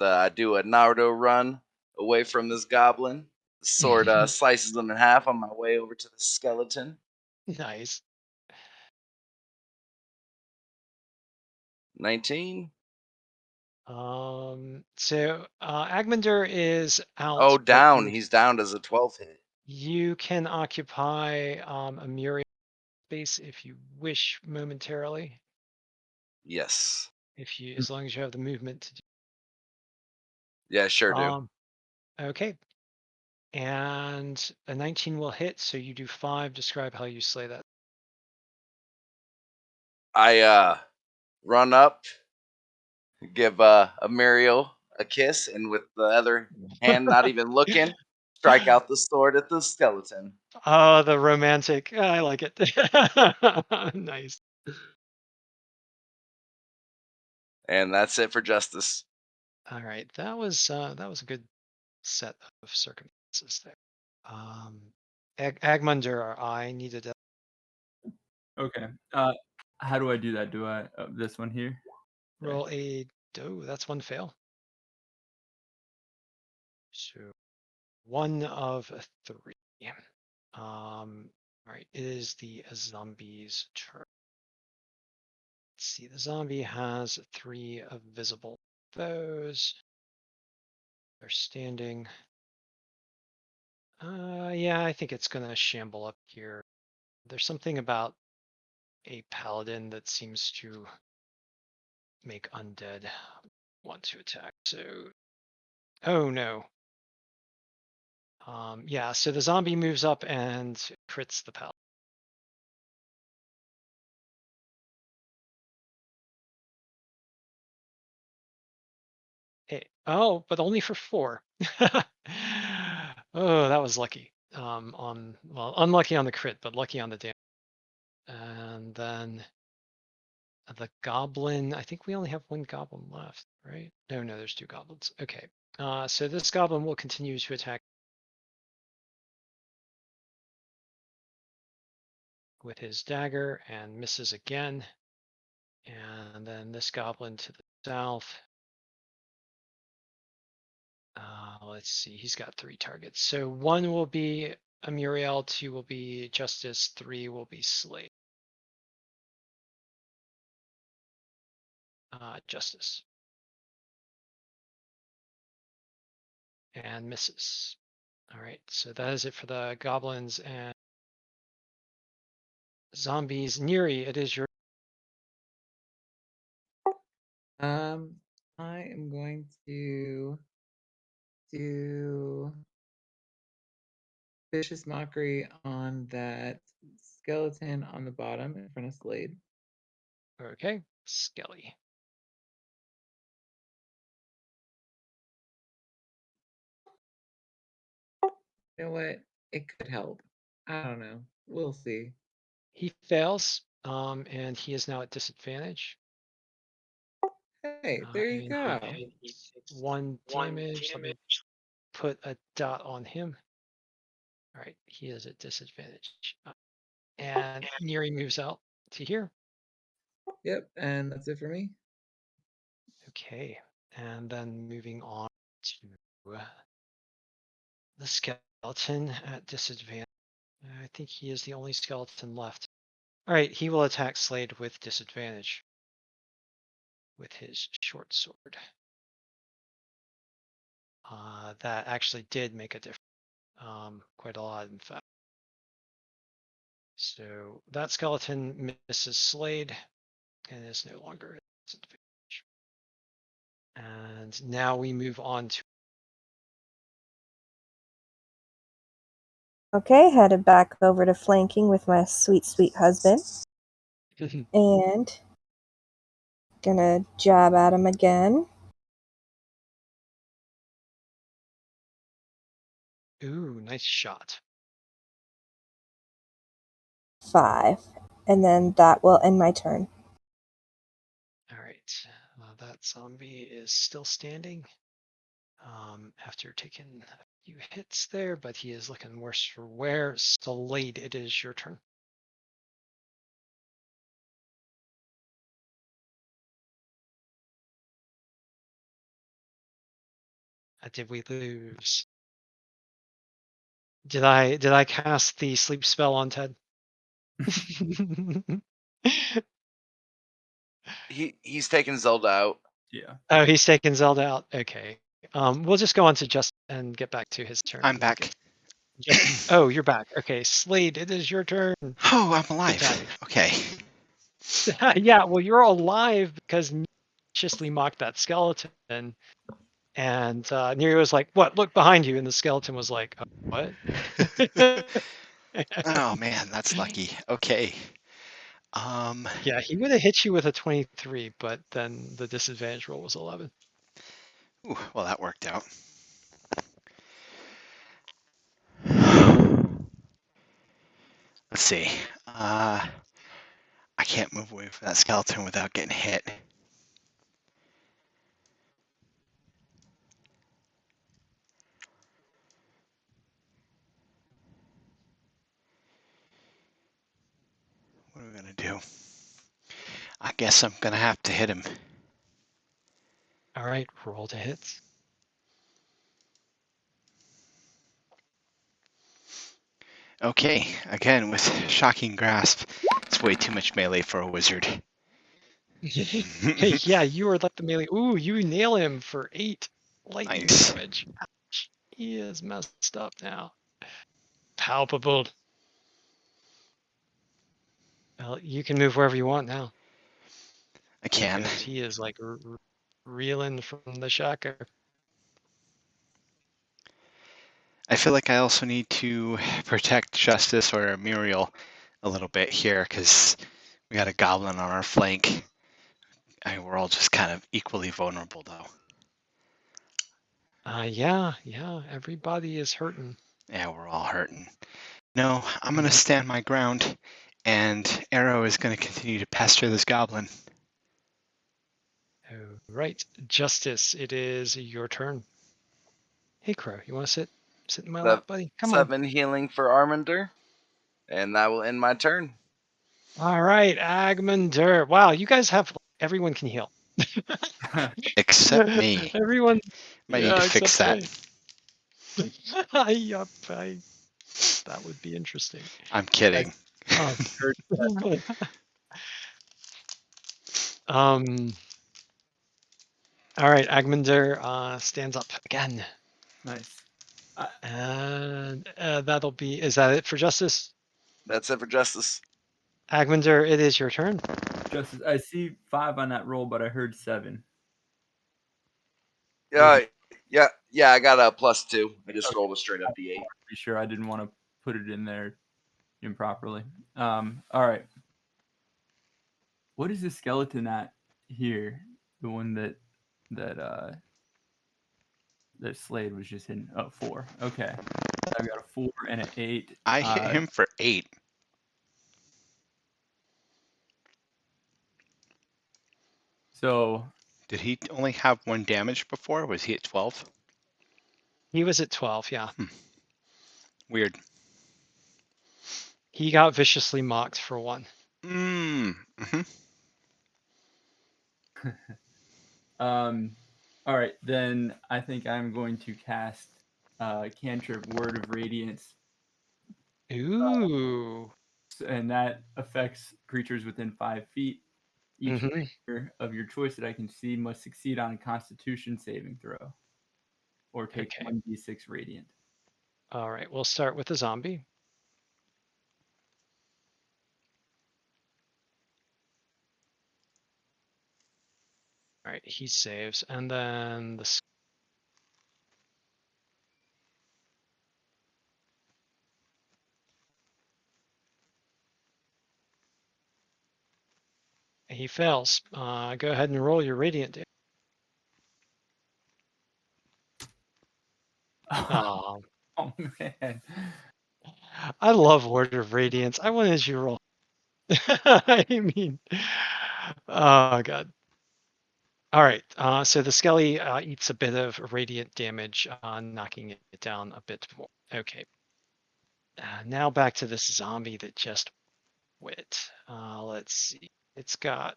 I do a Naruto run away from this goblin. The sword slices them in half on my way over to the skeleton. Nice. 19. So Agmundr is out. Oh, but down. He's down as a 12 hit. You can occupy Amuriel space if you wish momentarily. Yes. As long as you have the movement to do. Yeah, sure do. Okay. And a 19 will hit, so you do 5. Describe how you slay that. I run up, give Amuriel a kiss, and with the other hand, not even looking, strike out the sword at the skeleton. Oh, the romantic. I like it. Nice. And that's it for justice. All right. That was a good set of circumstances there. Agmundr, I needed a Okay. How do I do that? Do I this one here? roll a. Oh, that's one fail. So 1 of 3. All right. It is the zombie's turn. Let's see. The zombie has 3 of visible foes. They're standing. Yeah, I think it's gonna shamble up here. There's something about a paladin that seems to make undead want to attack. So, oh no. Yeah, so the zombie moves up and crits the paladin. Oh, but only for 4. Oh, that was lucky. Well, unlucky on the crit, but lucky on the damage. And then the goblin, I think we only have 1 goblin left, right? No, there's 2 goblins. Okay. So this goblin will continue to attack with his dagger and misses again. And then this goblin to the south. Let's see, he's got 3 targets. So 1 will be Amuriel, 2 will be Justice, 3 will be Slayde. Justice. And misses. All right, so that is it for the goblins and zombies. Neri, it is your. I am going to do vicious mockery on that skeleton on the bottom in front of Slayde. Okay, Skelly. You know what? It could help. I don't know. We'll see. He fails, and he is now at disadvantage. Hey, there you And go. he takes 1 damage. Let me put a dot on him. All right, he is at disadvantage. And Neri moves out to here. Yep, and that's it for me. Okay, and then moving on to the skeleton at disadvantage. I think he is the only skeleton left. All right, he will attack Slayde with disadvantage with his short sword. That actually did make a difference. Quite a lot, in fact. So that skeleton misses Slayde and is no longer at disadvantage. And now we move on to. Okay, headed back over to flanking with my sweet, sweet husband. And gonna jab at him again. Ooh, nice shot. 5. And then that will end my turn. All right, that zombie is still standing after taking a few hits there, but he is looking worse for wear. Slayde, it is your turn. Did we lose? Did I cast the sleep spell on Ted? He's taking Zelda out. Yeah. Oh, he's taking Zelda out. Okay. We'll just go on to Just and get back to his turn. I'm in a back. second. Just oh, you're back. Okay, Slayde, it is your turn. Oh, I'm Good alive. timing. Okay. Yeah, well, you're alive because Neri viciously mocked that skeleton, and Neri was like, "What? Look behind you!" And the skeleton was like, "What?" Oh man, that's lucky. Okay. Yeah, he would have hit you with a 23, but then the disadvantage roll was 11. Ooh, well, that worked out. Let's see. I can't move away from that skeleton without getting hit. What are we gonna do? I guess I'm gonna have to hit him. All right, roll to hit. Okay, again with shocking grasp. It's way too much melee for a wizard. Yeah, you are like the melee. Ooh, you nail him for 8 lightning Nice. damage. Ouch. He is messed up now. Palpable. Well, you can move wherever you want now. I can. Because he is like reeling from the shocker. I feel like I also need to protect Justice or Amuriel a little bit here because we got a goblin on our flank. We're all just kind of equally vulnerable though. Yeah, everybody is hurting. Yeah, we're all hurting. No, I'm gonna Mhm. stand my ground, and Arrow is gonna continue to pester this goblin. All right, Justice, it is your turn. Hey, Crow, you want to sit in my lap, buddy? Come on. 7 healing for Armender, and that will end my turn. All right, Agmundr. Wow, you guys have everyone can heal. Except me. Everyone, Might need yeah, to except fix that. me. Yup, that would be interesting. I'm kidding. Um, all right, Agmundr stands up again. Nice. And that'll be, is that it for Justice? That's it for Justice. Agmundr, it is your turn. Justice, I see 5 on that roll, but I heard 7. Yeah, I got a +2. I just rolled a straight up D8. Be sure I didn't want to put it in there improperly. All right. What is the skeleton at here? The one that Slayde was just hitting. Oh, 4. Okay. I've got a 4 and an 8. I hit him for 8. So Did he only have 1 damage before? Was he at 12? He was at 12, yeah. Weird. He got viciously mocked for 1. Mm-hmm. All right, then I think I'm going to cast cantrip Word of Radiance. Ooh. And that affects creatures within 5 feet. Each Mhm. creature of your choice that I can see must succeed on a Constitution saving throw, or take Okay. 1d6 radiant. All right, we'll start with the zombie. All right, he saves, and then the he fails. Go ahead and roll your radiant damage. Oh, Oh man. I love Word of Radiance. I wanted you to roll. I mean, oh god. All right, so the Skelly eats a bit of radiant damage, knocking it down a bit more. Okay. Now back to this zombie that just wit. Let's see. It's got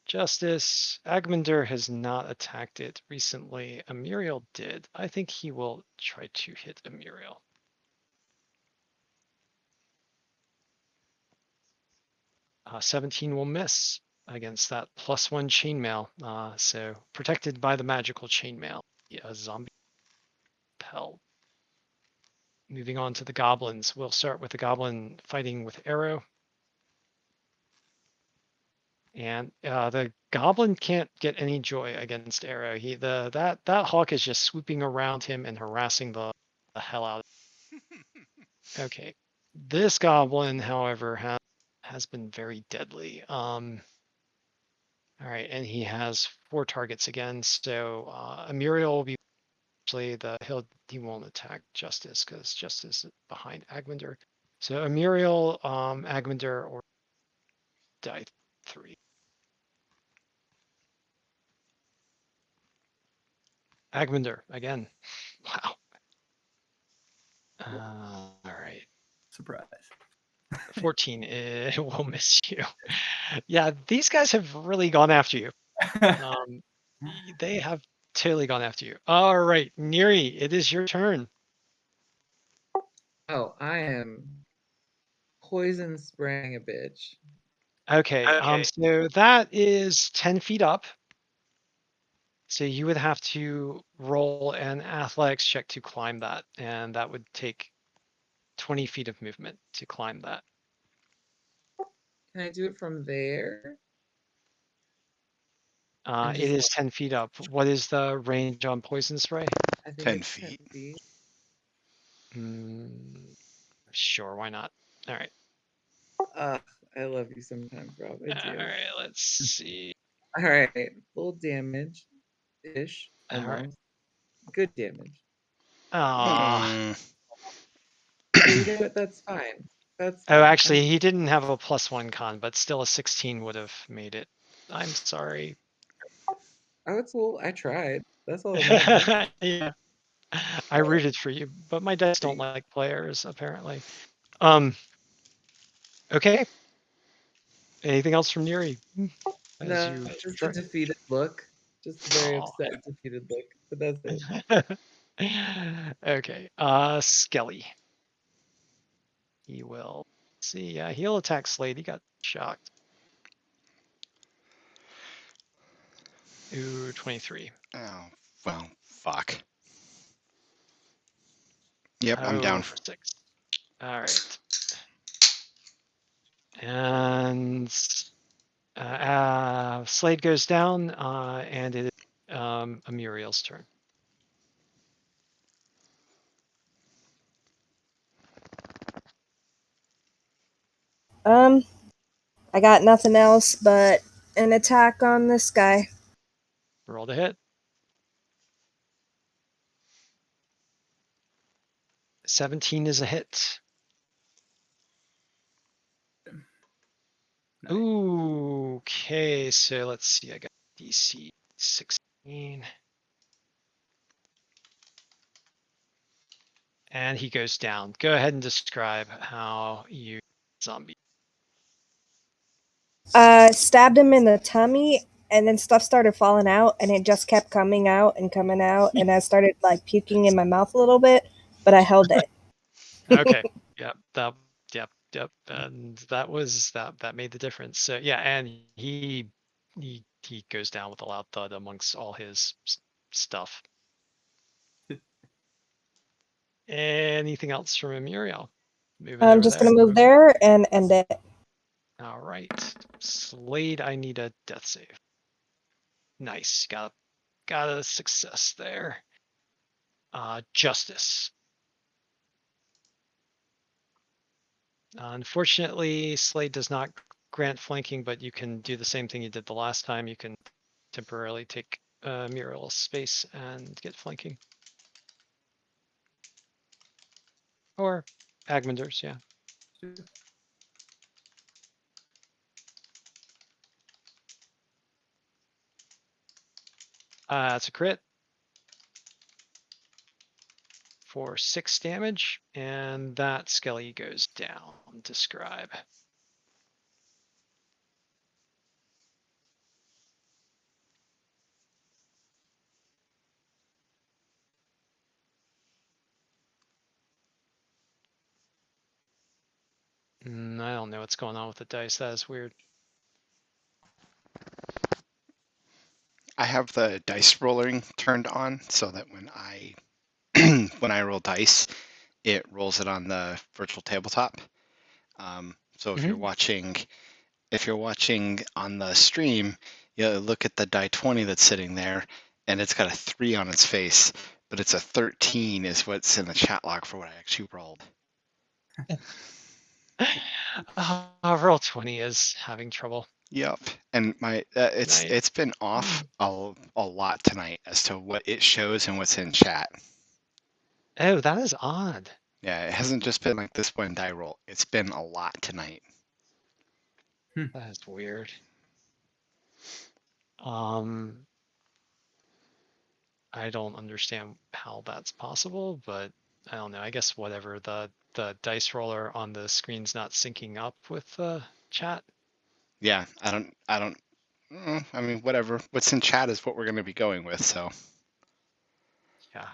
Justice. Agmundr has not attacked it recently. Amuriel did. I think he will try to hit Amuriel. 17 will miss against that +1 chainmail. So protected by the magical chainmail. Yeah, zombie hell. Moving on to the goblins. We'll start with the goblin fighting with arrow. And the goblin can't get any joy against arrow. That hawk is just swooping around him and harassing the hell out of him. Okay. This goblin, however, has been very deadly. All right, and he has 4 targets again. So Amuriel will be actually he won't attack Justice because Justice is behind Agmundr. So Amuriel, Agmundr, or die 3. Agmundr again. Wow. All right. Surprise. 14 it will miss you. Yeah, these guys have really gone after you. They have totally gone after you. All right, Neri, it is your turn. Oh, I am poison spraying a bitch. Okay, so that is 10 feet up. So you would have to roll an athletics check to climb that, and that would take 20 feet of movement to climb that. Can I do it from there? It is 10 feet up. What is the range on poison spray? I think 10 it's feet. 10 feet. Sure, why not? All right. I love you sometimes, Rob. I do. All right, let's see. All right, little damage ish, All right. almost. Good damage. Ah. But you know what? That's fine. That's Oh, fine. actually, he didn't have a +1 con, but still a 16 would have made it. I'm sorry. Oh, it's cool. I tried. That's all that matters. Yeah. I rooted for you, but my dice don't like players, apparently. Okay. Anything else from Neri? No, just a defeated look. Just a very upset, defeated look. But that's it. Okay. Skelly. He will see. Yeah, he'll attack Slayde. He got shocked. Ooh, 23. Oh, well, fuck. Yep, I'm down. For 6. All right. And Slayde goes down, and it is Amuriel's turn. I got nothing else but an attack on this guy. Roll to hit. 17 is a hit. Nice. Ooh, okay, so let's see. I got DC 16. And he goes down. Go ahead and describe how you zombie. Stabbed him in the tummy, and then stuff started falling out, and it just kept coming out and coming out, and I started like puking in my mouth a little bit, but I held it. Okay. Yep. Yep. And that made the difference. So yeah, and he goes down with a loud thud amongst all his stuff. Anything else from Amuriel? I'm just gonna move there and end it. All right, Slayde, I need a death save. Nice, got a success there. Justice. Unfortunately, Slayde does not grant flanking, but you can do the same thing you did the last time. You can temporarily take Muriel's space and get flanking. Or Agmundr's, yeah. That's a crit for 6 damage, and that Skelly goes down. Describe. I don't know what's going on with the dice. That is weird. I have the dice rolling turned on so that when I when I roll dice, it rolls it on the virtual tabletop. So if you're watching on the stream, you look at the die 20 that's sitting there, and it's got a 3 on its face, but it's a 13 is what's in the chat log for what I actually rolled. Roll 20 is having trouble. Yep, and my Nice. it's been off a lot tonight as to what it shows and what's in chat. Oh, that is odd. Yeah, it hasn't just been like this one die roll. It's been a lot tonight. That is weird. I don't understand how that's possible, but I don't know. I guess whatever, the dice roller on the screen's not syncing up with the chat. Yeah, I mean, whatever. What's in chat is what we're going to be going with, so. Yeah.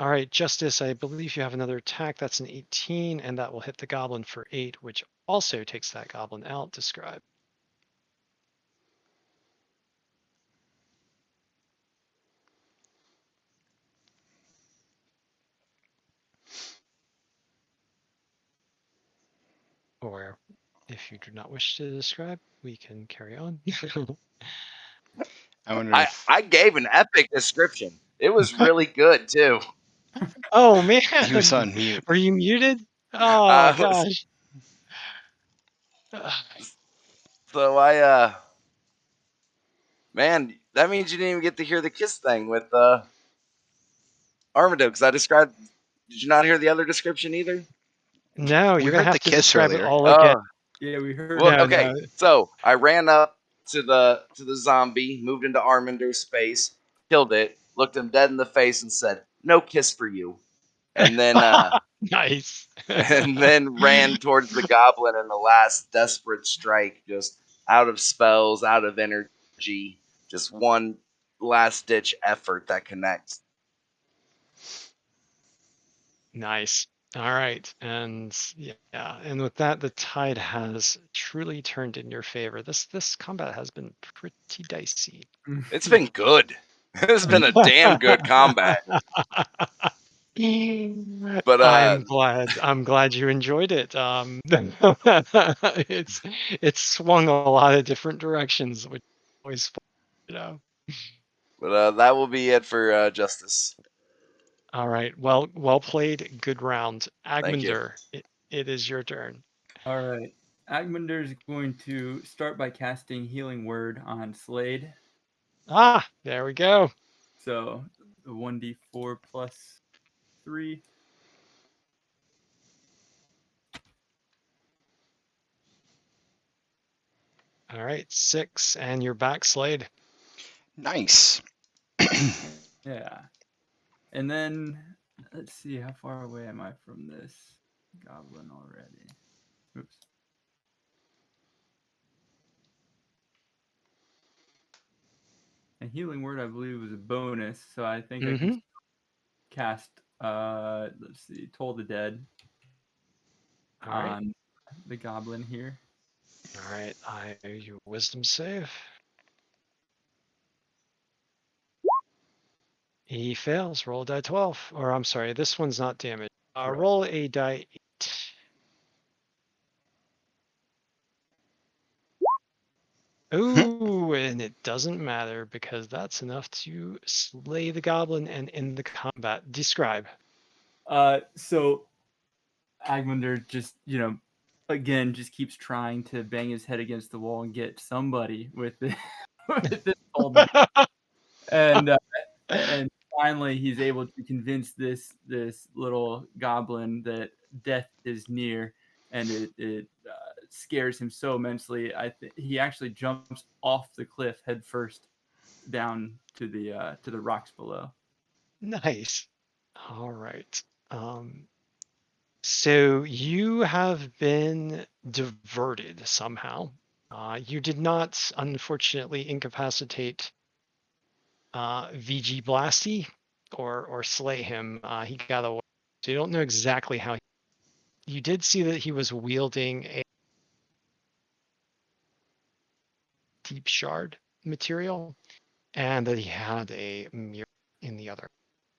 All right, Justice, I believe you have another attack. That's an 18, and that will hit the goblin for 8, which also takes that goblin out. Describe. Or if you do not wish to describe, we can carry on. I wonder if... I gave an epic description. It was really good too. Oh man, He was on mute. Were you muted? Oh gosh. So man, that means you didn't even get to hear the kiss thing with Armando, because I described. Did you not hear the other description either? No, We you're gonna heard have the to kiss describe earlier. it all again. Yeah, we heard. Well, No, okay. no. So I ran up to the zombie, moved into Armando's space, killed it, looked him dead in the face, and said, "No kiss for you." And then Nice. and then ran towards the goblin in the last desperate strike, just out of spells, out of energy, just one last ditch effort that connects. Nice. All right, and yeah, and with that, the tide has truly turned in your favor. This combat has been pretty dicey. It's been good. It's been a damn good combat. But I'm glad you enjoyed it. It's swung a lot of different directions, which is always fun, you know. But that will be it for Justice. All right. Well played. Good round. Thank you. Agmundr, it is your turn. All right. Agmundr is going to start by casting Healing Word on Slayde. Ah, there we go. So the 1d4 plus 3. All right, 6, and you're back, Slayde. Nice. Yeah. And then let's see, how far away am I from this goblin already? Oops. And Healing Word, I believe, was a bonus, so I think I can cast, let's see, Toll the Dead on the goblin here. All right, I owe you a wisdom save. He fails. Roll a die 12. Or I'm sorry, this one's not damaged. Roll a die 8. Ooh, and it doesn't matter because that's enough to slay the goblin and end the combat. Describe. So Agmundr just, again, just keeps trying to bang his head against the wall and get somebody with this and finally he's able to convince this little goblin that death is near, and it scares him so immensely. He actually jumps off the cliff head first down to the rocks below. Nice. All right. So you have been diverted somehow. You did not, unfortunately, incapacitate VG Blasty or slay him. He got away. So you don't know exactly how you did see that he was wielding a deep shard material, and that he had a mirror in the other.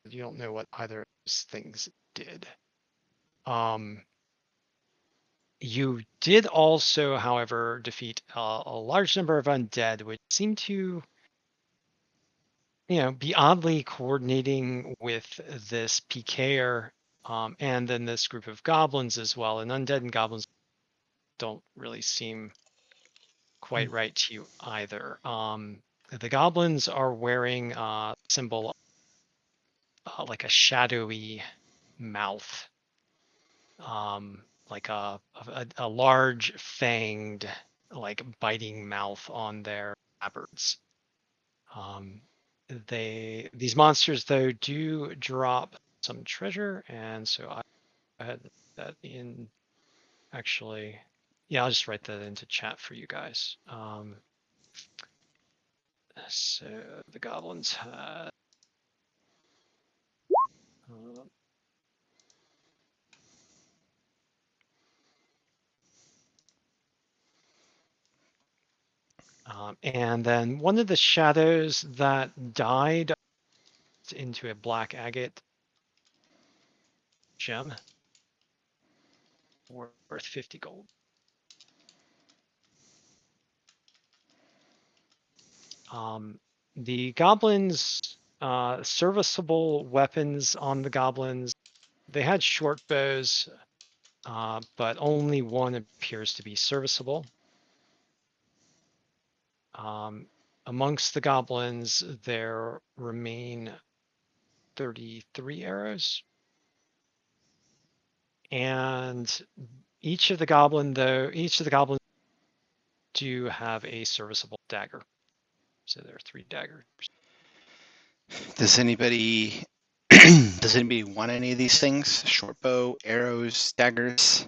You don't know what either of those things did. You did also, however, defeat a large number of undead, which seem to, be oddly coordinating with this PKer, and then this group of goblins as well. And undead and goblins don't really seem quite right to you either. The goblins are wearing a symbol, like a shadowy mouth, like a large fanged, like biting mouth on their tabards. These monsters though do drop some treasure, and so I had that in. Actually, yeah, I'll just write that into chat for you guys. So the goblins had. And then one of the shadows that died into a black agate gem worth 50 gold. The goblins, serviceable weapons on the goblins, they had short bows, but only one appears to be serviceable. Amongst the goblins, there remain 33 arrows. And each of the goblins do have a serviceable dagger. So there are 3 daggers. Does anybody want any of these things? Short bow, arrows, daggers?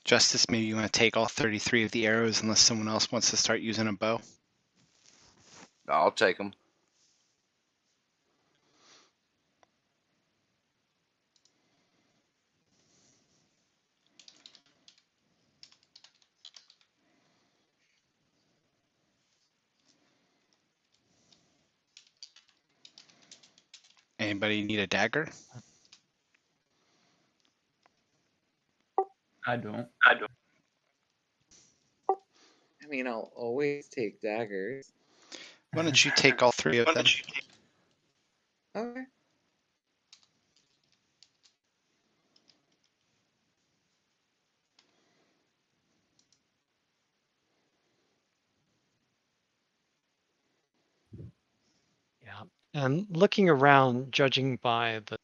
Justice, maybe you want to take all 33 of the arrows unless someone else wants to start using a bow. I'll take them. Anybody need a dagger? I don't. I mean, I'll always take daggers. Why don't you take all 3 of them? Okay. Yeah. And looking around, judging by the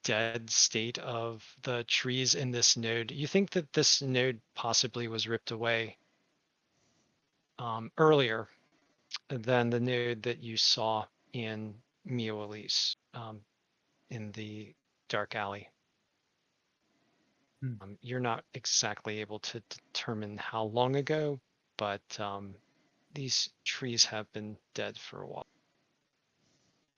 dead state of the trees in this node, you think that this node possibly was ripped away earlier than the node that you saw in Mio Elise, in the dark alley. You're not exactly able to determine how long ago, but these trees have been dead for a while.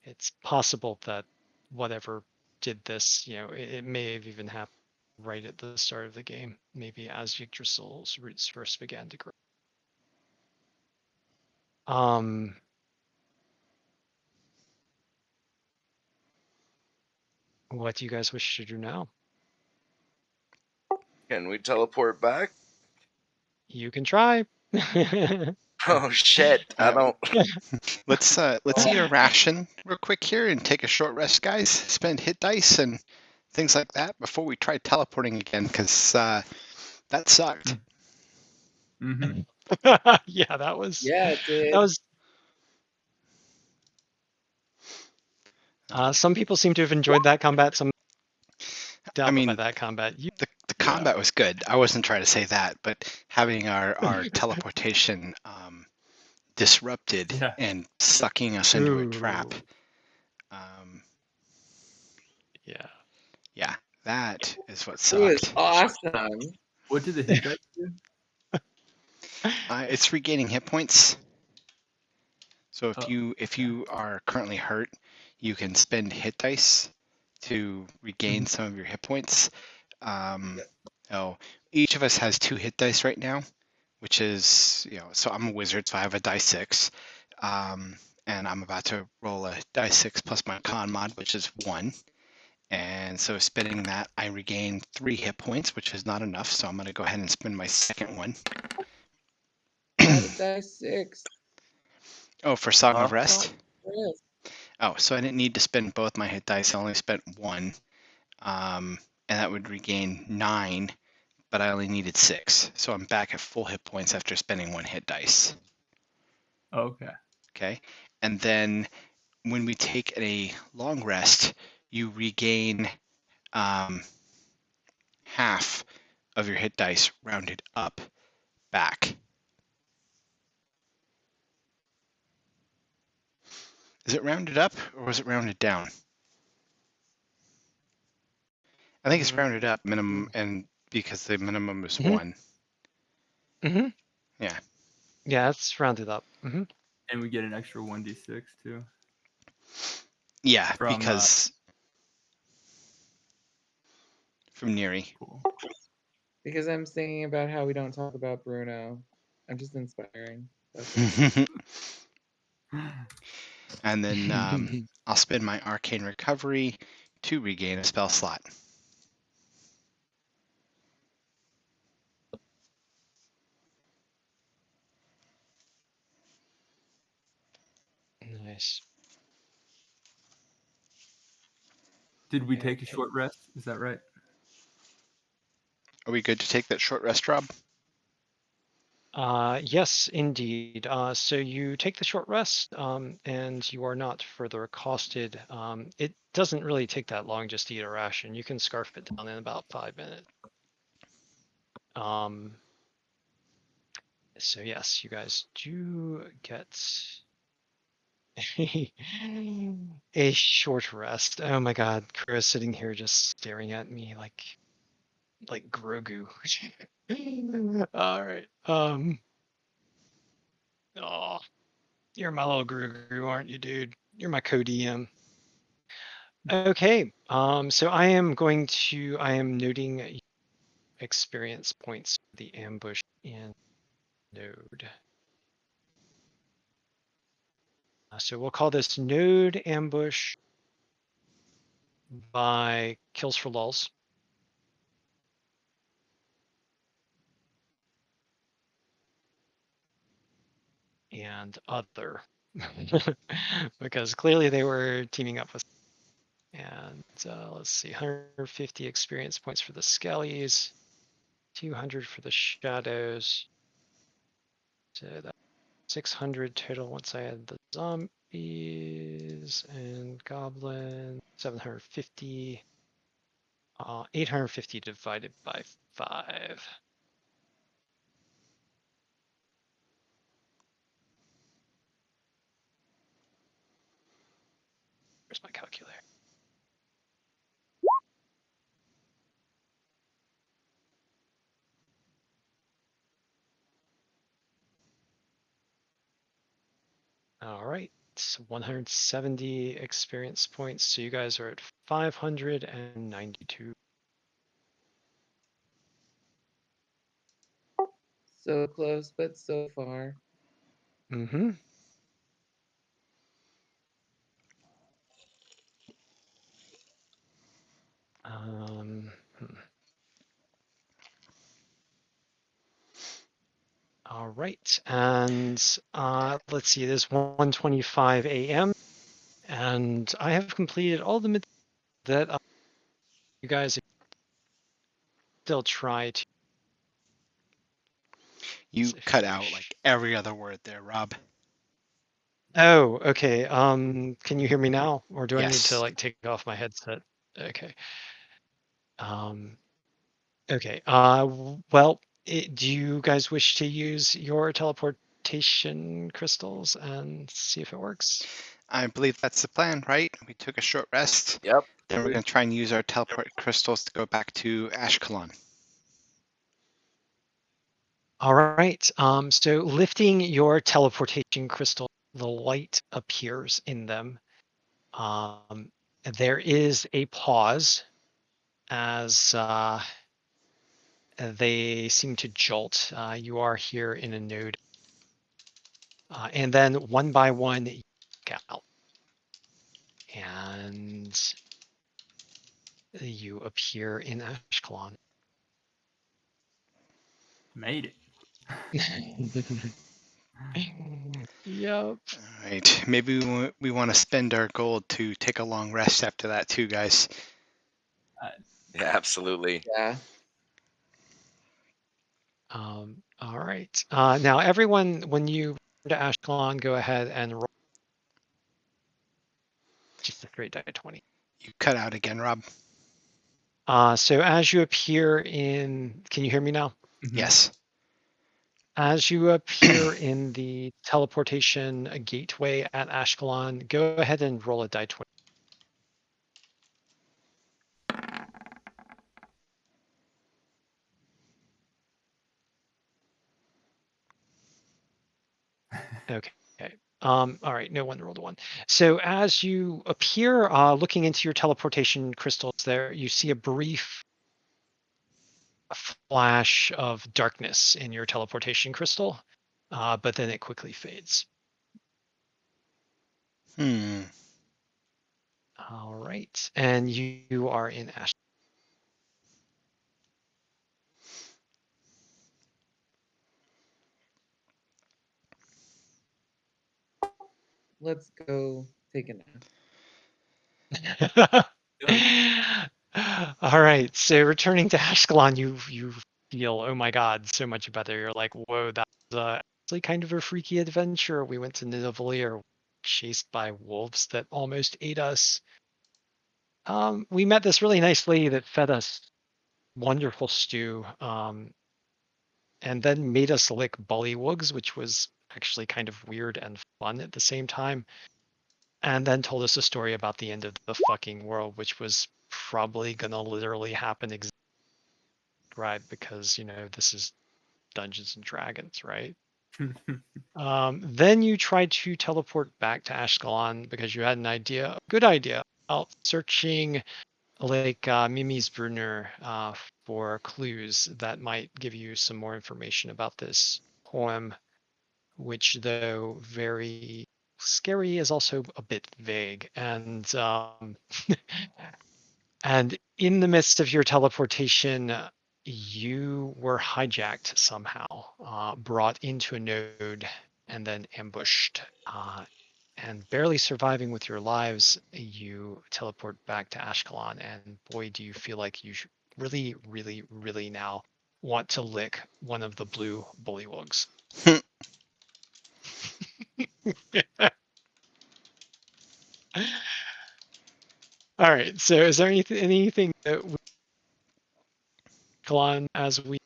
It's possible that whatever did this, it may have even happened right at the start of the game, maybe as Yggdrasil's roots first began to grow. What do you guys wish to do now? Can we teleport back? You can try. Oh shit! I don't. Let's eat a ration real quick here and take a short rest, guys. Spend hit dice and things like that before we try teleporting again, because that sucked. Mm-hmm. Yeah, that was. Yeah, it did. That was. Some people seem to have enjoyed that combat. Some doubt by that combat. The combat was good. I wasn't trying to say that, but having our teleportation disrupted and sucking us into a trap. Yeah, that is what sucked. It was awesome. What did the hit dice do? It's regaining hit points. So if you are currently hurt, you can spend hit dice to regain some of your hit points. Oh, each of us has 2 hit dice right now, which is, so I'm a wizard, so I have a die 6. And I'm about to roll a die 6 plus my con mod, which is 1. And so spending that, I regain 3 hit points, which is not enough. So I'm going to go ahead and spend my second one. Got a die 6. Oh, for Song of Huh? Rest? Yes. Oh, so I didn't need to spend both my hit dice. I only spent 1. And that would regain 9, but I only needed 6. So I'm back at full hit points after spending 1 hit dice. Okay. Okay. And then when we take a long rest, you regain half of your hit dice rounded up back. Is it rounded up or was it rounded down? I think it's rounded up minimum, and because the minimum is 1. Mm-hmm. Yeah. Yeah, it's rounded up. Mm-hmm. And we get an extra 1d6 too. Yeah, From, because from Neri. Cool. Because I'm thinking about how we don't talk about Bruno. I'm just inspiring. And then I'll spend my arcane recovery to regain a spell slot. Nice. Did we Yeah, take a short rest? Is that right? Are we good to take that short rest, Rob? Yes, indeed. So you take the short rest, and you are not further accosted. It doesn't really take that long just to eat a ration. You can scarf it down in about 5 minutes. So yes, you guys do get a short rest. Oh my God, Chris sitting here just staring at me like Grogu. All right. Oh, you're my little Grogu, aren't you, dude? You're my co-DM. Okay. So I am noting experience points for the ambush in node. So we'll call this node ambush by kills for lulls. And other. Because clearly they were teaming up with. And let's see, 150 experience points for the skellies, 200 for the shadows. So that's 600 total once I add the zombies and goblin. 750. 850 divided by 5. Where's my calculator? All right, so 170 experience points. So you guys are at 592. So close, but so far. Mm-hmm. Hmm. All right, and let's see, it is 1:25 a.m. and I have completed all the that you guys still try to. You cut out like every other word there, Rob. Oh, okay. Can you hear me now, or do I need to Yes. like take off my headset? Okay. Okay. Well, do you guys wish to use your teleportation crystals and see if it works? I believe that's the plan, right? We took a short rest. Yep. Then we're going to try and use our teleport crystals to go back to Ashkelon. All right. So lifting your teleportation crystal, the light appears in them. there is a pause as they seem to jolt. You are here in a node. And then one by one, you get out. And you appear in Ashkelon. Made it. Yep. All right. Maybe we want to spend our gold to take a long rest after that too, guys. Yeah, absolutely. Yeah. All right. Now, everyone, when you return to Ashkelon, go ahead and roll just a straight die 20. You cut out again, Rob. So as you appear in, can you hear me now? Mhm. Yes. As you appear in the teleportation gateway at Ashkelon, go ahead and roll a die 20. Okay. All right, no one rolled a 1. So as you appear, looking into your teleportation crystals there, you see a brief flash of darkness in your teleportation crystal, but then it quickly fades. All right, and you are in Ash. Let's go take a nap. All right, so returning to Ashkelon, you feel, oh my god, so much better. You're like, whoa, that was actually kind of a freaky adventure. We went to Nidavellir, chased by wolves that almost ate us. We met this really nice lady that fed us wonderful stew, and then made us lick bullywugs, which was actually kind of weird and fun at the same time. And then told us a story about the end of the fucking world, which was probably gonna literally happen exactly right, because this is Dungeons and Dragons, right? Then you tried to teleport back to Ashkelon because you had a good idea, about searching Lake Mimi's Brunner for clues that might give you some more information about this poem, which, though very scary, is also a bit vague. And and in the midst of your teleportation, you were hijacked somehow, brought into a node, and then ambushed. And barely surviving with your lives, you teleport back to Ashkelon. And boy, do you feel like you really, really, really now want to lick one of the blue bullywugs. All right. So, is there anything that we on as we?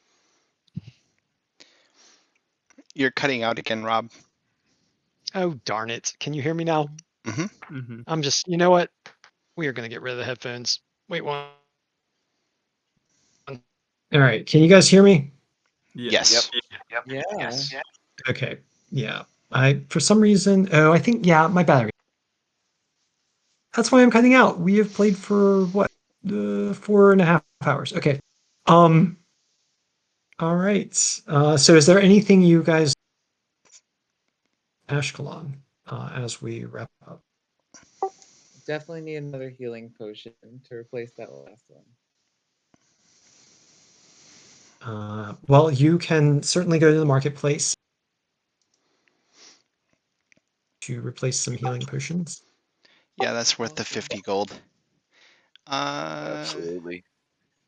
You're cutting out again, Rob. Oh darn it! Can you hear me now? Mhm. I'm just. You know what? We are gonna get rid of the headphones. Wait one. All right. Can you guys hear me? Yes. Yeah. Okay. Yeah. For some reason. Oh, I think my battery. That's why I'm cutting out. We have played for what? 4.5 hours. Okay. All right. So is there anything you guys Ashkelon as we wrap up? Definitely need another healing potion to replace that last one. Well, you can certainly go to the marketplace to replace some healing potions. Yeah, that's worth the Awesome. 50 gold. Absolutely.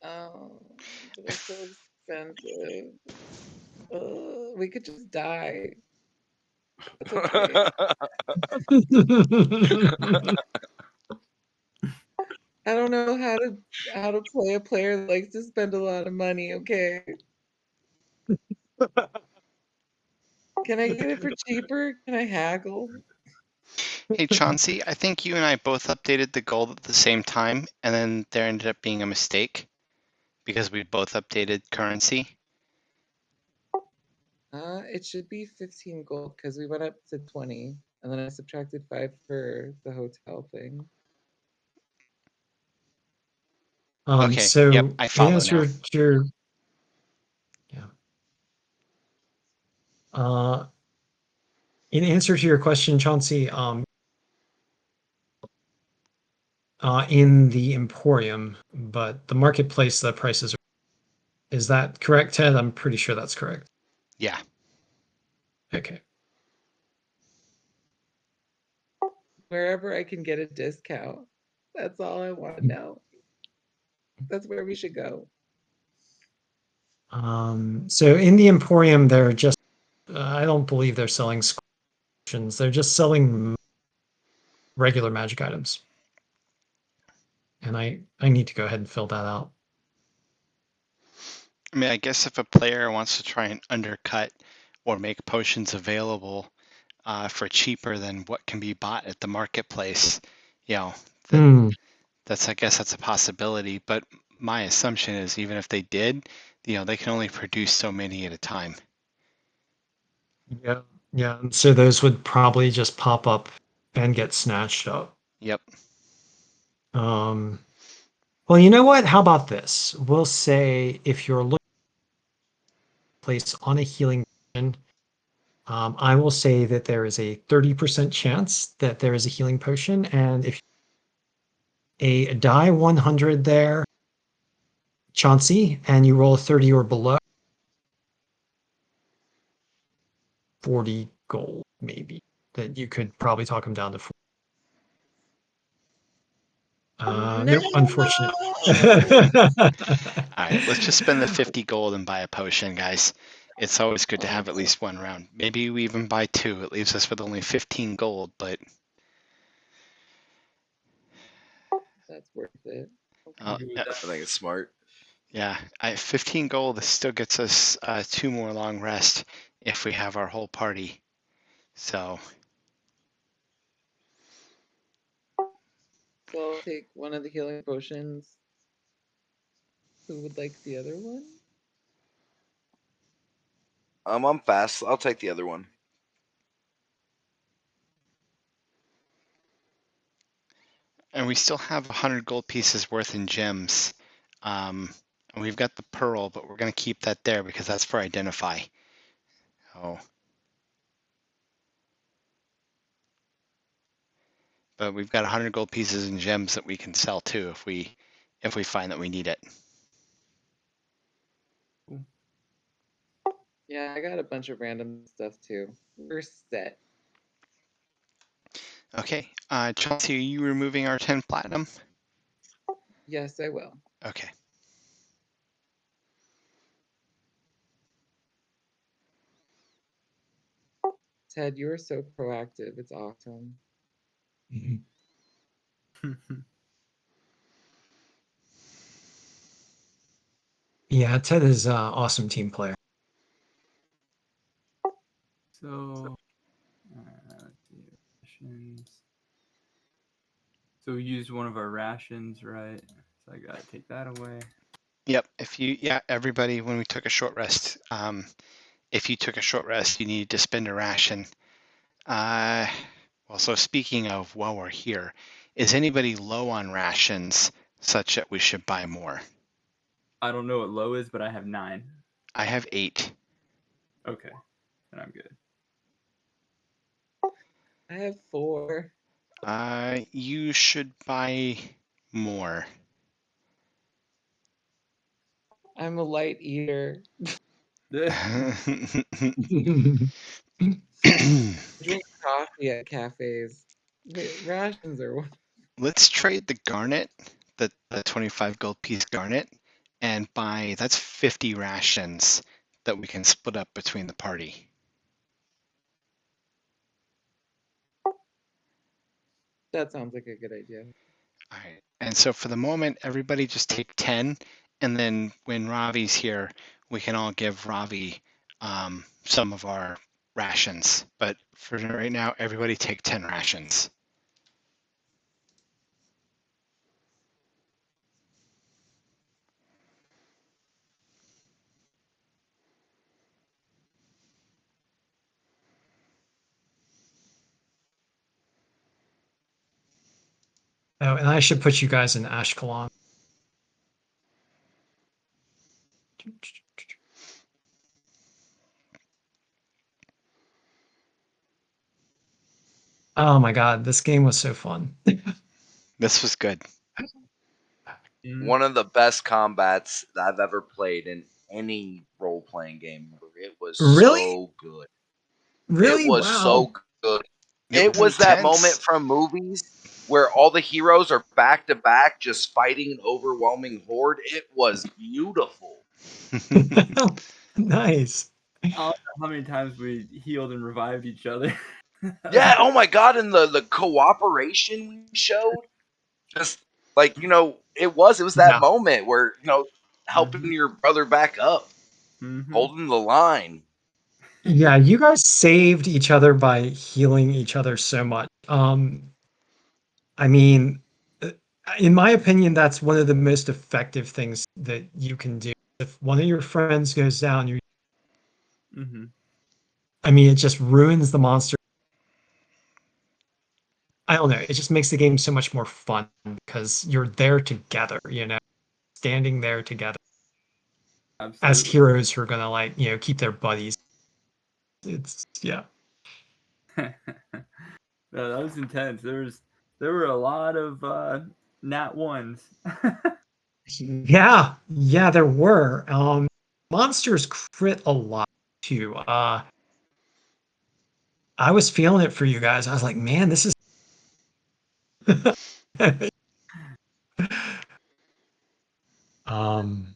Oh, but it's so expensive. We could just die. That's okay. I don't know how to play a player that likes to spend a lot of money. Okay. Can I get it for cheaper? Can I haggle? Hey, Chauncey, I think you and I both updated the gold at the same time, and then there ended up being a mistake because we both updated currency. It should be 15 gold because we went up to 20, and then I subtracted 5 for the hotel thing. Okay, So yep, I follow in answer now. to your in answer to your question, Chauncey, in the Emporium, but the marketplace, the prices are. Is that correct, Ted? I'm pretty sure that's correct. Yeah. Okay. Wherever I can get a discount. That's all I want to know. That's where we should go. So in the Emporium, they're just. I don't believe they're selling potions. They're just selling regular magic items. And I need to go ahead and fill that out. I mean, I guess if a player wants to try and undercut or make potions available for cheaper than what can be bought at the marketplace, you know, I guess that's a possibility. But my assumption is even if they did, they can only produce so many at a time. Yeah. Yeah. And so those would probably just pop up and get snatched up. Yep. Well, you know what? How about this? We'll say if you're looking to place on a healing potion, I will say that there is a 30% chance that there is a healing potion. And if a die 100 there, Chauncey, and you roll a 30 or below, 40 gold, maybe, that you could probably talk him down to 40. No, unfortunately. All right, let's just spend the 50 gold and buy a potion, guys. It's always good to have at least one round. Maybe we even buy two. It leaves us with only 15 gold, but That's worth it. I think it's smart. Yeah, 15 gold. This still gets us 2 more long rest if we have our whole party. So I'll take one of the healing potions. Who would like the other one? I'm fast. I'll take the other one. and we still have 100 gold pieces worth in gems. And we've got the pearl, but we're going to keep that there because that's for identify. Oh. But we've got 100 gold pieces in gems that we can sell too if we find that we need it. Yeah, I got a bunch of random stuff too. We're set. Okay, Chelsea, are you removing our 10 platinum? Yes, I will. Okay. Ted, you are so proactive. It's awesome. Yeah, Ted is an awesome team player. So, let's see, rations. So we used one of our rations, right? So I gotta take that away. Yep. Everybody, when we took a short rest, if you took a short rest, you needed to spend a ration. Well, so speaking of, while we're here, is anybody low on rations such that we should buy more? I don't know what low is, but I have 9. I have 8. Okay, then I'm good. I have 4. You should buy more. I'm a light eater. Let's Drink coffee at cafes. Rations are one. trade the garnet, the 25 gold piece garnet, and buy, that's 50 rations that we can split up between the party. That sounds like a good idea. All right. And so for the moment, everybody just take 10. And then when Ravi's here, we can all give Ravi some of our rations. But for right now, everybody take 10 rations. Oh, and I should put you guys in Ashkelon. Oh my god, this game was so fun. This was good. One of the best combats that I've ever played in any role playing game. It was Really? so good. Really? It was Wow. so good. It It was that intense. moment from movies where all the heroes are back to back just fighting an overwhelming horde. It was beautiful. Nice. I don't know how many times we healed and revived each other. Yeah, oh my god, and the cooperation we showed. Just like, it was that Yeah. moment where, helping your brother back up, holding the line. Yeah, you guys saved each other by healing each other so much. I mean, in my opinion, that's one of the most effective things that you can do. If one of your friends goes down, I mean, it just ruins the monster. I don't know. It just makes the game so much more fun because you're there together, standing there together as Absolutely. heroes who are gonna keep their buddies. It's yeah. No, that was intense. There were a lot of nat ones. Yeah, there were. Monsters crit a lot too. I was feeling it for you guys. I was like, man, this is Fun.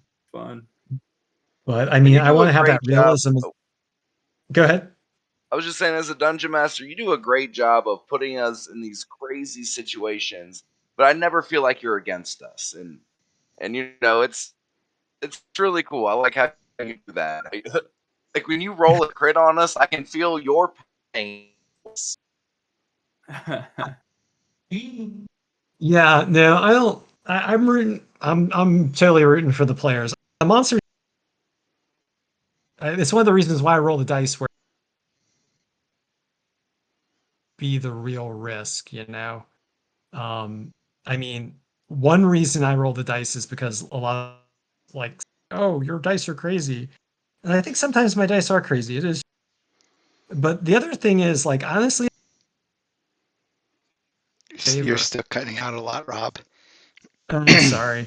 but I And mean, you I do a want to have that great job. realism. Go ahead. I was just saying, as a dungeon master, you do a great job of putting us in these crazy situations, but I never feel like you're against us. And it's really cool. I like how you do that. Like when you roll a crit on us, I can feel your pain. Yeah, no, I don't. I'm rooting. I'm totally rooting for the players. The monster. It's one of the reasons why I roll the dice where be the real risk. I mean, one reason I roll the dice is because a lot of like, oh, your dice are crazy, and I think sometimes my dice are crazy. It is, but the other thing is like honestly, You're favor. still cutting out a lot, Rob. Sorry.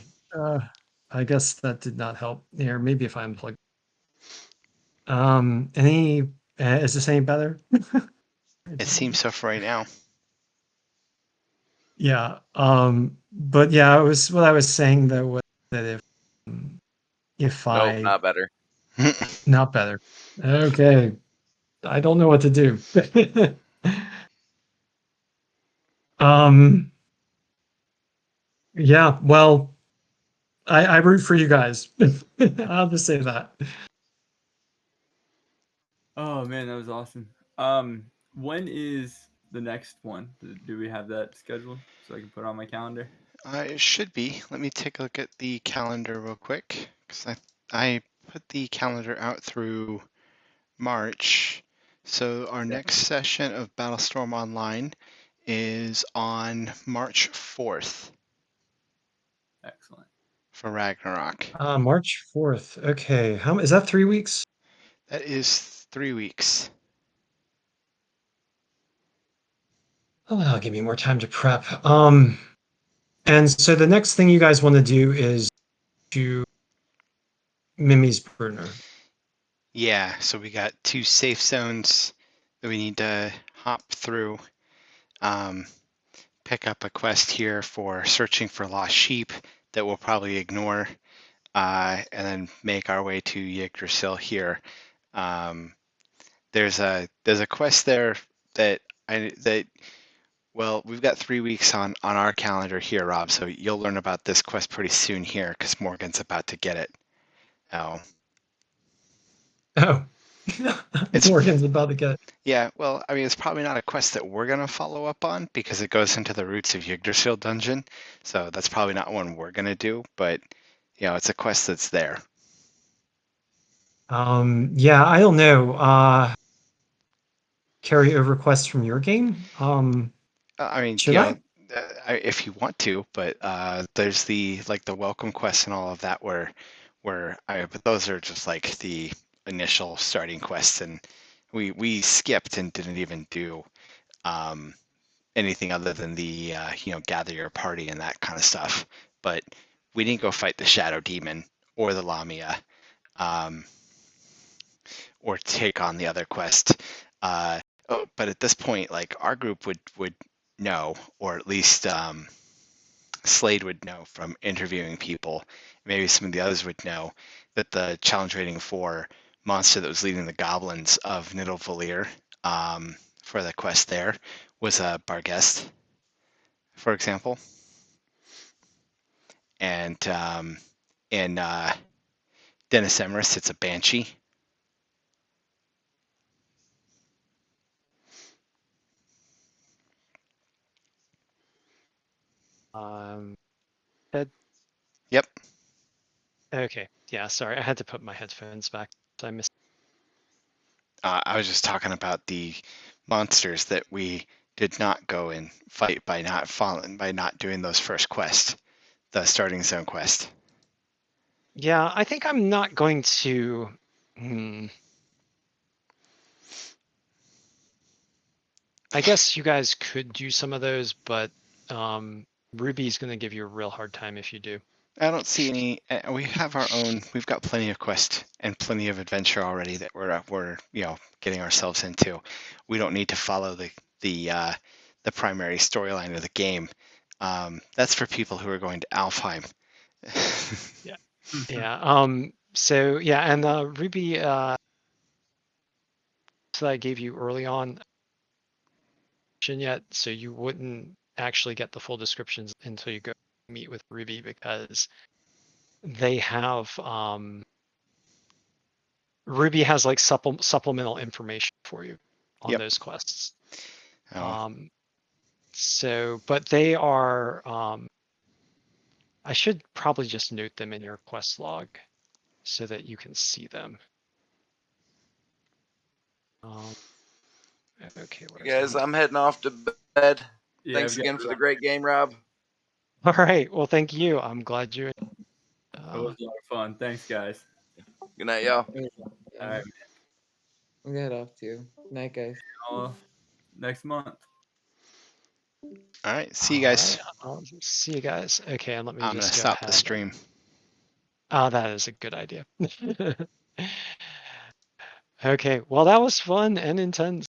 I guess that did not help. Here, maybe if I unplug. Any is this any better? It seems so for right now. Yeah. But yeah, it was what I was saying though was that if Nope, I not better. not better. Okay. I don't know what to do. um yeah, well, I root for you guys. I'll just say that. Oh man, that was awesome. When is the next one? Do we have that scheduled so I can put it on my calendar? It should be. Let me take a look at the calendar real quick because I put the calendar out through March. So our next session of Battlestorm Online is on March 4th Excellent. for Ragnarok. March 4th. Okay. How is that 3 weeks? That is 3 weeks. Oh, that'll give me more time to prep. And so the next thing you guys want to do is to Mimi's Brunner. Yeah, so we got 2 safe zones that we need to hop through. Pick up a quest here for searching for lost sheep that we'll probably ignore, and then make our way to Yggdrasil here. There's a quest there that well, we've got 3 weeks on our calendar here, Rob. So you'll learn about this quest pretty soon here because Morgan's about to get it. Oh, Oh, It's- Morgan's about to get it. yeah. Well, I mean, it's probably not a quest that we're gonna follow up on because it goes into the roots of Yggdrasil dungeon. So that's probably not one we're gonna do. But it's a quest that's there. Yeah, I don't know. Carry over quests from your game? I mean, Should I? if you want to, but there's the welcome quest and all of that but those are just like the initial starting quests, and we skipped and didn't even do anything other than the gather your party and that kind of stuff. But we didn't go fight the Shadow Demon or the Lamia, or take on the other quest. But at this point, like our group would know, or at least Slayde would know from interviewing people. Maybe some of the others would know that the challenge rating 4 monster that was leading the goblins of Nidavellir, for the quest there was a Barghest, for example. And in Dennis Emerus, it's a Banshee. Ed? Yep. Okay. Yeah, sorry. I had to put my headphones back. So I missed. I was just talking about the monsters that we did not go and fight by not doing those first quests, the starting zone quest. Yeah, I think I'm not going to. I guess you guys could do some of those, but Ruby's going to give you a real hard time if you do. I don't see any. We have our own. We've got plenty of quest and plenty of adventure already that we're getting ourselves into. We don't need to follow the primary storyline of the game. That's for people who are going to Alfheim. Yeah. So yeah, and Ruby that I gave you early on yet, so you wouldn't actually get the full descriptions until you go meet with Ruby, because they have Ruby has like supplemental information for you on Yep. those quests. Oh. So, but they are I should probably just note them in your quest log so that you can see them. Okay, what Guys, I'm heading off to bed. Yeah, Thanks again for the great game, Rob. All right. Well, thank you. I'm glad you. It was a lot of fun. Thanks, guys. Good night, y'all. All right, I'm gonna head off too. Night, guys. next month. All right. See you guys. Right, I'll see you guys. Okay, and let me I'm gonna just go stop ahead. the stream. Oh, that is a good idea. Okay, well, that was fun and intense.